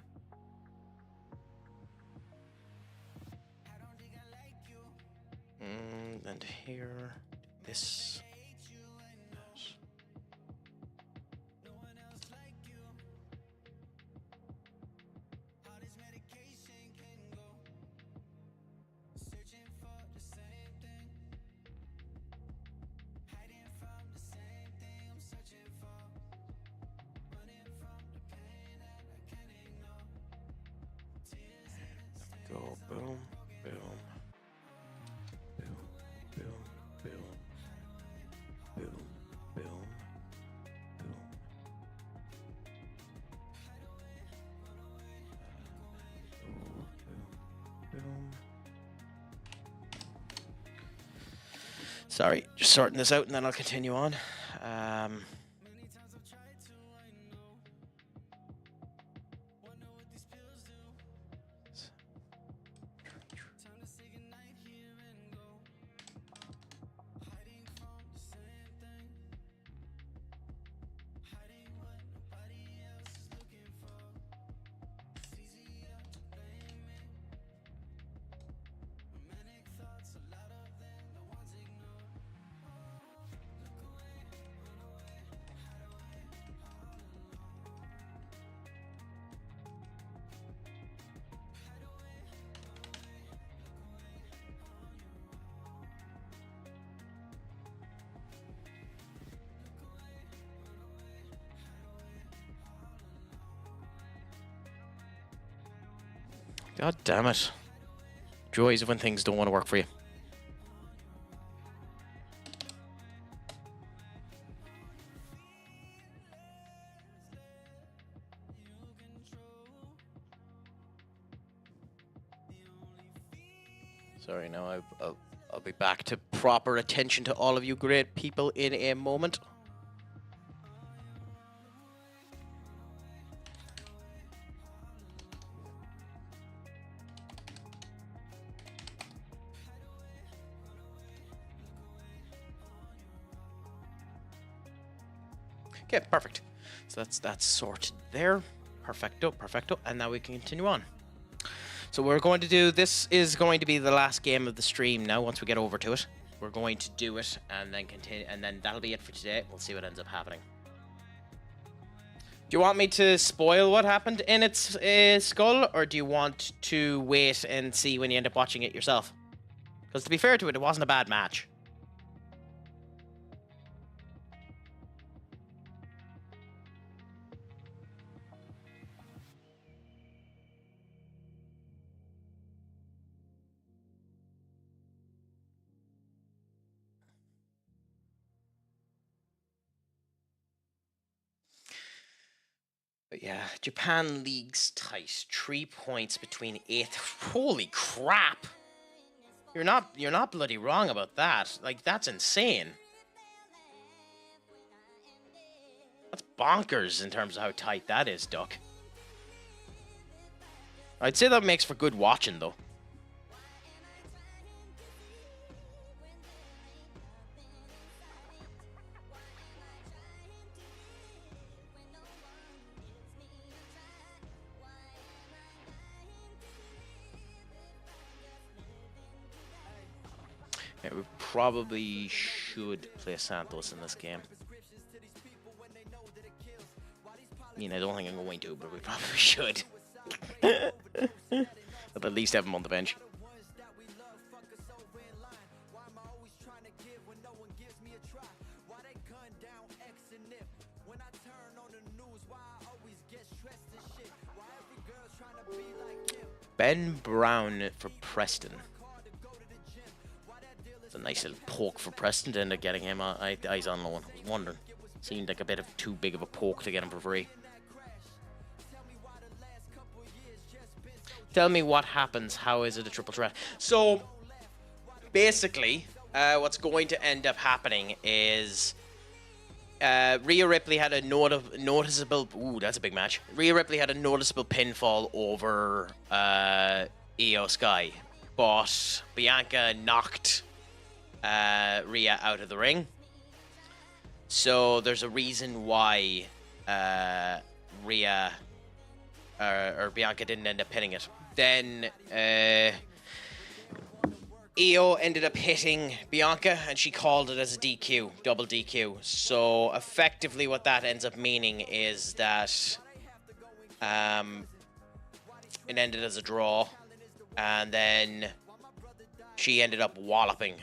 And here, this. Go boom, boom, boom, boom, boom, boom, boom, boom. Boom. Sorry, just sorting this out and then I'll continue on. God damn it. Joys of when things don't want to work for you. Sorry, now I'll be back to proper attention to all of you great people in a moment. Okay, perfect. So that's sorted there. Perfecto, perfecto. And now we can continue on. So we're going to do, this is going to be the last game of the stream now, once we get over to it. We're going to do it and then continue, and then that'll be it for today. We'll see what ends up happening. Do you want me to spoil what happened in its skull, or do you want to wait and see when you end up watching it yourself? Because to be fair to it, it wasn't a bad match. But yeah, Japan league's tight. 3 points between 8th. Holy crap! You're not bloody wrong about that. Like, that's insane. That's bonkers in terms of how tight that is, Duck. I'd say that makes for good watching, though. Yeah, we probably should play Santos in this game. I mean, I don't think I'm going to, but we probably should. But at least have him on the bench. Ben Brown for Preston. It's a nice little poke for Preston to end up getting him. Eyes on loan. I was wondering. Seemed like a bit of too big of a poke to get him for free. Tell me what happens. How is it a triple threat? So, basically, what's going to end up happening is Rhea Ripley had a noticeable... Ooh, that's a big match. Rhea Ripley had a noticeable pinfall over Io Sky, but Bianca knocked Rhea out of the ring. So there's a reason why Rhea or Bianca didn't end up pinning it. Then Io ended up hitting Bianca and she called it as a DQ, double DQ. So effectively what that ends up meaning is that it ended as a draw, and then she ended up walloping,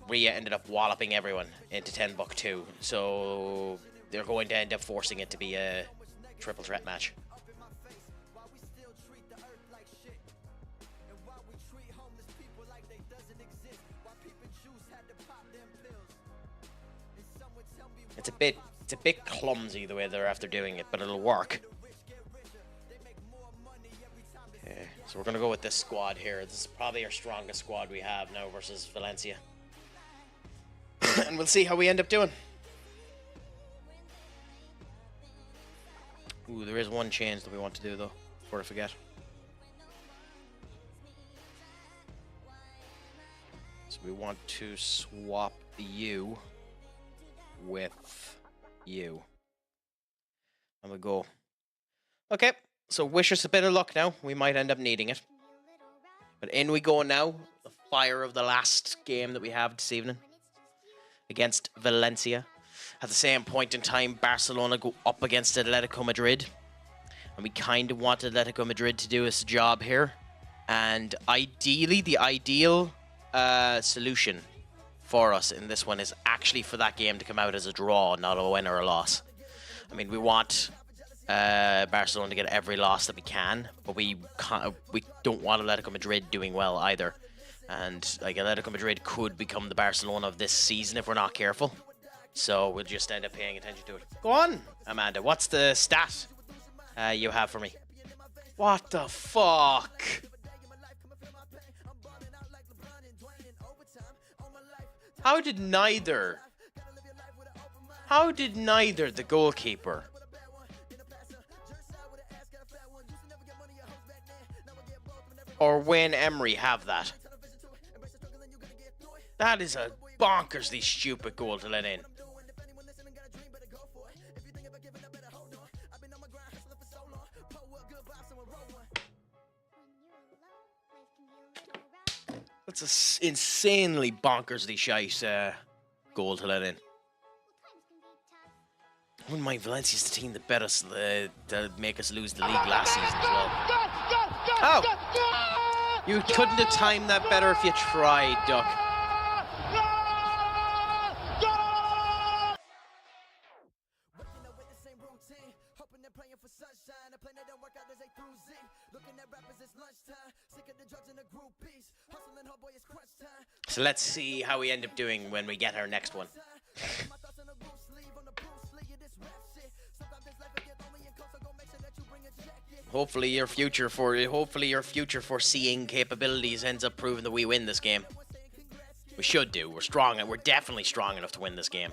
Rhea ended up walloping everyone into 10-2. So they're going to end up forcing it to be a triple threat match. It's a bit clumsy the way they're after doing it, but it'll work. Okay, so we're gonna go with this squad here. This is probably our strongest squad we have now versus Valencia. And we'll see how we end up doing. Ooh, there is one change that we want to do though, before I forget. So we want to swap you with you. And we go. Okay, so wish us a bit of luck now. We might end up needing it. But in we go now. The fire of the last game that we have this evening against Valencia. At the same point in time, Barcelona go up against Atletico Madrid. And we kind of want Atletico Madrid to do us a job here. And ideally, the ideal solution for us in this one is actually for that game to come out as a draw, not a win or a loss. I mean, we want Barcelona to get every loss that we can, but we don't want Atletico Madrid doing well either. And like, Atletico Madrid could become the Barcelona of this season if we're not careful. So we'll just end up paying attention to it. Go on, Amanda. What's the stat you have for me? What the fuck? How did neither the goalkeeper or Wayne Emery have that? That is a bonkersly stupid goal to let in. That's an insanely bonkersly shite goal to let in. I wouldn't mind Valencia's the team that bet us to make us lose the league last season as well. Oh! You couldn't have timed that better if you tried, Duck. So let's see how we end up doing when we get our next one. Hopefully your future foreseeing capabilities ends up proving that we win this game. We should do. We're strong, and we're definitely strong enough to win this game.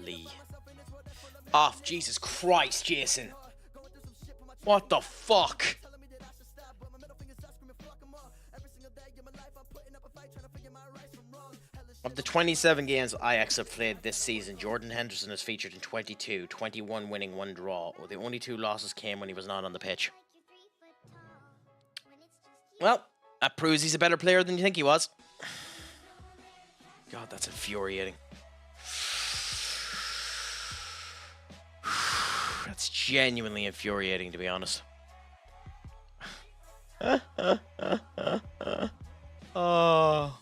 Lee. Off, Jesus Christ, Jason. What the fuck? Of the 27 games Ajax have played this season, Jordan Henderson has featured in 22, 21 winning, 1 draw. The only 2 losses came when he was not on the pitch. Well, that proves he's a better player than you think he was. God, that's infuriating. That's genuinely infuriating, to be honest. Oh.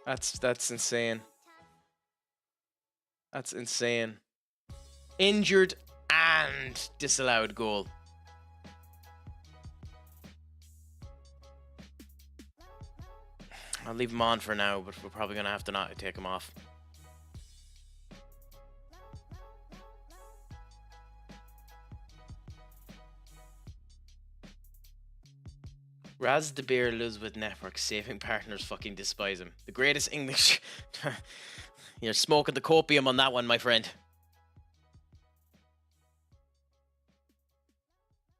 That's insane. That's insane. Injured and disallowed goal. I'll leave him on for now, but we're probably going to have to not take him off. Raz De Beer lives with network, saving partners fucking despise him. The greatest English... You're smoking the copium on that one, my friend.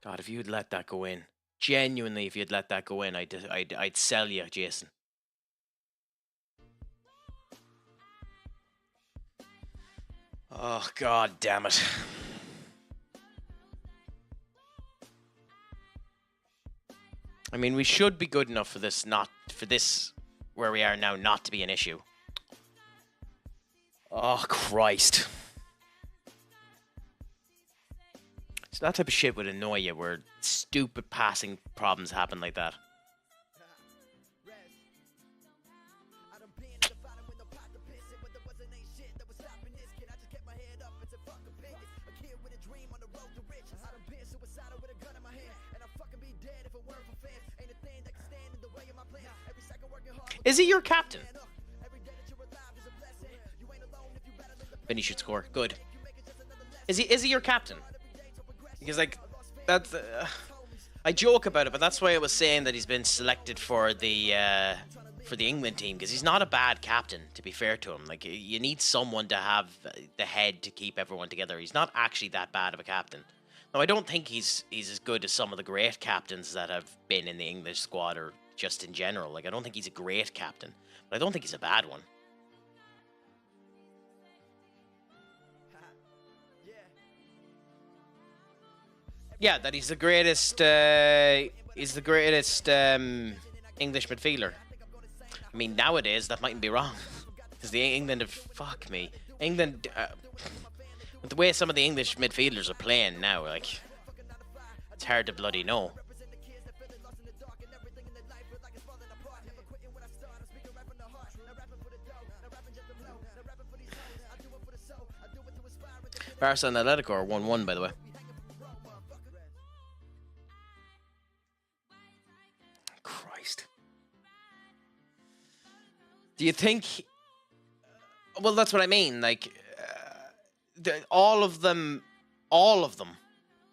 God, if you'd let that go in. Genuinely, if you'd let that go in, I'd sell you, Jason. Oh, God damn it. I mean, we should be good enough for this, where we are now, not to be an issue. Oh, Christ. So that type of shit would annoy you, where stupid passing problems happen like that. Is he your captain? Vinny should score. Good. Is he your captain? Because like that's I joke about it, but that's why I was saying that he's been selected for the England team, because he's not a bad captain, to be fair to him. Like, you need someone to have the head to keep everyone together. He's not actually that bad of a captain. Now, I don't think he's as good as some of the great captains that have been in the English squad, or just in general. Like, I don't think he's a great captain, but I don't think he's a bad one. Yeah, that he's the greatest. English midfielder. I mean, nowadays that mightn't be wrong, because the England have England. With the way some of the English midfielders are playing now, like, it's hard to bloody know. Barca and Atletico are 1-1, by the way. Christ. Do you think... Well, that's what I mean. Like, all of them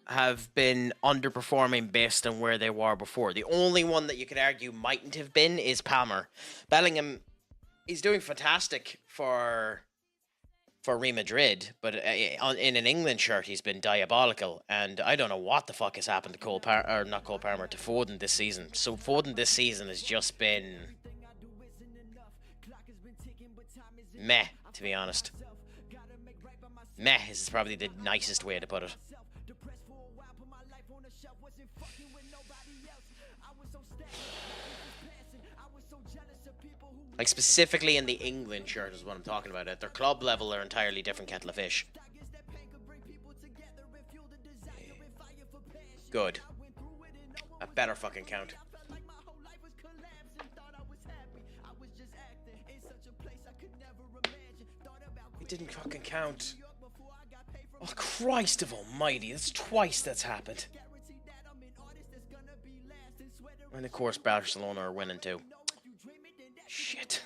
have been underperforming based on where they were before. The only one that you could argue mightn't have been is Palmer. Bellingham, he's doing fantastic for Real Madrid, but in an England shirt, he's been diabolical. And I don't know what the fuck has happened to to Foden this season. So Foden this season has just been meh, to be honest. Meh is probably the nicest way to put it. Like, specifically in the England shirt is what I'm talking about. At their club level, they're entirely different kettle of fish. Good. A better fucking count. It didn't fucking count. Oh, Christ of almighty. That's twice that's happened. And of course, Barcelona are winning too. Shit.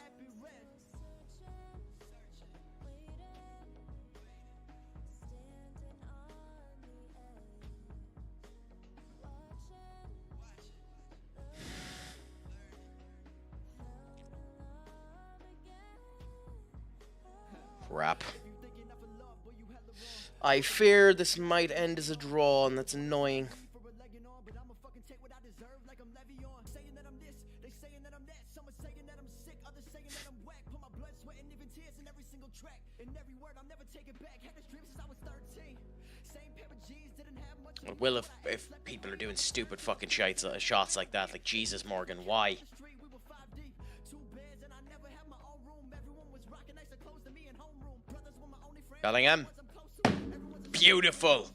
Crap. I fear this might end as a draw, and that's annoying. It will if people are doing stupid fucking shots like that. Like, Jesus, Morgan, why? Bellingham. Beautiful.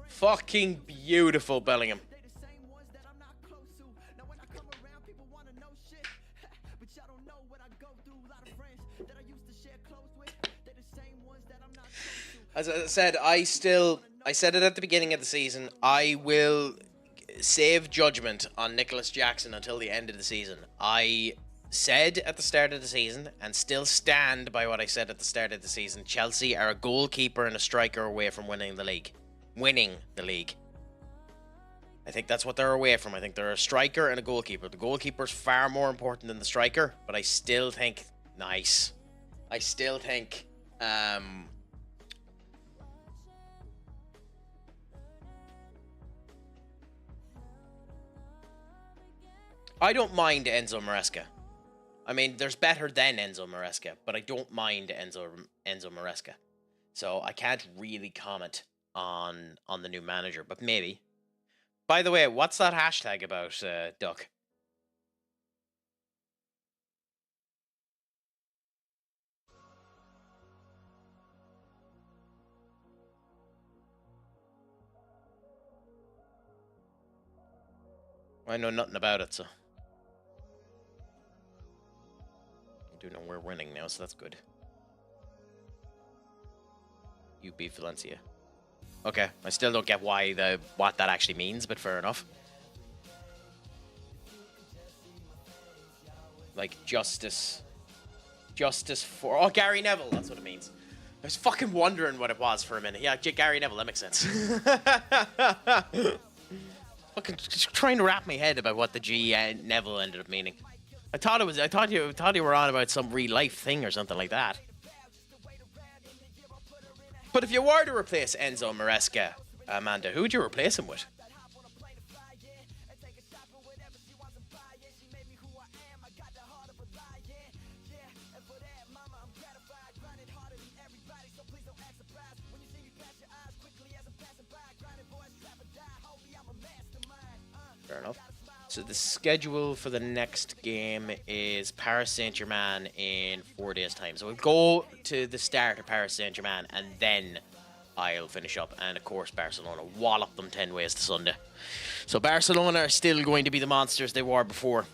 Fucking beautiful, Bellingham. As I said, I said it at the beginning of the season, I will save judgment on Nicholas Jackson until the end of the season. I said at the start of the season, and still stand by what I said at the start of the season, Chelsea are a goalkeeper and a striker away from winning the league. I think that's what they're away from. I think they're a striker and a goalkeeper. The goalkeeper's far more important than the striker, but I still think, nice. I still think, I don't mind Enzo Maresca. I mean, there's better than Enzo Maresca, but I don't mind Enzo Maresca. So I can't really comment on the new manager, but maybe. By the way, what's that hashtag about, Duck? I know nothing about it, so. I do know we're winning now, so that's good. You beat Valencia. Okay, I still don't get what that actually means, but fair enough. Like, justice for... Oh, Gary Neville, that's what it means. I was fucking wondering what it was for a minute. Yeah, Gary Neville, that makes sense. Fucking just trying to wrap my head about what the G Neville ended up meaning. I thought you were on about some real life thing or something like that. But if you were to replace Enzo Maresca, Amanda, who would you replace him with? Fair enough. So the schedule for the next game is Paris Saint-Germain in 4 days' time. So we'll go to the start of Paris Saint-Germain and then I'll finish up. And of course Barcelona wallop them 10 ways to Sunday. So Barcelona are still going to be the monsters they were before.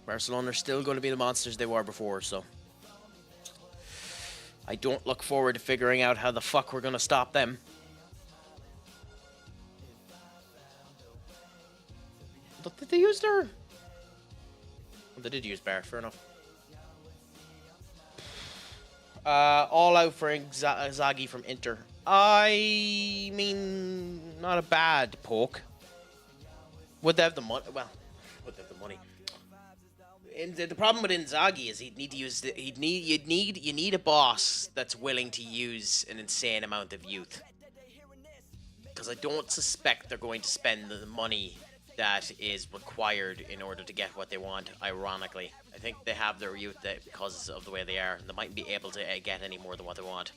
Barcelona are still going to be the monsters they were before, so I don't look forward to figuring out how the fuck we're going to stop them. Did they use their... Well, they did use Bar, fair enough. All out for Inzaghi from Inter. I mean, not a bad poke. Would they have the money? Well, would they have the money? And the problem with Inzaghi is he'd need to use you need a boss that's willing to use an insane amount of youth. Because I don't suspect they're going to spend the money that is required in order to get what they want, ironically. I think they have their youth because of the way they are, and they mightn't be able to get any more than what they want.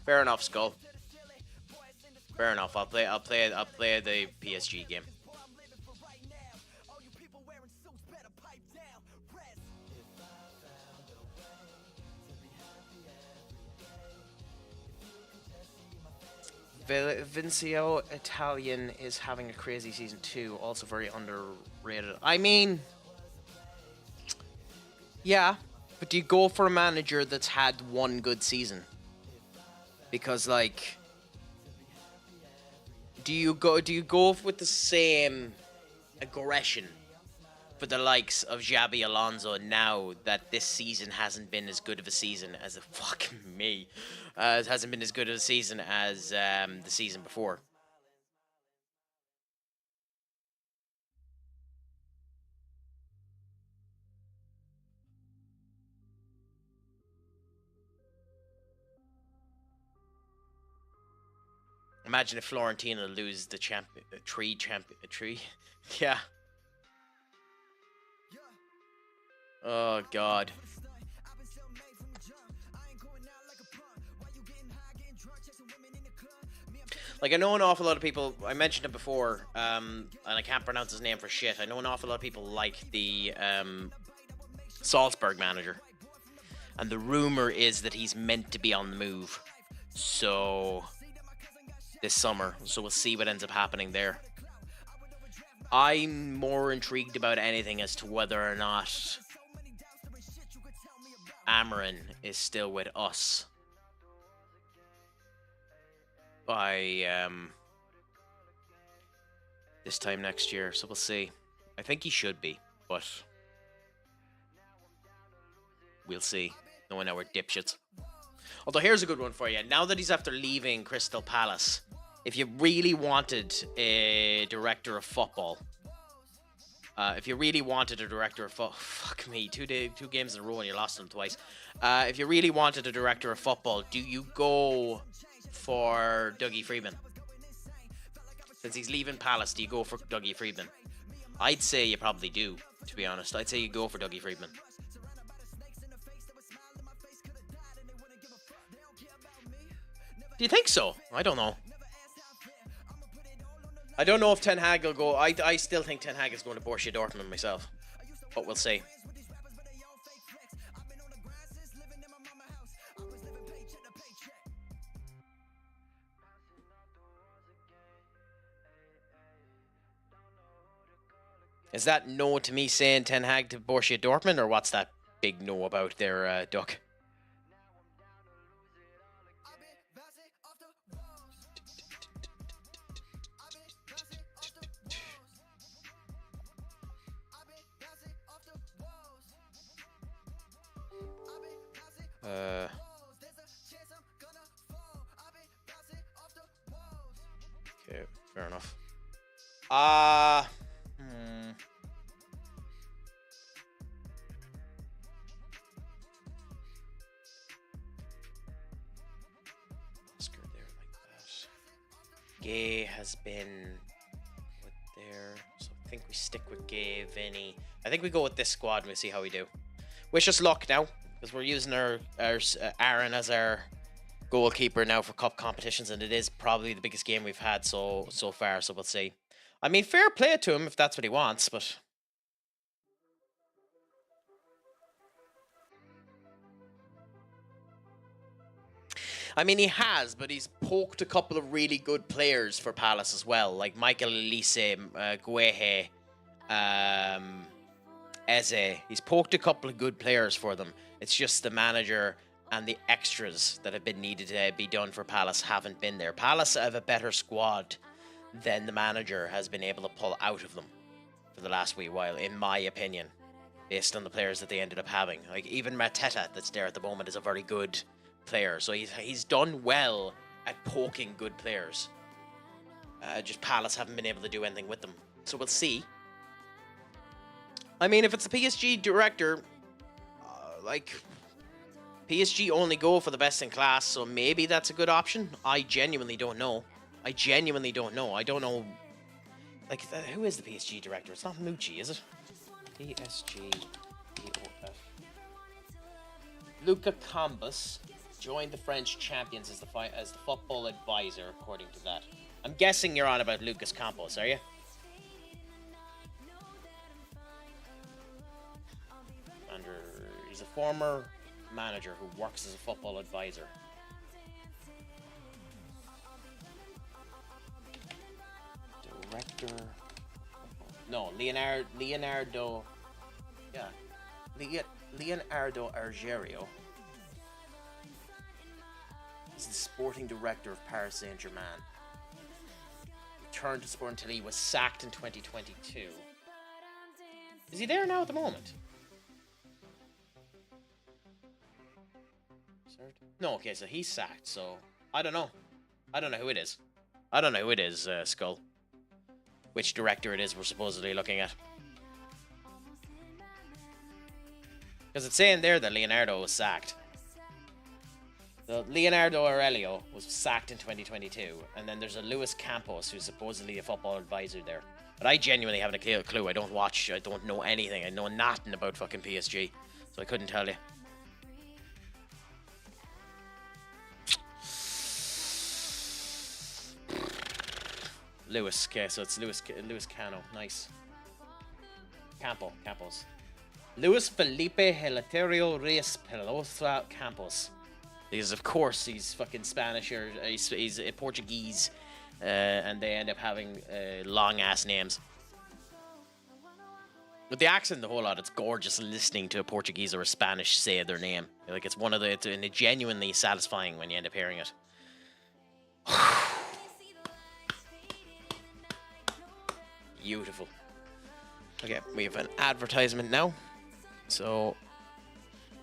Fair enough, Skull. Fair enough. I'll play the PSG game. Vincio Italian is having a crazy season too. Also very underrated. I mean, yeah, but do you go for a manager that's had one good season? Because like, do you go with the same aggression for the likes of Xabi Alonso now that this season hasn't been as good of a season as it hasn't been as good of a season as the season before? Imagine if Florentina lose the tree. Yeah. Oh God. Like, I know an awful lot of people, I mentioned it before, and I can't pronounce his name for shit. I know an awful lot of people like the Salzburg manager. And the rumor is that he's meant to be on the move. So, this summer. So we'll see what ends up happening there. I'm more intrigued about anything as to whether or not Amarin is still with us by this time next year. So we'll see. I think he should be, but we'll see. No one know we're dipshits. Although here's a good one for you. Now that he's after leaving Crystal Palace, if you really wanted a director of football, fuck me, two games in a row and you lost them twice. If you really wanted a director of football, do you go for Dougie Freedman? Since he's leaving Palace, do you go for Dougie Freedman? I'd say you probably do, to be honest. I'd say you go for Dougie Freedman. Do you think so? I don't know. I don't know if Ten Hag will go. I still think Ten Hag is going to Borussia Dortmund myself. But we'll see. Is that no to me saying Ten Hag to Borussia Dortmund, or what's that big no about there, Duck? Okay, fair enough. Oscar there like that. Gay has been with there, so I think we stick with Gay, Vinny. I think we go with this squad and we'll see how we do. Wish us luck now, because we're using our Aaron as our goalkeeper now for cup competitions, and it is probably the biggest game we've had so far, so we'll see. I mean, fair play to him if that's what he wants, but I mean, he has, but he's poked a couple of really good players for Palace as well, like Michael Elise, Guehe, Eze. He's poked a couple of good players for them. It's just the manager and the extras that have been needed to be done for Palace haven't been there. Palace have a better squad than the manager has been able to pull out of them. for the last wee while, in my opinion, based on the players that they ended up having. Like, even Mateta, that's there at the moment, is a very good player. So he's done well at poking good players. Just Palace haven't been able to do anything with them. So we'll see. I mean, if it's the PSG director, like, PSG only go for the best in class, so maybe that's a good option. I genuinely don't know. I don't know. Like, who is the PSG director? It's not Mucci, is it? PSG EOF. Luca Combus joined the French champions as the football advisor, according to that. I'm guessing you're on about Lucas Campos, are you? He's a former manager who works as a football advisor. Director. No, Leonardo. Yeah. Leonardo Argerio. He's the sporting director of Paris Saint-Germain. Returned to sport until he was sacked in 2022. Is he there now at the moment? No, okay, so he's sacked, so I don't know. I don't know who it is, Skull. Which director it is we're supposedly looking at. Because it's saying there that Leonardo was sacked. So Leonardo Aurelio was sacked in 2022, and then there's a Luis Campos who's supposedly a football advisor there. But I genuinely haven't a clue. I don't watch, I don't know anything. I know nothing about fucking PSG, so I couldn't tell you. Lewis, okay, so it's Lewis Cano, nice. Campos. Luis Felipe Helaterio Reyes Pelosa Campos. Because of course he's fucking Spanish or he's Portuguese, and they end up having long ass names. With the accent, the whole lot, it's gorgeous listening to a Portuguese or a Spanish say their name. Like it's genuinely satisfying when you end up hearing it. Beautiful. Okay, we have an advertisement now. So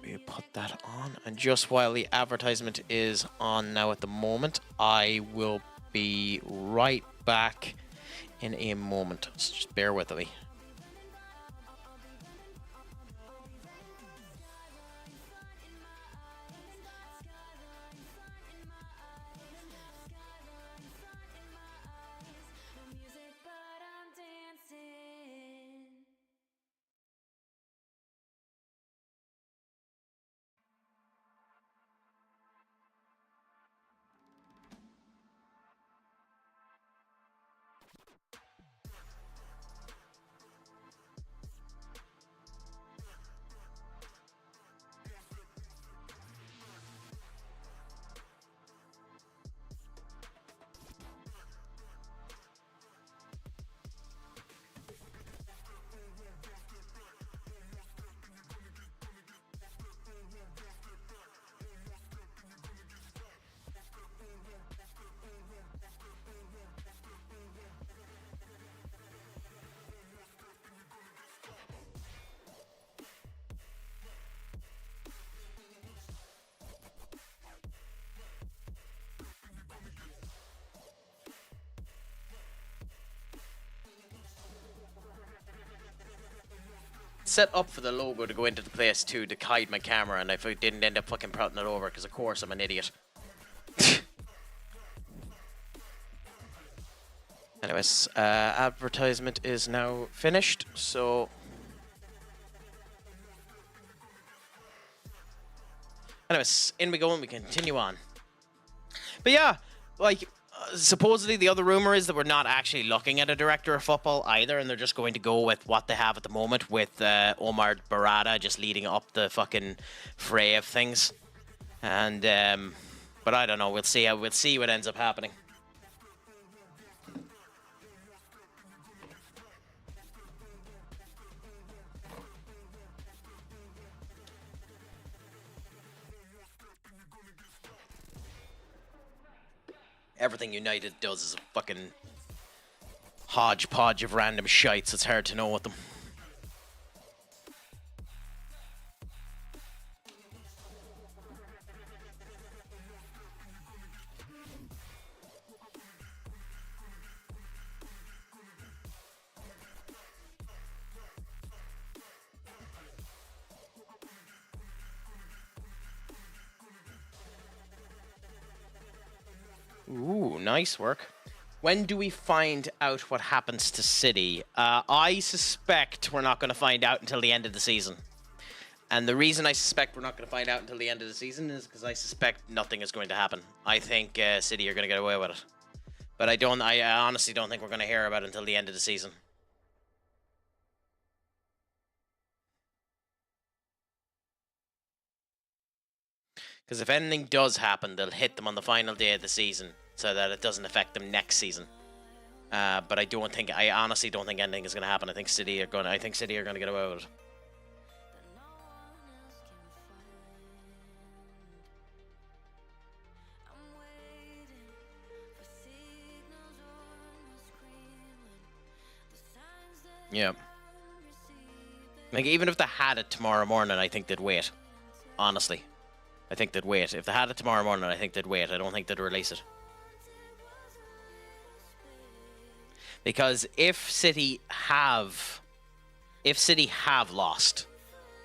we put that on. And just while the advertisement is on now at the moment, I will be right back in a moment. So just bear with me. Set up for the logo to go into the place too to hide my camera, and I didn't end up fucking prouting it over because of course I'm an idiot. Anyways, advertisement is now finished, so anyways, in we go and we continue on. But yeah, like supposedly the other rumor is that we're not actually looking at a director of football either, and they're just going to go with what they have at the moment with Omar Barada just leading up the fucking fray of things. And but I don't know. We'll see what ends up happening. Everything United does is a fucking hodgepodge of random shites. It's hard to know what them. Ooh, nice work. When do we find out what happens to City? I suspect we're not going to find out until the end of the season. And the reason I suspect we're not going to find out until the end of the season is because I suspect nothing is going to happen. I think City are going to get away with it. But I honestly don't think we're going to hear about it until the end of the season. Because if anything does happen, they'll hit them on the final day of the season so that it doesn't affect them next season. But I honestly don't think anything is going to happen. I think City are going to get away with it. Yeah. Like, even if they had it tomorrow morning, I think they'd wait. Honestly. I think they'd wait. If they had it tomorrow morning, I think they'd wait. I don't think they'd release it. Because if City have lost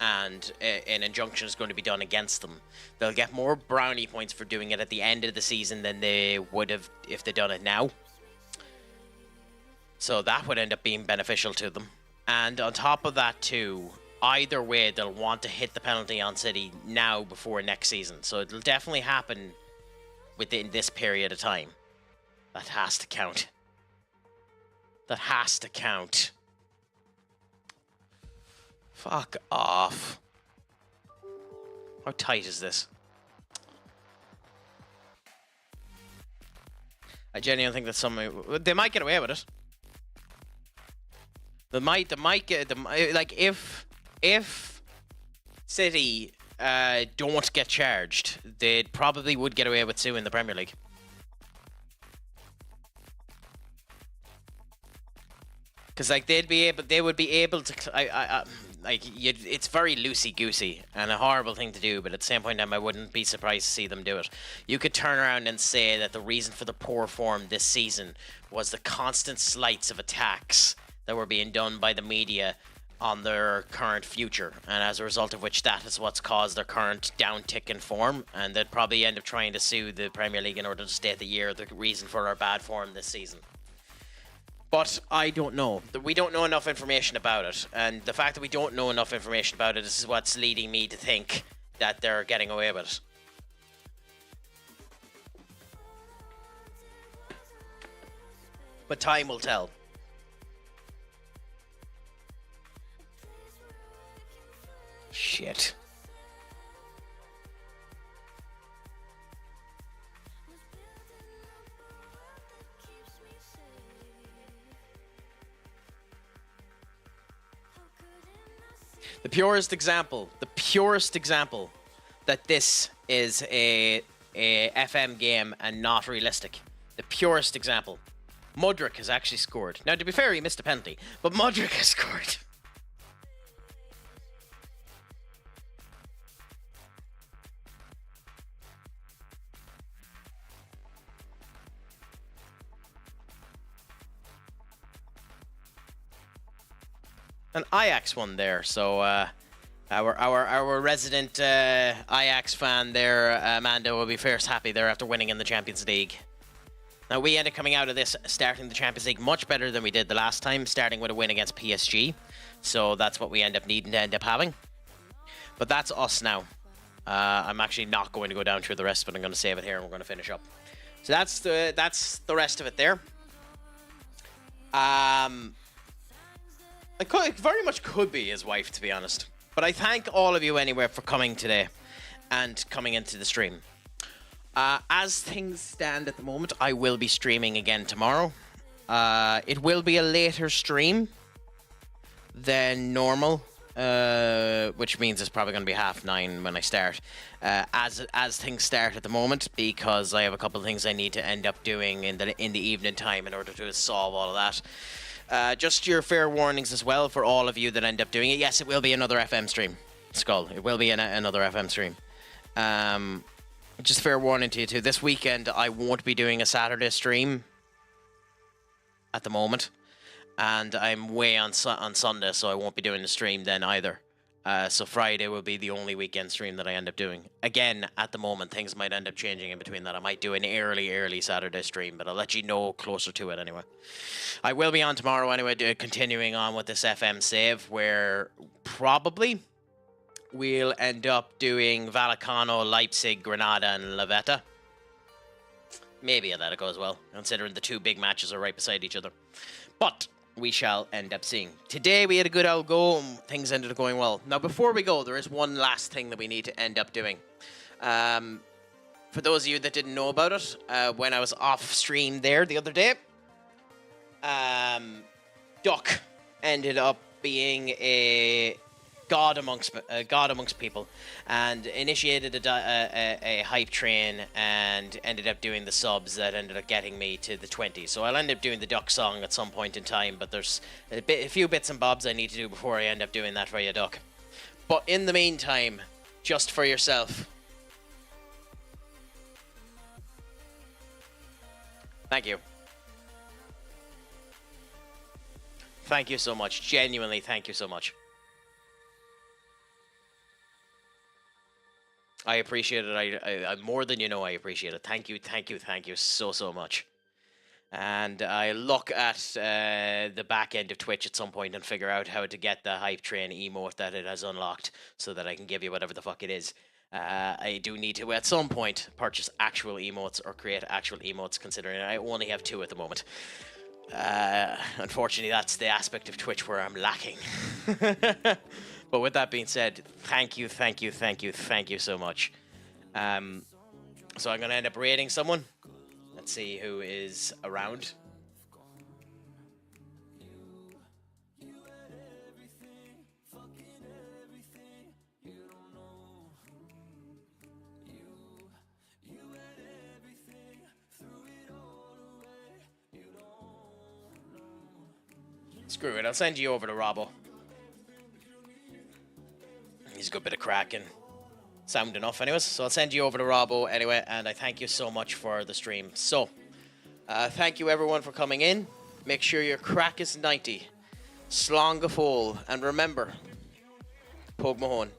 and an injunction is going to be done against them, they'll get more brownie points for doing it at the end of the season than they would have if they'd done it now. So that would end up being beneficial to them. And on top of that too, either way, they'll want to hit the penalty on City now before next season. So it'll definitely happen within this period of time. That has to count. That has to count. Fuck off. How tight is this? I genuinely think that they might get away with it. They might get like if City don't get charged, they probably would get away with suing the Premier League. Because like they would be able to. It's very loosey goosey and a horrible thing to do, but at the same point in time, I wouldn't be surprised to see them do it. You could turn around and say that the reason for the poor form this season was the constant slights of attacks that were being done by the media on their current future, and as a result of which that is what's caused their current downtick in form, and they'd probably end up trying to sue the Premier League in order to state the reason for our bad form this season. But I don't know. We don't know enough information about it, and the fact that we don't know enough information about it is what's leading me to think that they're getting away with it. But time will tell. Shit. The purest example that this is a FM game and not realistic. The purest example. Mudryk has actually scored. Now, to be fair, he missed a penalty, but Mudryk has scored. An Ajax one there, so our resident Ajax fan there, Amanda, will be first happy there after winning in the Champions League. Now we ended up coming out of this starting the Champions League much better than we did the last time, starting with a win against PSG. So that's what we end up needing to end up having. But that's us now. I'm actually not going to go down through the rest, but I'm going to save it here and we're going to finish up. So that's the rest of it there. It very much could be his wife, to be honest. But I thank all of you anyway for coming today and coming into the stream. As things stand at the moment, I will be streaming again tomorrow. It will be a later stream than normal, which means it's probably going to be 9:30 when I start. As things start at the moment, because I have a couple of things I need to end up doing in the evening time in order to solve all of that. Just your fair warnings as well for all of you that end up doing it. Yes, it will be another FM stream. Skull. It will be another FM stream. Just fair warning to you too. This weekend I won't be doing a Saturday stream at the moment, and I'm way on Sunday, so I won't be doing the stream then either. So Friday will be the only weekend stream that I end up doing. Again, at the moment, things might end up changing in between that. I might do an early Saturday stream, but I'll let you know closer to it anyway. I will be on tomorrow anyway, continuing on with this FM save, where probably we'll end up doing Vallecano, Leipzig, Granada, and Lavetta. Maybe Atletico as well, considering the two big matches are right beside each other. But we shall end up seeing. Today we had a good old go and things ended up going well. Now before we go, there is one last thing that we need to end up doing. For those of you that didn't know about it, when I was off stream there the other day, Duck ended up being a god amongst people, and initiated a hype train and ended up doing the subs that ended up getting me to the 20. So I'll end up doing the Duck song at some point in time, but there's a few bits and bobs I need to do before I end up doing that for you, Duck. But in the meantime, just for yourself, thank you. Thank you so much. Genuinely, thank you so much. I appreciate it. I more than you know I appreciate it. Thank you so much. And I look at the back end of Twitch at some point and figure out how to get the hype train emote that it has unlocked so that I can give you whatever the fuck it is. I do need to, at some point, purchase actual emotes or create actual emotes, considering I only have 2 at the moment. Unfortunately, that's the aspect of Twitch where I'm lacking. But with that being said, thank you so much. So I'm going to end up rating someone. Let's see who is around. Screw it, I'll send you over to Robbo. He's a good bit of crack and sound enough anyways. So I'll send you over to Robbo anyway, and I thank you so much for the stream. So, thank you everyone for coming in. Make sure your crack is 90. Slán go fóill, and remember, Pog Mahone.